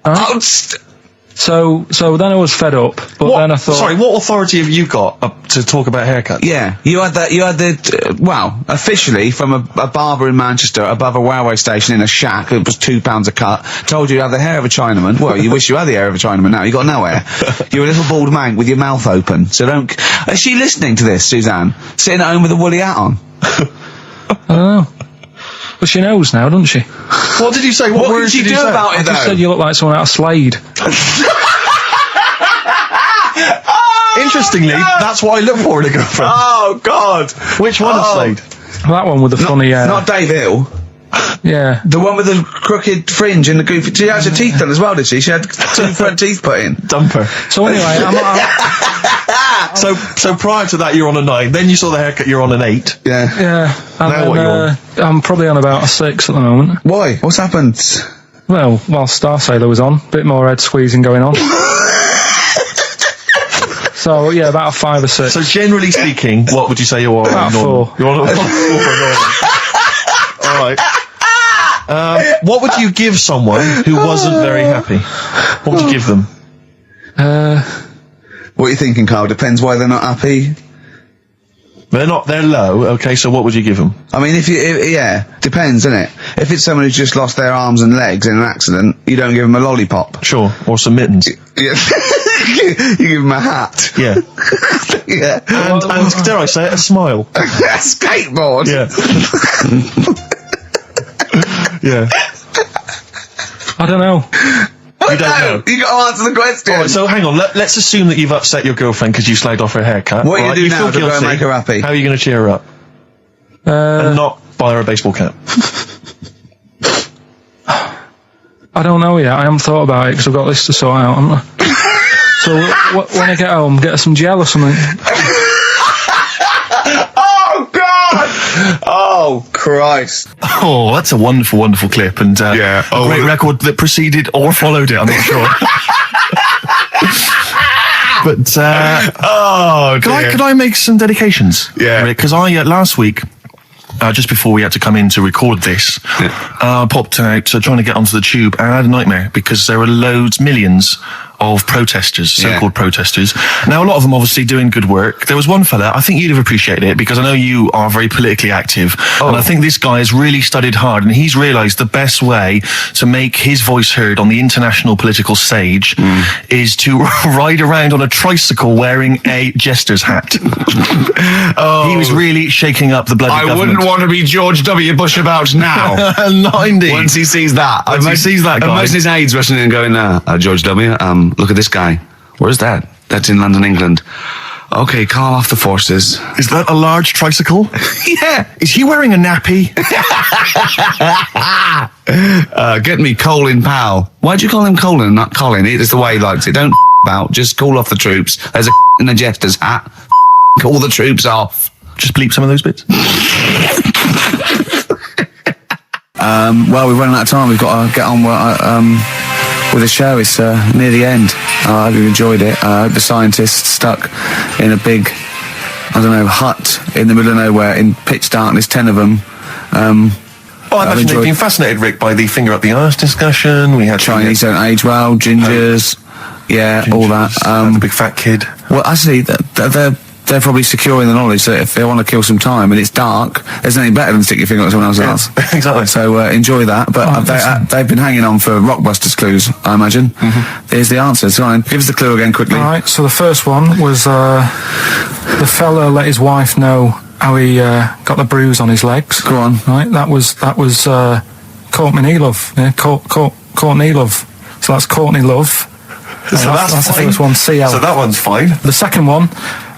Right? Oh, So then I was fed up, but then I thought... Sorry, what authority have you got to talk about haircuts? yeah, you had the well, officially from a barber in Manchester above a railway station in a shack. It was £2 a cut. Told you have the hair of a Chinaman. Well, you wish you had the hair of a Chinaman now. You got no hair. You're a little bald man with your mouth open. So don't. Is she listening to this, Suzanne? Sitting at home with a woolly hat on. I don't know. But she knows now, doesn't she? What did you say? What What words did you do say? about I it, just though? said you look like someone out of Slade. Interestingly, that's what I look for in a girlfriend. Oh God! Which one is Slade? That one with the funny... Not Dave Hill. yeah. The one with the crooked fringe and the goofy. She had her teeth done as well, did she? She had 2 front teeth put in. Dumper. So anyway, So prior to that, you're on a 9. Then you saw the haircut, you're on an 8. Yeah. yeah. And Now what then, I'm probably on about a 6 at the moment. Why? What's happened? Well, while Star Sailor was on, bit more head squeezing going on. So yeah, about a 5 or 6. So generally speaking, what would you say you are? About normal? 4. You're on a 4. All right. What would you give someone who wasn't very happy? What would you give them? What are you thinking, Carl? Depends why they're not happy. They're low. Okay, so what would you give them? I mean, yeah, depends, innit? If it's someone who's just lost their arms and legs in an accident, you don't give them a lollipop. Sure, or some mittens. Yeah. You give them a hat. Yeah. Yeah. And dare I say it, a smile. A skateboard. Yeah. Yeah. I don't know. You don't know. You got to answer the question. All right, so hang on. Let's assume that you've upset your girlfriend because you slagged off her haircut. What are you Right, doing now feel to go and guilty. make her happy? How are you going to cheer her up? And not buy her a baseball cap. I don't know yet. I haven't thought about it because I've got this to sort out, haven't I? So when I get home, get her some gel or something. Oh, God! Oh, Christ. Oh, that's a wonderful, wonderful clip, and Yeah. a great record that preceded or followed it. I'm not sure. But Oh, could I make some dedications? Yeah. Because I last week. Just before we had to come in to record this, I popped out trying to get onto the tube, and I had a nightmare because there were millions of protesters, so-called protesters. Now, a lot of them obviously doing good work. There was one fella, I think you'd have appreciated it, because I know you are very politically active, and I think this guy has really studied hard, and he's realised the best way to make his voice heard on the international political stage is to ride around on a tricycle wearing a jester's hat. He was really shaking up the bloody government. want to be George W. Bush about now. 90. Once he sees that. Once he sees that guy. Imagine his aides rushing in and going, George W., look at this guy. Where's that? That's in London, England. Okay, call off the forces. Is that a large tricycle? Yeah. Is he wearing a nappy? Get me Colin Powell. Why'd you call him Colin, not Colin? It's the way he likes it. Don't about. Just call off the troops. There's a in a jester's hat. All the troops off. Just bleep some of those bits. Well, we've run out of time. We've got to get on with the show. It's near the end. I hope you enjoyed it. I hope the scientists stuck in a big, hut in the middle of nowhere in pitch darkness, 10 of them. I imagine they've enjoyed- been fascinated, Rick, by the finger up the arse discussion. We had Chinese don't age well, gingers, all that. the big fat kid. Well, actually, they're probably securing the knowledge that if they want to kill some time and it's dark, there's nothing better than stick your finger up someone else's ass. Exactly. So enjoy that. But they've been hanging on for Rockbusters clues, I imagine. Here's the answer. So give us the clue again quickly. All right. So the first one was the fella let his wife know how he got the bruise on his legs. Go on. Right. That was Courtney Love. Yeah. Courtney Love. So that's Courtney Love. So that's the fine. first one. CL. So that one's fine. The second one,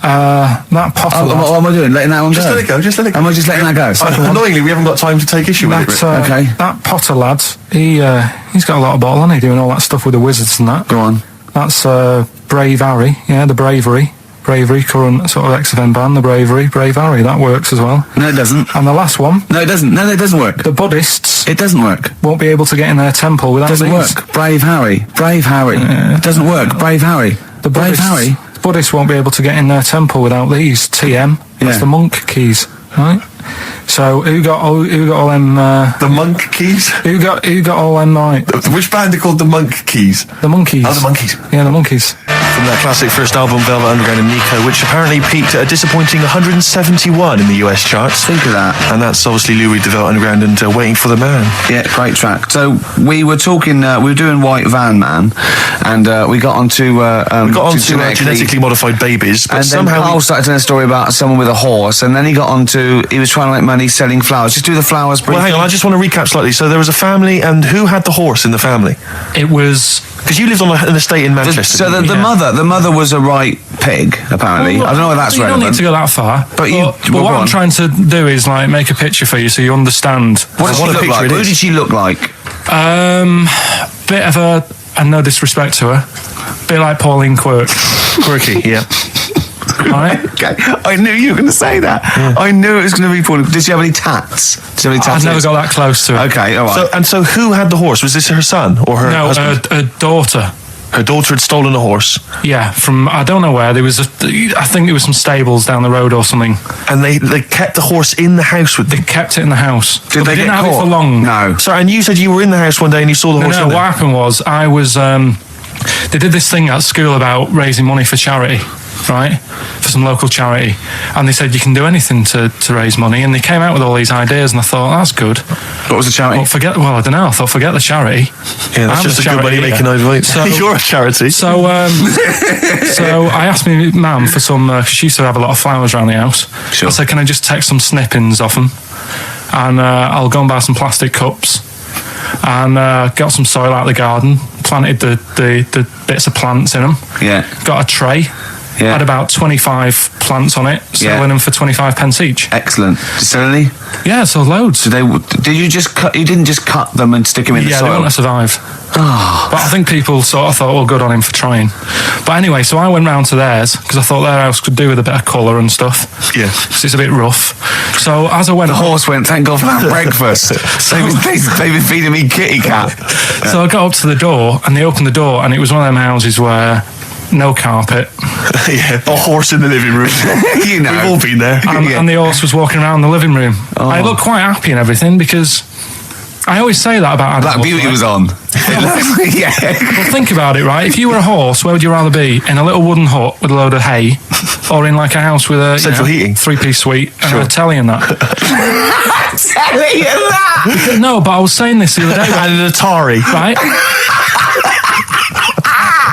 that Potter. What am I doing? Letting that one Just go? let it go. Just let it go. Am I just letting that go? Annoyingly, we haven't got time to take issue with it, Rick. Okay. That Potter lad, he's got a lot of bottle, hasn't he? Doing all that stuff with the wizards and that. Go on. That's Brave Harry. Yeah, the Bravery, current sort of XFM band, the Brave Harry. That works as well. No, it doesn't. And the last one, No, it doesn't. No, it doesn't work. the Buddhists It doesn't work. won't be able to get in their temple without Doesn't these. work. Brave Harry. It doesn't work. Brave Harry. The Brave Buddhists, Harry. the Buddhists won't be able to get in their temple without these. TM. That's Yeah. the monk keys, right? So who got all them? The Monk Keys? Who got all them? Like Which band are called the Monk Keys? the Monkeys. Oh, the Monkeys. Yeah, the Monkeys. From their classic first album, Velvet Underground and Nico, which apparently peaked at a disappointing 171 in the US charts. Think of that. And that's obviously Lou Reed, the Velvet Underground, and Waiting for the Man. Yeah, great track. So we were talking, we were doing White Van Man, and we got onto genetically modified babies, but and then somehow Carl started telling a story about someone with a horse, and then he got onto, he was trying to make money selling flowers. Just do the flowers briefly. Well, hang on, I just want to recap slightly. So there was a family, and who had the horse in the family? It was. Because you lived on an estate in Manchester. So the mother was a right pig, apparently. I don't know if that's you relevant. don't need to go that far. But what I'm trying to do is like make a picture for you so you understand. What did she look like? Who did she look like? Bit of a, and no disrespect to her, bit like Pauline Quirk. Quirky, yeah. Right? Okay, I knew you were going to say that. Yeah. I knew it was going to be Pauline. Did she have any tats? I've never got that close to it. Okay, all right. So who had the horse? Was this her son or her husband? No, her daughter. Her daughter had stolen a horse. Yeah, from I don't know where. There was I think there was some stables down the road or something. And they kept the horse in the house with them. They kept it in the house. Did they didn't get have caught? it for long. No. Sorry, and you said you were in the house one day and you saw the horse. No, what happened was I was. They did this thing at school about raising money for charity, right? For some local charity, and they said you can do anything to raise money, and they came out with all these ideas, and I thought that's good. What was the charity? Well, I don't know. I thought forget the charity. Yeah, that's just a good way of making advice. So, you're a charity. So I asked my mum for some, because she used to have a lot of flowers around the house. Sure. I said, can I just take some snippings off them? And I'll go and buy some plastic cups. And got some soil out of the garden, planted the bits of plants in them. Yeah. Got a tray. Yeah. Had about 25 plants on it, selling them for 25 pence each. Excellent. Did you sell any? Yeah, sold loads. Did you just cut? You didn't just cut them and stick them in the soil? Yeah, they want to survive. Oh. But I think people sort of thought, well, good on him for trying. But anyway, so I went round to theirs because I thought their house could do with a bit of colour and stuff. Yeah. Because it's a bit rough. So as I went, The horse went, thank God for that breakfast. They've been feeding me kitty cat. So I got up to the door and they opened the door and it was one of them houses where no carpet. Yeah, a horse in the living room. You know. We've all been there. And the horse was walking around the living room. Oh. I looked quite happy and everything because I always say that about animals. Black Beauty right? was on. Yeah. Well, think about it, right? If you were a horse, where would you rather be? In a little wooden hut with a load of hay, or in like a house with a central heating, 3-piece suite, and a telly and that? Telly and that. No, but I was saying this the other day. And an Atari, right?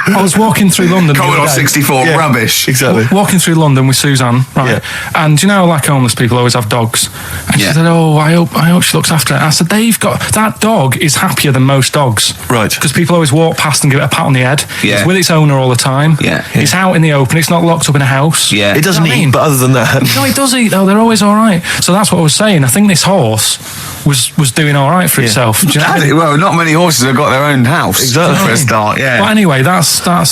I was walking through London. Commodore 64, rubbish. Exactly. Walking through London with Suzanne, right? Yeah. And you know, like homeless people always have dogs. And she said, "Oh, I hope she looks after it." I said, "They've got that dog is happier than most dogs, right? Because people always walk past and give it a pat on the head. Yeah. It's with its owner all the time. Yeah. It's out in the open. It's not locked up in a house. Yeah. It doesn't eat, but other than that, no, it does eat though. They're always all right. So that's what I was saying. I think this horse was doing all right for itself. Do you know? Well, not many horses have got their own house. Exactly. For a start, yeah. But anyway, that's by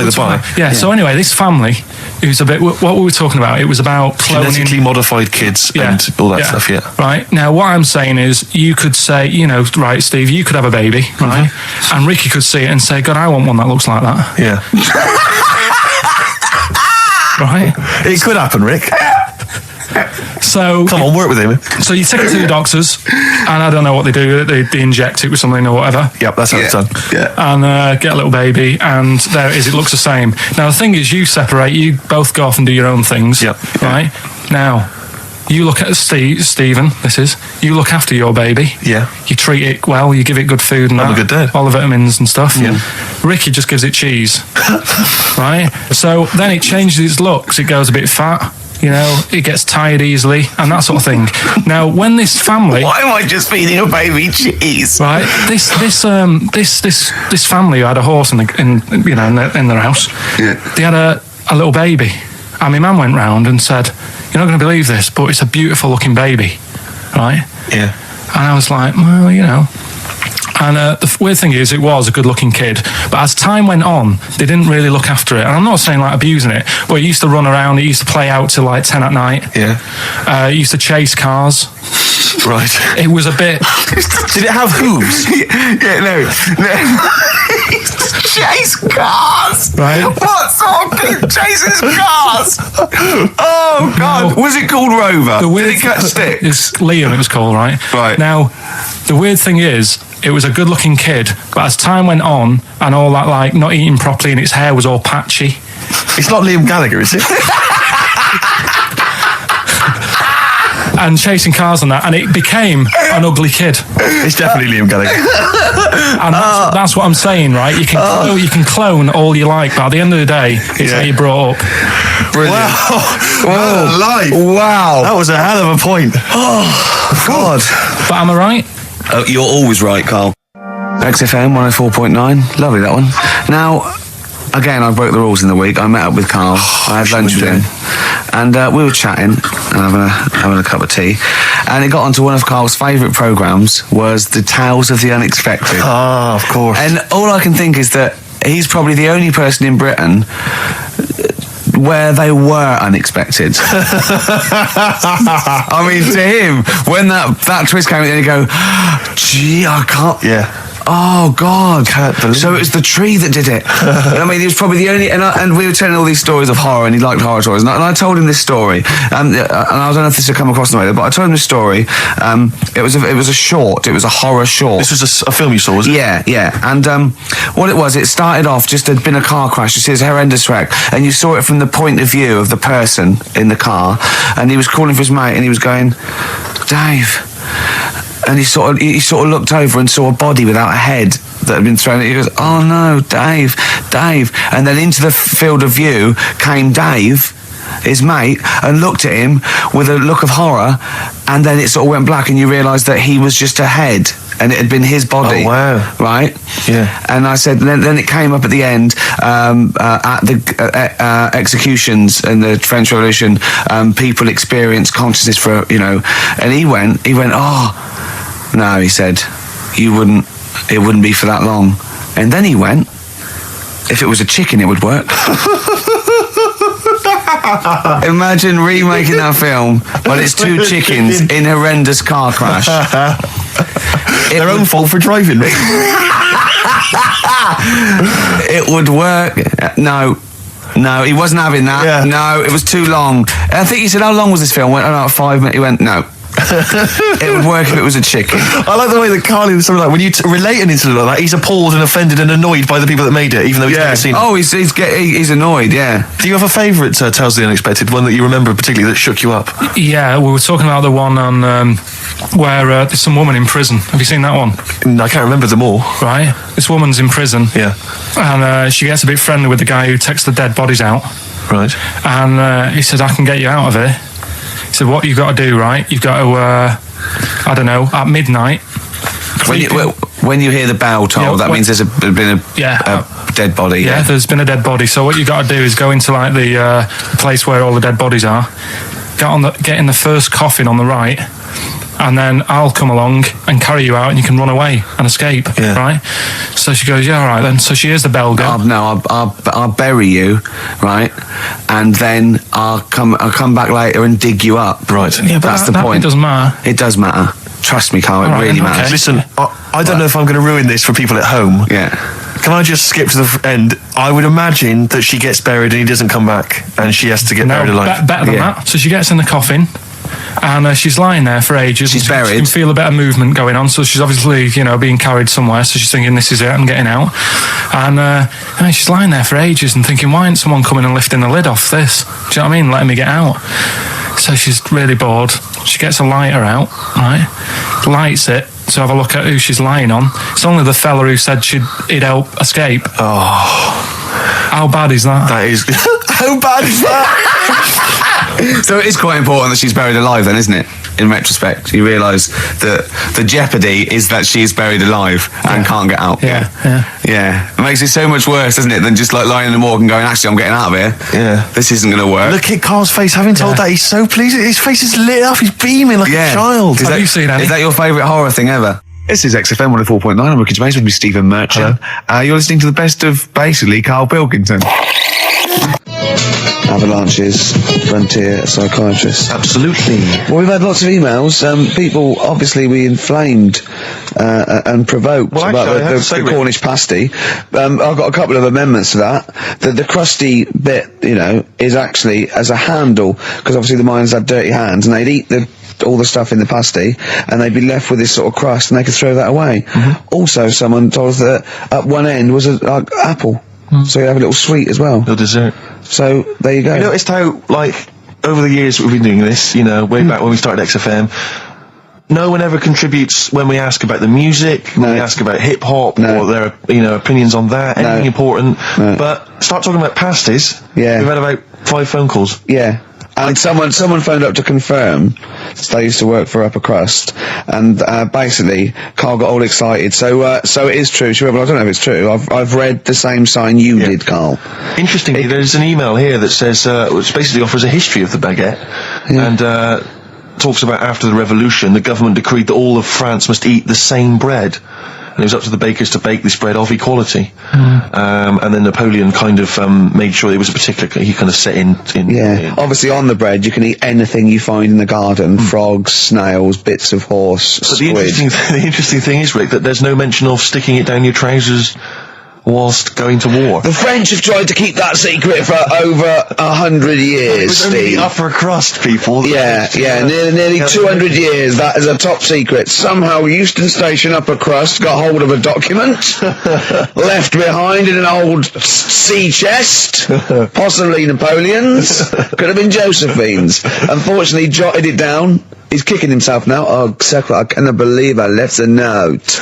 the by. Yeah. So anyway, this family, who's a bit. What we were talking about, it was about cloning, genetically modified kids and all that stuff. Yeah. Right. Now, what I'm saying is, you could say, right, Steve, you could have a baby, right, and Ricky could see it and say, God, I want one that looks like that. Yeah. Right. It could happen, Rick. So come on, work with him. So you take it to the doctors, and I don't know what they do. They inject it with something or whatever. Yep, that's how it's done. Yeah. And get a little baby, and there it is. It looks the same. Now the thing is, you separate. You both go off and do your own things. Yep. Right. Now, you look at Stephen. You look after your baby. Yeah. You treat it well. You give it good food and I'm a good dad. all the vitamins and stuff. Yeah. Ricky just gives it cheese. Right. So then it changes its looks. It goes a bit fat. It gets tired easily and that sort of thing. Now, when this family, why am I just feeding a baby cheese? Right, this family who had a horse in their house. Yeah. They had a little baby, and my mum went round and said, "You're not going to believe this, but it's a beautiful looking baby," right? Yeah. And I was like, well, And the weird thing is, it was a good-looking kid, but as time went on, they didn't really look after it. And I'm not saying like abusing it, but it used to run around. It used to play out till like 10 at night. Yeah. It used to chase cars. Right. It was a bit. Did it have hooves? Yeah, no. Chase cars. Right. What sort of kid chases cars? Oh God! No. Was it called Rover? The weird Did it catch sticks? It's Liam, it was called, right? Right. Now, the weird thing is, it was a good-looking kid, but as time went on, and all that, like, not eating properly, and its hair was all patchy. It's not Liam Gallagher, is it? And chasing cars and that, and it became an ugly kid. It's definitely Liam Gallagher. And that's what I'm saying, right? You can clone all you like, but at the end of the day, it's how you brought up. Brilliant. Wow. Live. Wow. That was a hell of a point. Oh God. But am I right? Oh, you're always right, Carl. XFM 104.9. Lovely, that one. Now, again, I broke the rules in the week. I met up with Carl. I had lunch with him. And we were chatting and having a cup of tea. And it got onto one of Carl's favourite programmes was the Tales of the Unexpected. Ah, of course. And all I can think is that he's probably the only person in Britain where they were unexpected. I mean, to him, when that twist came in, you go, gee, I can't... Yeah. Oh God! Can't believe So it was the tree that did it. I mean, he was probably the only. And we were telling all these stories of horror, and he liked horror stories. And I told him this story, and I don't know if this will come across the way, but I told him this story. It was a short. It was a horror short. This was a film you saw, was it? Yeah. And what it was, it started off just there'd been a car crash. You see, it's a horrendous wreck, and you saw it from the point of view of the person in the car, and he was calling for his mate, and he was going, Dave. And he sort of looked over and saw a body without a head that had been thrown. He goes, "Oh no, Dave!" And then into the field of view came Dave, his mate, and looked at him with a look of horror. And then it sort of went black, and you realised that he was just a head, and it had been his body. Oh, wow. Right? Yeah. And I said, then it came up at the end at the executions in the French Revolution. People experience consciousness for and he went, oh. No, he said, it wouldn't be for that long. And then he went, if it was a chicken, it would work. Imagine remaking that film, but it's two chickens in horrendous car crash. Their own fault for driving. It would work. No, he wasn't having that. Yeah. No, it was too long. I think he said, how long was this film? I went, about 5 minutes. He went, no. It would work if it was a chicken. I like the way that Carly was something like when you relate an incident like that, he's appalled and offended and annoyed by the people that made it, even though he's never seen it. Oh, he's annoyed. Yeah. Do you have a favourite Tales of the Unexpected, one that you remember particularly that shook you up? Yeah, we were talking about the one on where there's some woman in prison. Have you seen that one? I can't remember them all. Right. This woman's in prison. Yeah. And she gets a bit friendly with the guy who takes the dead bodies out. Right. And he said, I can get you out of here. He said, what you've got to do, right? You've got to, I don't know, at midnight. When you hear the bell toll, that means there's been a dead body. Yeah, there's been a dead body. So what you've got to do is go into like the place where all the dead bodies are, get in the first coffin on the right, and then I'll come along and carry you out, and you can run away and escape. Yeah. Right? So she goes, yeah, all right then. So she hears the bell go. I'll bury you, right, and then I'll come back later and dig you up. Right. Yeah, but that's the point. It doesn't matter. It does matter. Trust me, Carl. It really matters. Listen, I don't know if I'm going to ruin this for people at home. Yeah. Can I just skip to the end? I would imagine that she gets buried and he doesn't come back, and she has to get buried alive. Better than that. So she gets in the coffin. And she's lying there for ages. She's buried. She can feel a bit of movement going on, so she's obviously, being carried somewhere. So she's thinking, this is it, I'm getting out. And she's lying there for ages and thinking, why isn't someone coming and lifting the lid off this? Do you know what I mean? Letting me get out. So she's really bored. She gets a lighter out, right? Lights it to have a look at who she's lying on. It's only the fella who said he'd help escape. Oh. How bad is that? That is... How bad is that? So it is quite important that she's buried alive then, isn't it? In retrospect, you realise that the jeopardy is that she's buried alive and can't get out. Yeah. It makes it so much worse, doesn't it, than just like lying in the morgue and going, actually, I'm getting out of here. Yeah. This isn't going to work. Look at Carl's face. Having told that, he's so pleased. His face is lit up. He's beaming like a child. Have you seen any? Is that your favourite horror thing ever? This is XFM 104.9. I'm Ricky Gervais with me, Stephen Merchant. You're listening to the best of, basically, Karl Pilkington. Avalanche's frontier psychiatrist. Absolutely. Well, we've had lots of emails. People, obviously, we inflamed and provoked Well, about actually, I have to say, the Rick- Cornish pasty. I've got a couple of amendments to that. The crusty bit, is actually as a handle, because obviously the miners had dirty hands, and they'd eat all the stuff in the pasty, and they'd be left with this sort of crust, and they could throw that away. Also, someone told us that at one end was an apple, so you have a little sweet as well. No dessert. So there you go. You noticed how, like, over the years we've been doing this, way back when we started XFM, no one ever contributes when we ask about the music, when we ask about hip-hop, or their, opinions on that, anything important. But start talking about pasties, Yeah. we've had about 5 phone calls. Yeah. And someone phoned up to confirm they used to work for Upper Crust, and basically Carl got all excited. So it is true. Well, I don't know if it's true. I've read the same sign you did, Carl. Interestingly, there's an email here that says, which basically offers a history of the baguette, and talks about after the revolution, the government decreed that all of France must eat the same bread. And it was up to the bakers to bake this bread of equality. And then Napoleon kind of made sure it was a particular, he kind of set in. Obviously on the bread you can eat anything you find in the garden. Frogs, snails, bits of horse, But squid. the interesting thing is, Rick, that there's no mention of sticking it down your trousers whilst going to war. The French have tried to keep that secret for over 100 years, It was only Steve. the upper crust people. Nearly 200 years, that is a top secret. Somehow Euston Station Upper Crust got hold of a document, left behind in an old sea chest, possibly Napoleon's, could have been Josephine's. Unfortunately, jotted it down. He's kicking himself now. Oh, Secretary, I cannot believe I left a note.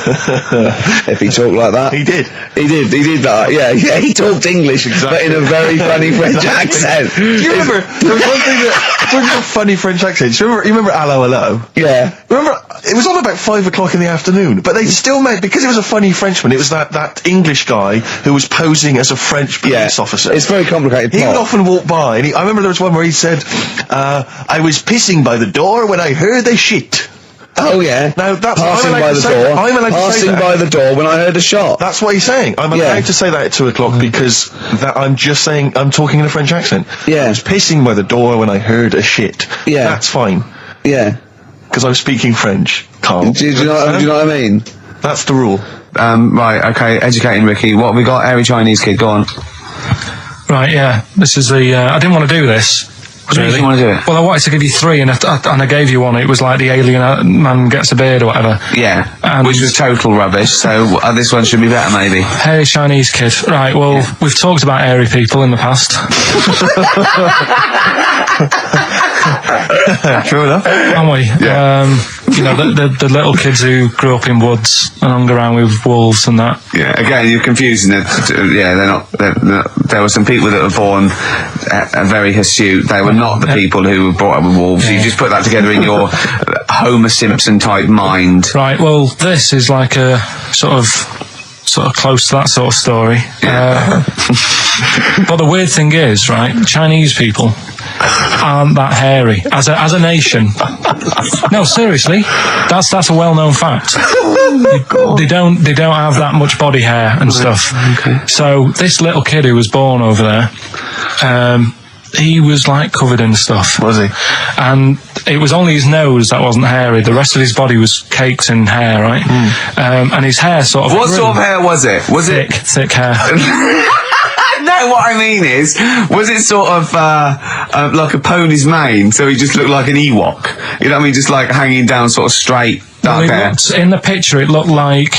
If he talked like that. He did. He did that. Yeah, he talked English, but in a very funny French accent. Do you remember, there was one thing that, talking about funny French accents, you remember Allo Allo? Yeah. Remember, it was on about 5 o'clock in the afternoon, but they still made, because it was a funny Frenchman, it was that English guy who was posing as a French police officer. It's very complicated. He would often walk by, and I remember there was one where he said, I was pissing by the door when I heard the shit. Oh yeah. Now that's passing by the door. I'm allowed to say Passing that. by the door when I heard a shot. That's what he's saying. I'm allowed to say that at 2 o'clock because that I'm just saying I'm talking in a French accent. Yeah. I was pissing by the door when I heard a shit. Yeah. That's fine. Yeah. Because I'm speaking French, Carl. Do you know what I mean? That's the rule. Right, okay, educating Ricky. What have we got? Airy Chinese kid, go on. Right, yeah. This is the. I didn't want to do this. What do you want to do it? Well, I wanted to give you 3, and I gave you one. It was like the alien man gets a beard or whatever. Yeah, And- which was total rubbish, so this one should be better, maybe. Hairy Chinese kid. Right, well, we've talked about hairy people in the past. True enough. Haven't we? The little kids who grew up in woods and hung around with wolves and that. Yeah, again, you're confusing it. Yeah, they're not. There were some people that were born very hirsute. They were not the people who were brought up with wolves. You just put that together in your Homer Simpson type mind. Right, well, this is like a sort of close to that sort of story. But the weird thing is, right, Chinese people aren't that hairy as a nation. No, seriously, that's a well-known fact. They don't have that much body hair and stuff. Okay. So this little kid who was born over there, he was like covered in stuff. Was he? And it was only his nose that wasn't hairy. The rest of his body was caked in hair, right? And his hair sort of. What grew. sort of hair was it? Was Thick hair. No, what I mean is, was it sort of like a pony's mane, so he just looked like an Ewok? You know what I mean? Just like hanging down sort of straight, dark hair. In the picture, it looked like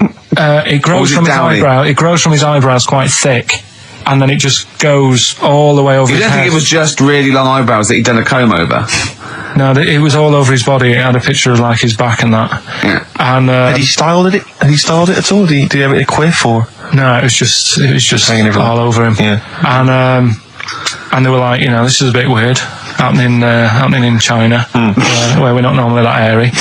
it grows from his eyebrow. It grows from his eyebrows quite thick, and then it just goes all the way over You his don't head. think it was just really long eyebrows that he'd done a comb over? No, it was all over his body. It had a picture of like his back and that. Yeah. And Had he styled it? Had he styled it at all? Did he have it a quiff or? no, it was just hanging everywhere. all over him. Yeah. And they were like, this is a bit weird happening in China, where we're not normally that hairy.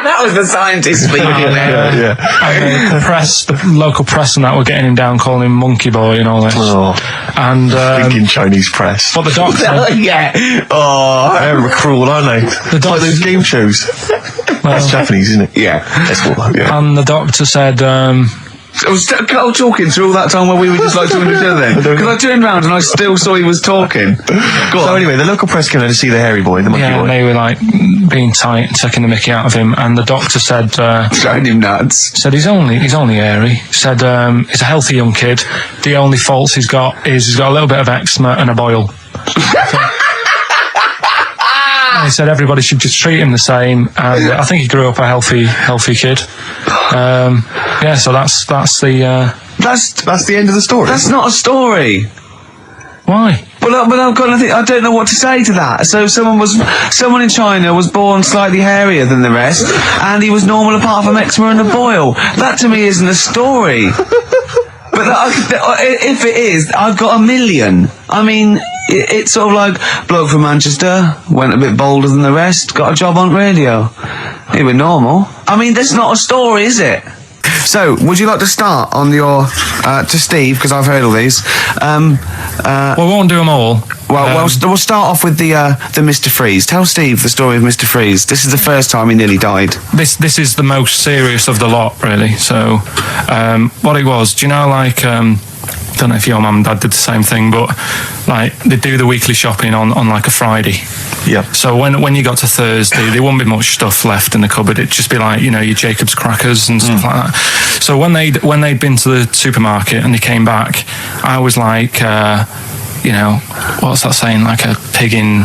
That was the scientist speaking there. And the local press and that were getting him down, calling him monkey boy and all this. Oh. And Thinking Chinese press. but the doctor, Yeah. Oh, they're cruel, aren't they? It's like those game shows. That's Japanese, isn't it? Yeah. That's what, yeah. and the doctor said, I was Carl talking through all that time while we were just like talking to each other then. Because I turned round and I still saw he was talking. So anyway, the local press came in to see the hairy boy, the monkey Yeah, boy. and they were like being tight and taking the mickey out of him, and the doctor said Showing him nuts. said he's only hairy. Said he's a healthy young kid. The only faults he's got is he's got a little bit of eczema and a boil. And he said everybody should just treat him the same, and I think he grew up a healthy kid. Yeah, so that's the That's the end of the story. That's not a story. why. But I've got nothing. I don't know what to say to that. So someone in China was born slightly hairier than the rest, and he was normal apart from eczema and a boil. That to me isn't a story. But if it is, I've got a million. I mean, it's sort of like bloke from Manchester went a bit bolder than the rest, got a job on radio. He was normal. I mean, that's not a story, is it? So, would you like to start on your to Steve, because I've heard all these. Well, we won't do them all. We'll start off with the Mr. Freeze. Tell Steve the story of Mr. Freeze. This is the first time he nearly died. This is the most serious of the lot, really. So, what it was, do you know, like, don't know if your mum and dad did the same thing, but like they do the weekly shopping on like a Friday. Yeah. So when you got to Thursday, there wouldn't be much stuff left in the cupboard. It'd just be like, you know, your Jacob's crackers and stuff like that. So when they'd been to the supermarket and they came back, I was like, you know, what's that saying? Like a pig in,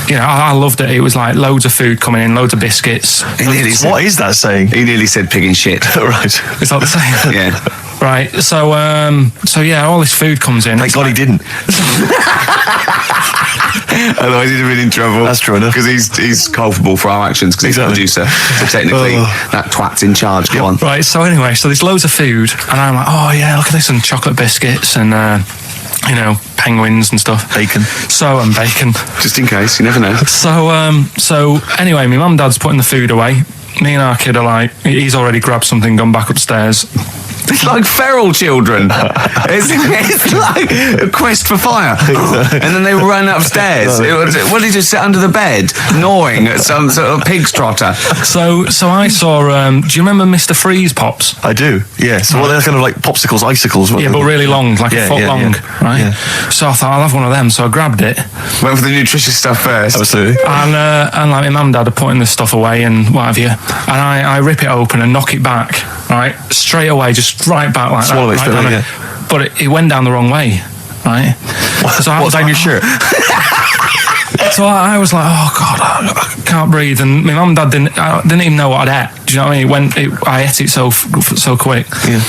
you know, I loved it. It was like loads of food coming in, loads of biscuits. What is that saying? He nearly said pig in shit. Right. Is that the saying? Yeah. Right. So yeah, all this food comes in. Thank God he didn't. Otherwise he'd have been in trouble. That's true enough. Because he's culpable for our actions, because he's the producer. So technically, that twat's in charge. Go on. Right, so anyway, so there's loads of food, and I'm like, oh yeah, look at this, and chocolate biscuits, and you know, penguins and stuff. Bacon. And bacon. Just in case, you never know. So anyway, my mum and dad's putting the food away. Me and our kid are like, he's already grabbed something, gone back upstairs. It's like feral children. It's like a quest for fire. And then they run upstairs. What did he just sit under the bed, gnawing at some sort of pig's trotter? So I saw, do you remember Mr. Freeze Pops? I do, yeah. So they're kind of like popsicles, icicles. Yeah, but really long, like a foot long, right? Yeah. So I thought, I'll have one of them. So I grabbed it. Went for the nutritious stuff first. Absolutely. And like my mum and dad are putting this stuff away and what have you. And I rip it open and knock it back, right? Straight away, just right back like Swallow that. it, Right yeah. But it went down the wrong way, right? So I was down like, your shirt? So I was like, oh God, I can't breathe. And my mum and dad didn't even know what I'd ate. Do you know what I mean? I ate it so quick. Yeah.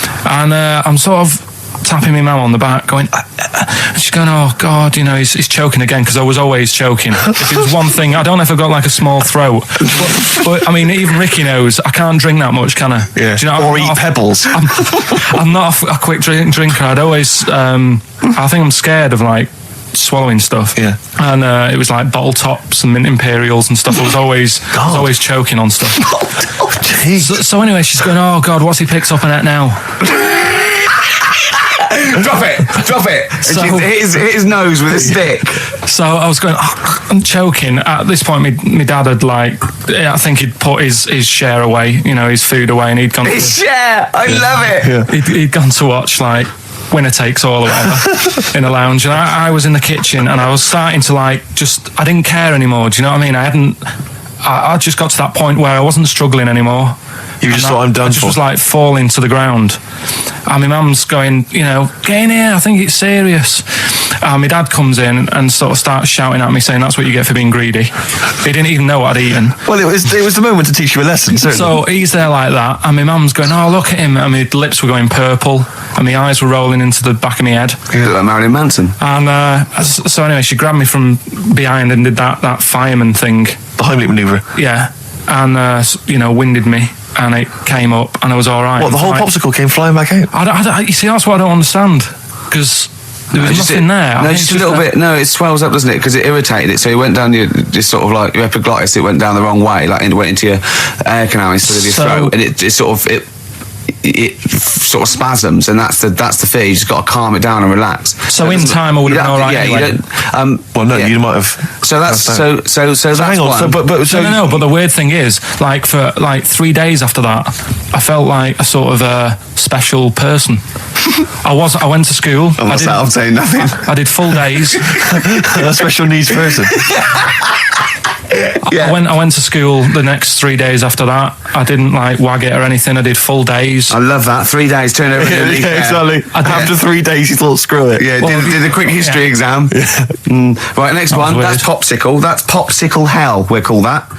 And I'm sort of tapping my mum on the back, going, and she's going, oh God, you know, he's choking again, because I was always choking. If it was one thing, I don't know if I've got like a small throat, but I mean, even Ricky knows I can't drink that much, can I? Yeah. Do you know, or eat pebbles. I'm not a quick drinker. I'd always, I think I'm scared of like swallowing stuff. Yeah. And it was like bottle tops and mint imperials and stuff. I was always choking on stuff. Oh, jeez. So anyway, she's going, oh God, what's he picked up on it now? Drop it. So- hit his nose with a stick. So I was going, oh, I'm choking. At this point, my dad had I think he'd put his share away, you know, his food away, and he'd gone. His share. I love it. He'd gone to watch like Winner Takes All or whatever in a lounge, and I was in the kitchen, and I was starting to I didn't care anymore. Do you know what I mean? I just got to that point where I wasn't struggling anymore. You just thought, I'm done I just for. was like falling to the ground. And my mum's going, you know, get in here, I think it's serious. And my dad comes in and sort of starts shouting at me, saying that's what you get for being greedy. He didn't even know what I'd eaten. Well, it was the moment to teach you a lesson, certainly. So he's there like that, and my mum's going, oh, look at him. And my lips were going purple, and my eyes were rolling into the back of my head. You look like Marilyn Manson. And so anyway, she grabbed me from behind and did that fireman thing. The Heimlich manoeuvre. Yeah. And, you know, winded me. And it came up, and I was all right. What, the whole popsicle came flying back out? You see, that's what I don't understand, because there was nothing there. No, just a little bit. No, it swells up, doesn't it? Because it irritated it. So it went down your, just sort of like your epiglottis. It went down the wrong way, like it went into your air canal instead of your throat, and it sort of it sort of spasms, and that's the fear. You just got to calm it down and relax. So in time, I would You have been don't- all right Yeah, anyway. you don't. Well, no, yeah. you might have. So that's so that's hang on. one. So, but No, but the weird thing is, like, for like 3 days after that, I felt like a sort of a special person. I went to school. I'm not I'm saying nothing. I did full days. a special needs person. Yeah. I went to school the next 3 days after that. I didn't like wag it or anything. I did full days. I love that. 3 days, turn over. Yeah, exactly. After 3 days, you thought, screw it. Yeah, Well, did a quick history yeah. exam. Right, next That was one. weird. That's popsicle. That's popsicle hell. We'll call that.